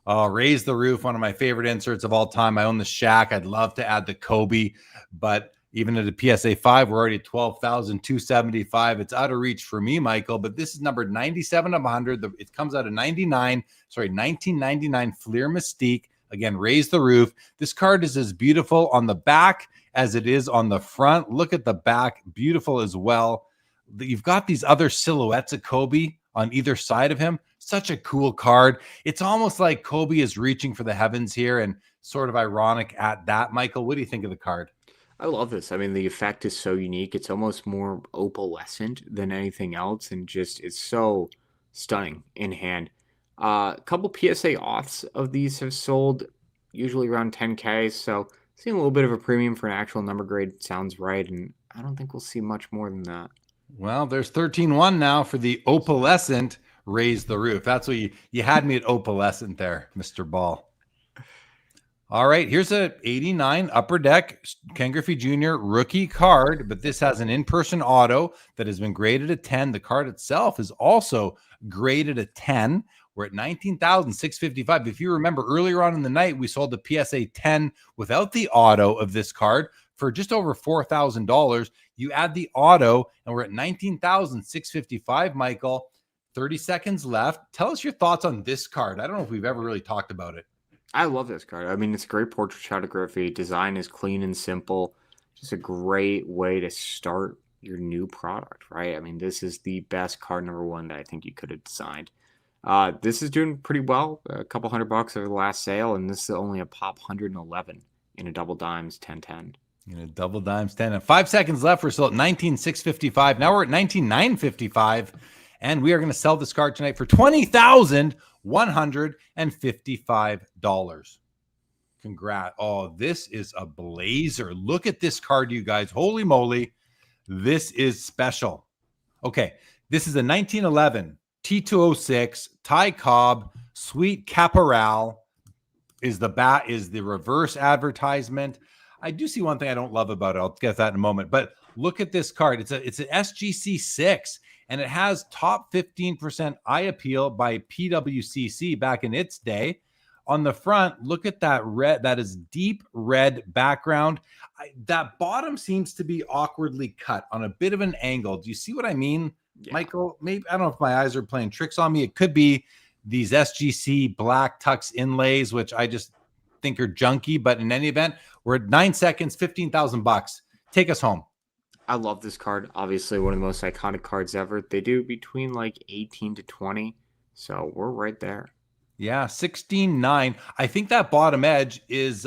Raise the Roof, one of my favorite inserts of all time. I own the Shaq. I'd love to add the Kobe, but Even at a PSA 5, we're already at 12,275. It's out of reach for me, Michael, but this is numbered 97 of 100. It comes out of 1999 Fleer Mystique. Again, raise the roof. This card is as beautiful on the back as it is on the front. Look at the back, beautiful as well. You've got these other silhouettes of Kobe on either side of him. Such a cool card. It's almost like Kobe is reaching for the heavens here, and sort of ironic at that. Michael, what do you think of the card? I love this. I mean, the effect is so unique. It's almost more opalescent than anything else, and just it's so stunning in hand. A couple PSA auths of these have sold, usually around 10K. So seeing a little bit of a premium for an actual number grade sounds right, and I don't think we'll see much more than that. Well, there's 13-1 now for the opalescent raise the roof. That's what you had me at opalescent there, Mr. Ball. All right, here's a 89 Upper Deck Ken Griffey Jr. rookie card, but this has an in-person auto that has been graded a 10. The card itself is also graded a 10. We're at 19,655. If you remember earlier on in the night, we sold the PSA 10 without the auto of this card for just over $4,000. You add the auto, and we're at 19,655. Michael, 30 seconds left. Tell us your thoughts on this card. I don't know if we've ever really talked about it. I love this card. I mean, it's a great portrait shot of Griffey. Design is clean and simple. Just a great way to start your new product, right? I mean, this is the best card number one that I think you could have designed. This is doing pretty well. A couple $100 over the last sale, and this is only a pop 111 in a double dimes 1010. In a double dimes 10. And 5 seconds left. We're still at 19,655. Now we're at 19,955. And we are going to sell this card tonight for $20,155. Congrats. Oh, this is a blazer. Look at this card, you guys. Holy moly. This is special. Okay. This is a 1911 T206 Ty Cobb Sweet Caporal is the reverse advertisement. I do see one thing I don't love about it. I'll get that in a moment. But look at this card. It's an SGC 6. And it has top 15% eye appeal by PWCC back in its day. On the front, look at that red. That is deep red background. That bottom seems to be awkwardly cut on a bit of an angle. Do you see what I mean, yeah. Michael? Maybe I don't know if my eyes are playing tricks on me. It could be these SGC black tux inlays, which I just think are junky. But in any event, we're at 9 seconds, $15,000. Take us home. I love this card. Obviously, one of the most iconic cards ever. They do between like 18 to 20. So we're right there. Yeah, 16.9. I think that bottom edge is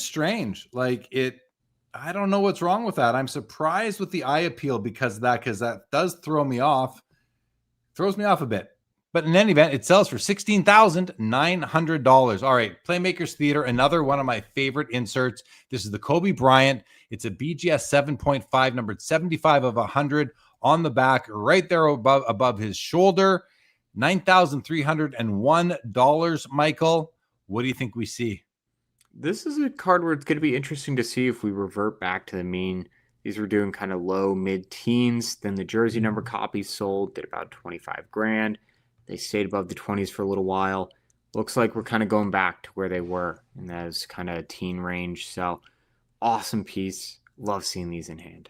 strange. Like I don't know what's wrong with that. I'm surprised with the eye appeal because that does throw me off. Throws me off a bit. But in any event, it sells for $16,900. All right, Playmakers Theater, another one of my favorite inserts. This is the Kobe Bryant. It's a BGS 7.5, numbered 75 of 100 on the back, right there above his shoulder. $9,301. Michael, what do you think we see? This is a card where it's going to be interesting to see if we revert back to the mean. These were doing kind of low, mid-teens. Then the jersey number copies sold, did about 25 grand. They stayed above the 20s for a little while. Looks like we're kind of going back to where they were in those kind of teen range. So awesome piece. Love seeing these in hand.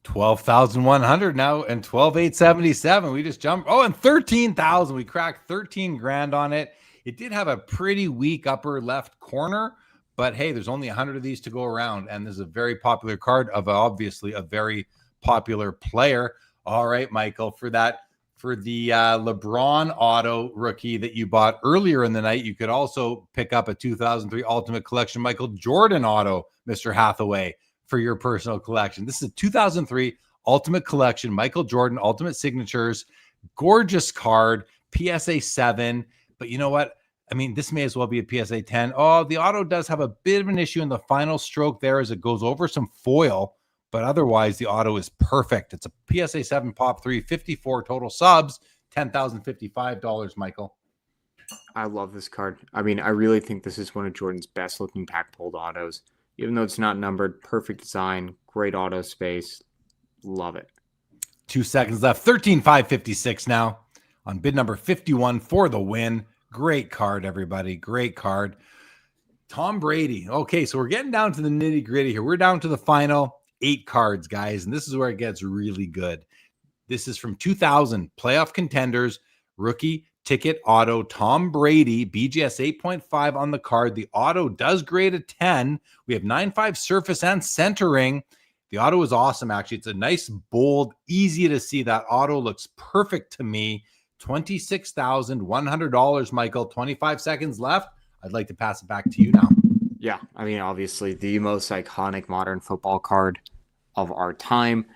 12,100 now and 12,877. We just jumped. Oh, and 13,000. We cracked 13 grand on it. It did have a pretty weak upper left corner, but hey, there's only 100 of these to go around. And this is a very popular card of obviously a very popular player. All right, Michael, for the LeBron auto rookie that you bought earlier in the night, you could also pick up a 2003 Ultimate Collection Michael Jordan auto, Mr. Hathaway, for your personal collection. This is a 2003 Ultimate Collection Michael Jordan Ultimate Signatures. Gorgeous card, PSA 7. But you know what? I mean, this may as well be a PSA 10. Oh, the auto does have a bit of an issue in the final stroke there as it goes over some foil. But otherwise, the auto is perfect. It's a PSA 7 Pop 3, 54 total subs, $10,055, Michael. I love this card. I mean, I really think this is one of Jordan's best looking pack pulled autos. Even though it's not numbered, perfect design, great auto space. Love it. 2 seconds left. 13,556 now on bid number 51 for the win. Great card, everybody. Great card. Tom Brady. Okay, so we're getting down to the nitty gritty here. We're down to the final 8 cards, guys, and this is where it gets really good. This is from 2000 playoff contenders, rookie ticket auto, Tom Brady, BGS 8.5 on the card. The auto does grade a 10. We have 9.5 surface and centering. The auto is awesome, actually. It's a nice, bold, easy to see. That auto looks perfect to me. $26,100, Michael. 25 seconds left. I'd like to pass it back to you now. Yeah, I mean, obviously the most iconic modern football card of our time.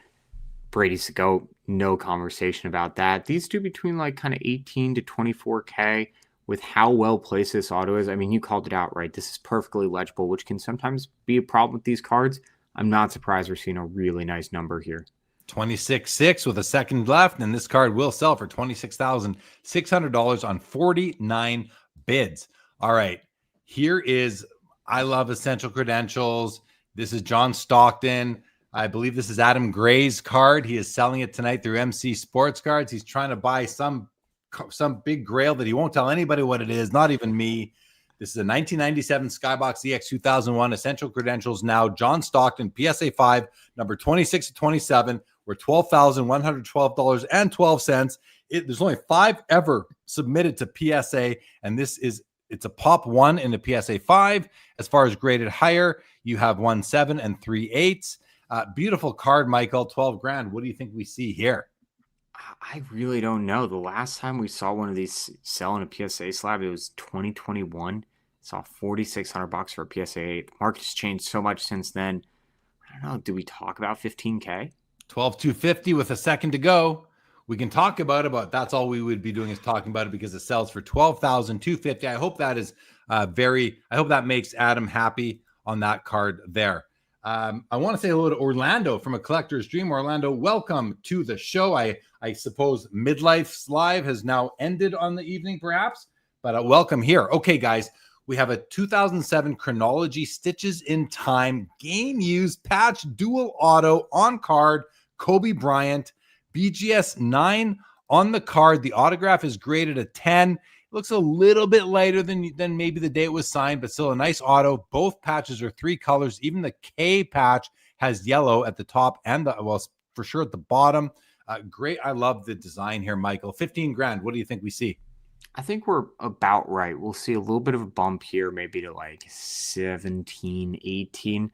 Brady's the GOAT. No conversation about that. These do between like kind of 18 to 24K with how well placed this auto is. I mean, you called it out, right? This is perfectly legible, which can sometimes be a problem with these cards. I'm not surprised we're seeing a really nice number here. 26.6 with a second left, and this card will sell for $26,600 on 49 bids. All right, here is, I love Essential Credentials. This is John Stockton. I believe this is Adam Gray's card. He is selling it tonight through MC Sports Cards. He's trying to buy some big grail that he won't tell anybody what it is, not even me. This is a 1997 Skybox EX 2001 Essential Credentials. Now, John Stockton, PSA 5, number 26 to 27. We're $12,112.12. There's only 5 ever submitted to PSA, and it's a pop 1 in the PSA 5. As far as graded higher, you have 1.7 and 3/8. Beautiful card, Michael. 12 grand. What do you think we see here? I really don't know. The last time we saw one of these sell in a PSA slab, it was 2021. Saw $4,600 for a PSA 8. The market's changed so much since then. I don't know. Do we talk about 15K? 12,250 with a second to go. We can talk about it, but that's all we would be doing is talking about it because it sells for 12,250. I hope that is I hope that makes Adam happy on that card there. I want to say hello to Orlando from A Collector's Dream. Orlando, welcome to the show. I suppose Midlife's Live has now ended on the evening, perhaps, but welcome here. Okay, guys, we have a 2007 Chronology Stitches in Time game used patch dual auto on card, Kobe Bryant, BGS 9 on the card. The autograph is graded a 10. It looks a little bit lighter than maybe the day it was signed, but still a nice auto. Both patches are 3 colors. Even the K patch has yellow at the top and for sure at the bottom. Great. I love the design here, Michael. 15 grand. What do you think we see? I think we're about right. We'll see a little bit of a bump here, maybe to like 17, 18.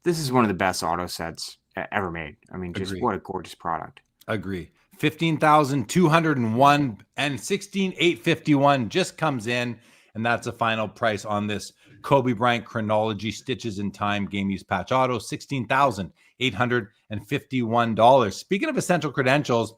This is one of the best auto sets ever made. I mean, just what a gorgeous product. Agree. 15,201 and 16,851 just comes in, and that's the final price on this Kobe Bryant Chronology Stitches in Time game use patch auto. $16,851. Speaking of essential credentials,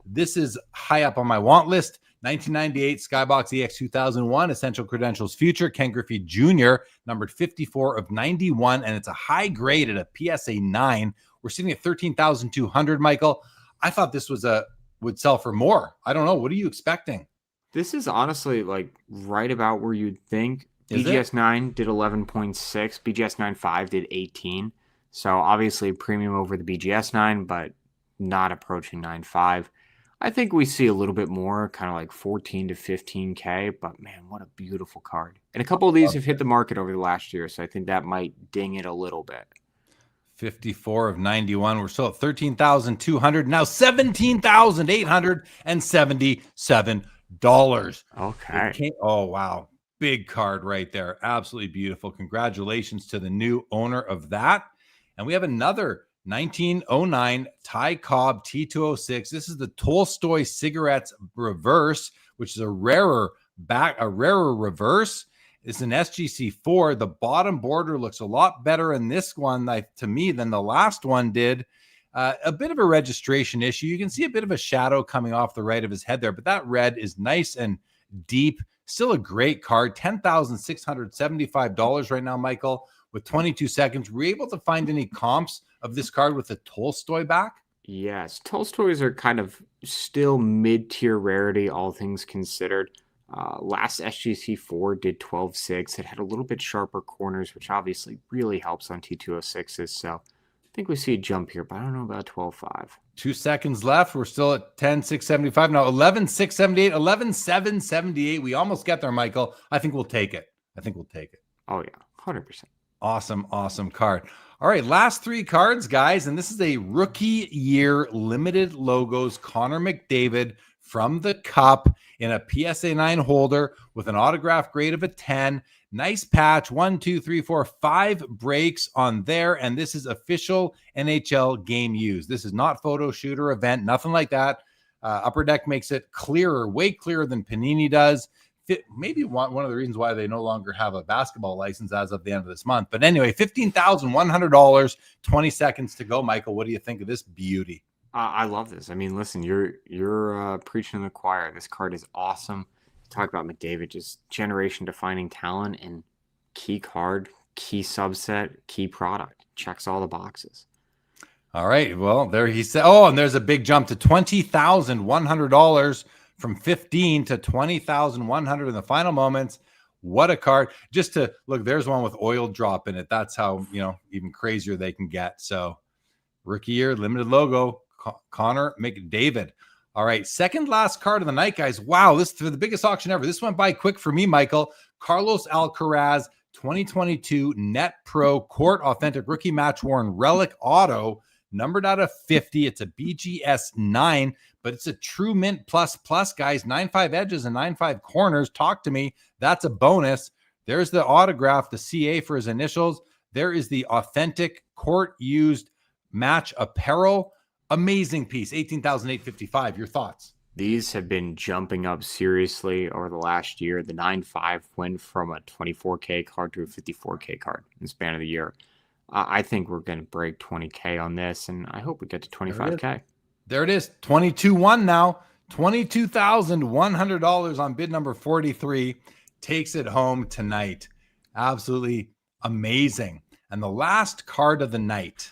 this is high up on my want list. 1998 Skybox EX 2001 Essential Credentials Future, Ken Griffey Jr., numbered 54 of 91, and it's a high grade at a PSA 9. We're sitting at 13,200, Michael. I thought this would sell for more. I don't know. What are you expecting? This is honestly like right about where you'd think. Is BGS 9 did 11.6. BGS 9.5 did 18. So obviously premium over the BGS 9, but not approaching 9.5. I think we see a little bit more, kind of like 14 to 15K, but man, what a beautiful card. And a couple of these have hit the market over the last year, so I think that might ding it a little bit. 54 of 91. We're still at 13,200. Now $17,877. Okay. Oh, wow. Big card right there. Absolutely beautiful. Congratulations to the new owner of that. And we have another 1909 Ty Cobb T206. This is the Tolstoy Cigarettes Reverse, which is a rarer reverse. It's an SGC4. The bottom border looks a lot better in this one, to me, than the last one did. A bit of a registration issue. You can see a bit of a shadow coming off the right of his head there, but that red is nice and deep. Still a great card. $10,675 right now, Michael, with 22 seconds. Were you able to find any comps of this card with the Tolstoy back? Yes. Tolstoys are kind of still mid-tier rarity, all things considered. Last SGC4 did 12.6. It had a little bit sharper corners, which obviously really helps on T206s. So I think we see a jump here, but I don't know about 12.5. 2 seconds left. We're still at 10,675. Now 11,678, 11,778. We almost get there, Michael. I think we'll take it. Oh, yeah. 100%. Awesome card. All right, last 3 cards, guys, and this is a rookie year limited logos Connor McDavid from the Cup in a PSA 9 holder with an autograph grade of a 10. Nice patch, 1, 2, 3, 4, 5 breaks on there, and this is official NHL game used. This is not photo shoot or event, nothing like that. Upper Deck makes it clearer, way clearer than Panini does. Maybe one of the reasons why they no longer have a basketball license as of the end of this month. But anyway, $15,100, 20 seconds to go. Michael, what do you think of this beauty? I love this. I mean, listen, you're preaching to the choir. This card is awesome. Talk about McDavid, just generation-defining talent and key card, key subset, key product. Checks all the boxes. All right. Well, there he said. Oh, and there's a big jump to $20,100 from 15 to 20,100 in the final moments. What a card. Just to look, there's one with oil drop in it. That's how, even crazier they can get. So rookie year, limited logo, Connor McDavid. All right. Second last card of the night, guys. Wow. This is the biggest auction ever. This went by quick for me, Michael. Carlos Alcaraz, 2022 Net Pro Court Authentic Rookie Match Worn Relic Auto, numbered out of 50. It's a BGS 9, but it's a true mint plus, guys. 9.5 edges and 9.5 corners. Talk to me. That's a bonus. There's the autograph, the CA for his initials. There is the authentic court used match apparel. Amazing piece. $18,855. Your thoughts? These have been jumping up seriously over the last year. The 9.5 went from a 24K card to a 54K card in the span of the year. I think we're going to break 20K on this, and I hope we get to 25K. There it is. 22-1 now. $22,100 on bid number 43. Takes it home tonight. Absolutely amazing. And the last card of the night,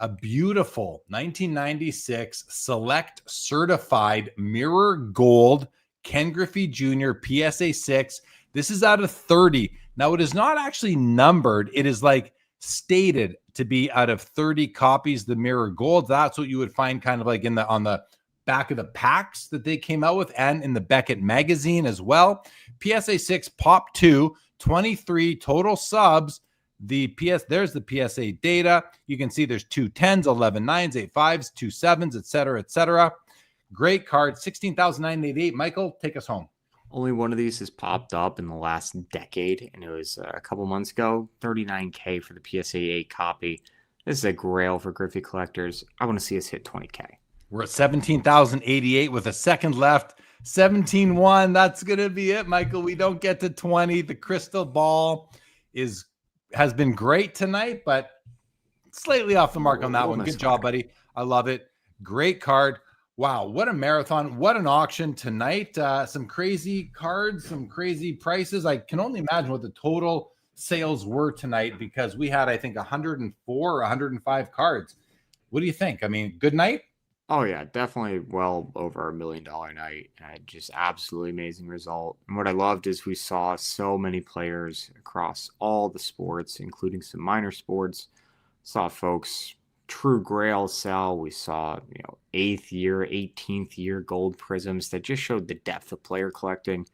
a beautiful 1996 Select Certified Mirror Gold Ken Griffey Jr. PSA 6. This is out of 30. Now, it is not actually numbered. It is like stated to be out of 30 copies, the Mirror Gold. That's what you would find kind of like on the back of the packs that they came out with, and in the Beckett magazine as well. PSA 6 Pop 2, 23 total subs. There's the PSA data. You can see there's 2 10s, 11 9s, 8 5s, 2 7s, etc. Great card. 16,988. Michael, take us home. Only one of these has popped up in the last decade, and it was a couple months ago. $39K for the PSA 8 copy. This is a grail for Griffey collectors. I want to see us hit 20K. We're at 17,088 with a second left. 17-1. That's going to be it, Michael. We don't get to 20. The crystal ball has been great tonight, but slightly off the mark on that one. Good job, buddy. I love it. Great card. Wow, what a marathon. What an auction tonight. Some crazy cards, some crazy prices. I can only imagine what the total sales were tonight, because we had, I think, 104 or 105 cards. What do you think? I mean, good night? Oh, yeah, definitely well over $1 million night. Just absolutely amazing result. And what I loved is we saw so many players across all the sports, including some minor sports. Saw folks true grail sell. We saw 8th year, 18th year gold prisms that just showed the depth of player collecting.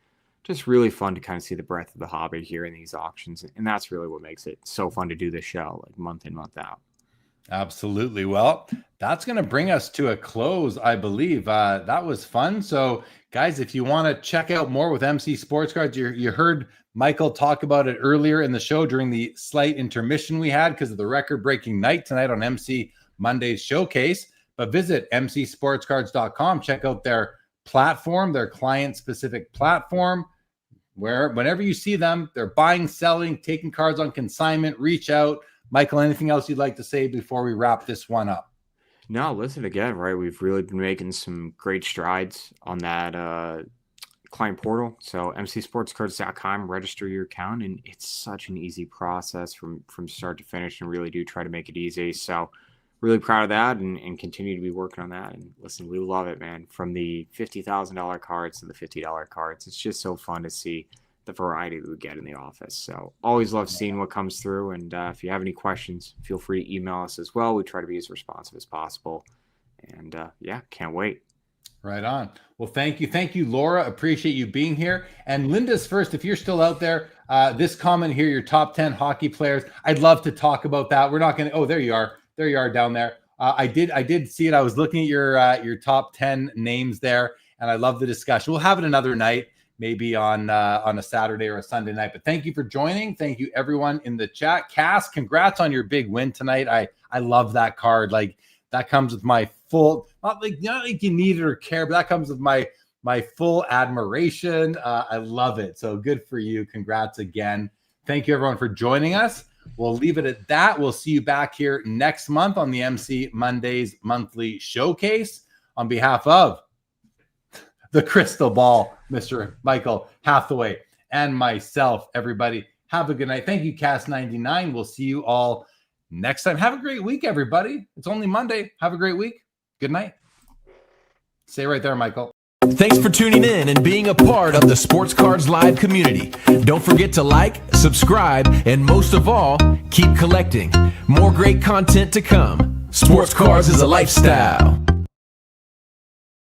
Just really fun to kind of see the breadth of the hobby here in these auctions. And that's really what makes it so fun to do this show, like month in, month out. Absolutely. Well, that's going to bring us to a close, I believe. That was fun. So, guys, if you want to check out more with MC Sports Cards, you heard Michael talk about it earlier in the show during the slight intermission we had because of the record-breaking night tonight on MC Mondays Showcase. But visit mcsportscards.com. Check out their platform, their client-specific platform, where whenever you see them, they're buying, selling, taking cards on consignment. Reach out. Michael, anything else you'd like to say before we wrap this one up? No, listen, again, right? We've really been making some great strides on that client portal. So mcsportscards.com, register your account, and it's such an easy process from start to finish, and really do try to make it easy. So really proud of that, and continue to be working on that. And listen, we love it, man. From the $50,000 cards to the $50 cards, it's just so fun to see the variety that we get in the office. So always love seeing what comes through. And if you have any questions, feel free to email us as well. We try to be as responsive as possible. And yeah, can't wait. Right on. Well, thank you. Thank you, Laura. Appreciate you being here. And Linda's first, if you're still out there, This comment here, your top 10 hockey players. I'd love to talk about that. We're not going to. Oh, there you are. There you are down there. I did see it. I was looking at your top 10 names there, and I love the discussion. We'll have it another night, maybe on a Saturday or a Sunday night. But thank you for joining. Thank you everyone in the chat. Cass, congrats on your big win tonight. I love that card. Like that comes with my full, not like you need it or care, but that comes with my full admiration. I love it. So good for you. Congrats again. Thank you everyone for joining us. We'll leave it at that. We'll see you back here next month on the MC Mondays Monthly Showcase. On behalf of the Crystal Ball, Mr. Michael Hathaway, and myself, everybody, have a good night. Thank you, Cast99. We'll see you all next time. Have a great week, everybody. It's only Monday. Have a great week. Good night. Stay right there, Michael. Thanks for tuning in and being a part of the Sports Cards Live community. Don't forget to like, subscribe, and most of all, keep collecting. More great content to come. Sports Cards is a lifestyle.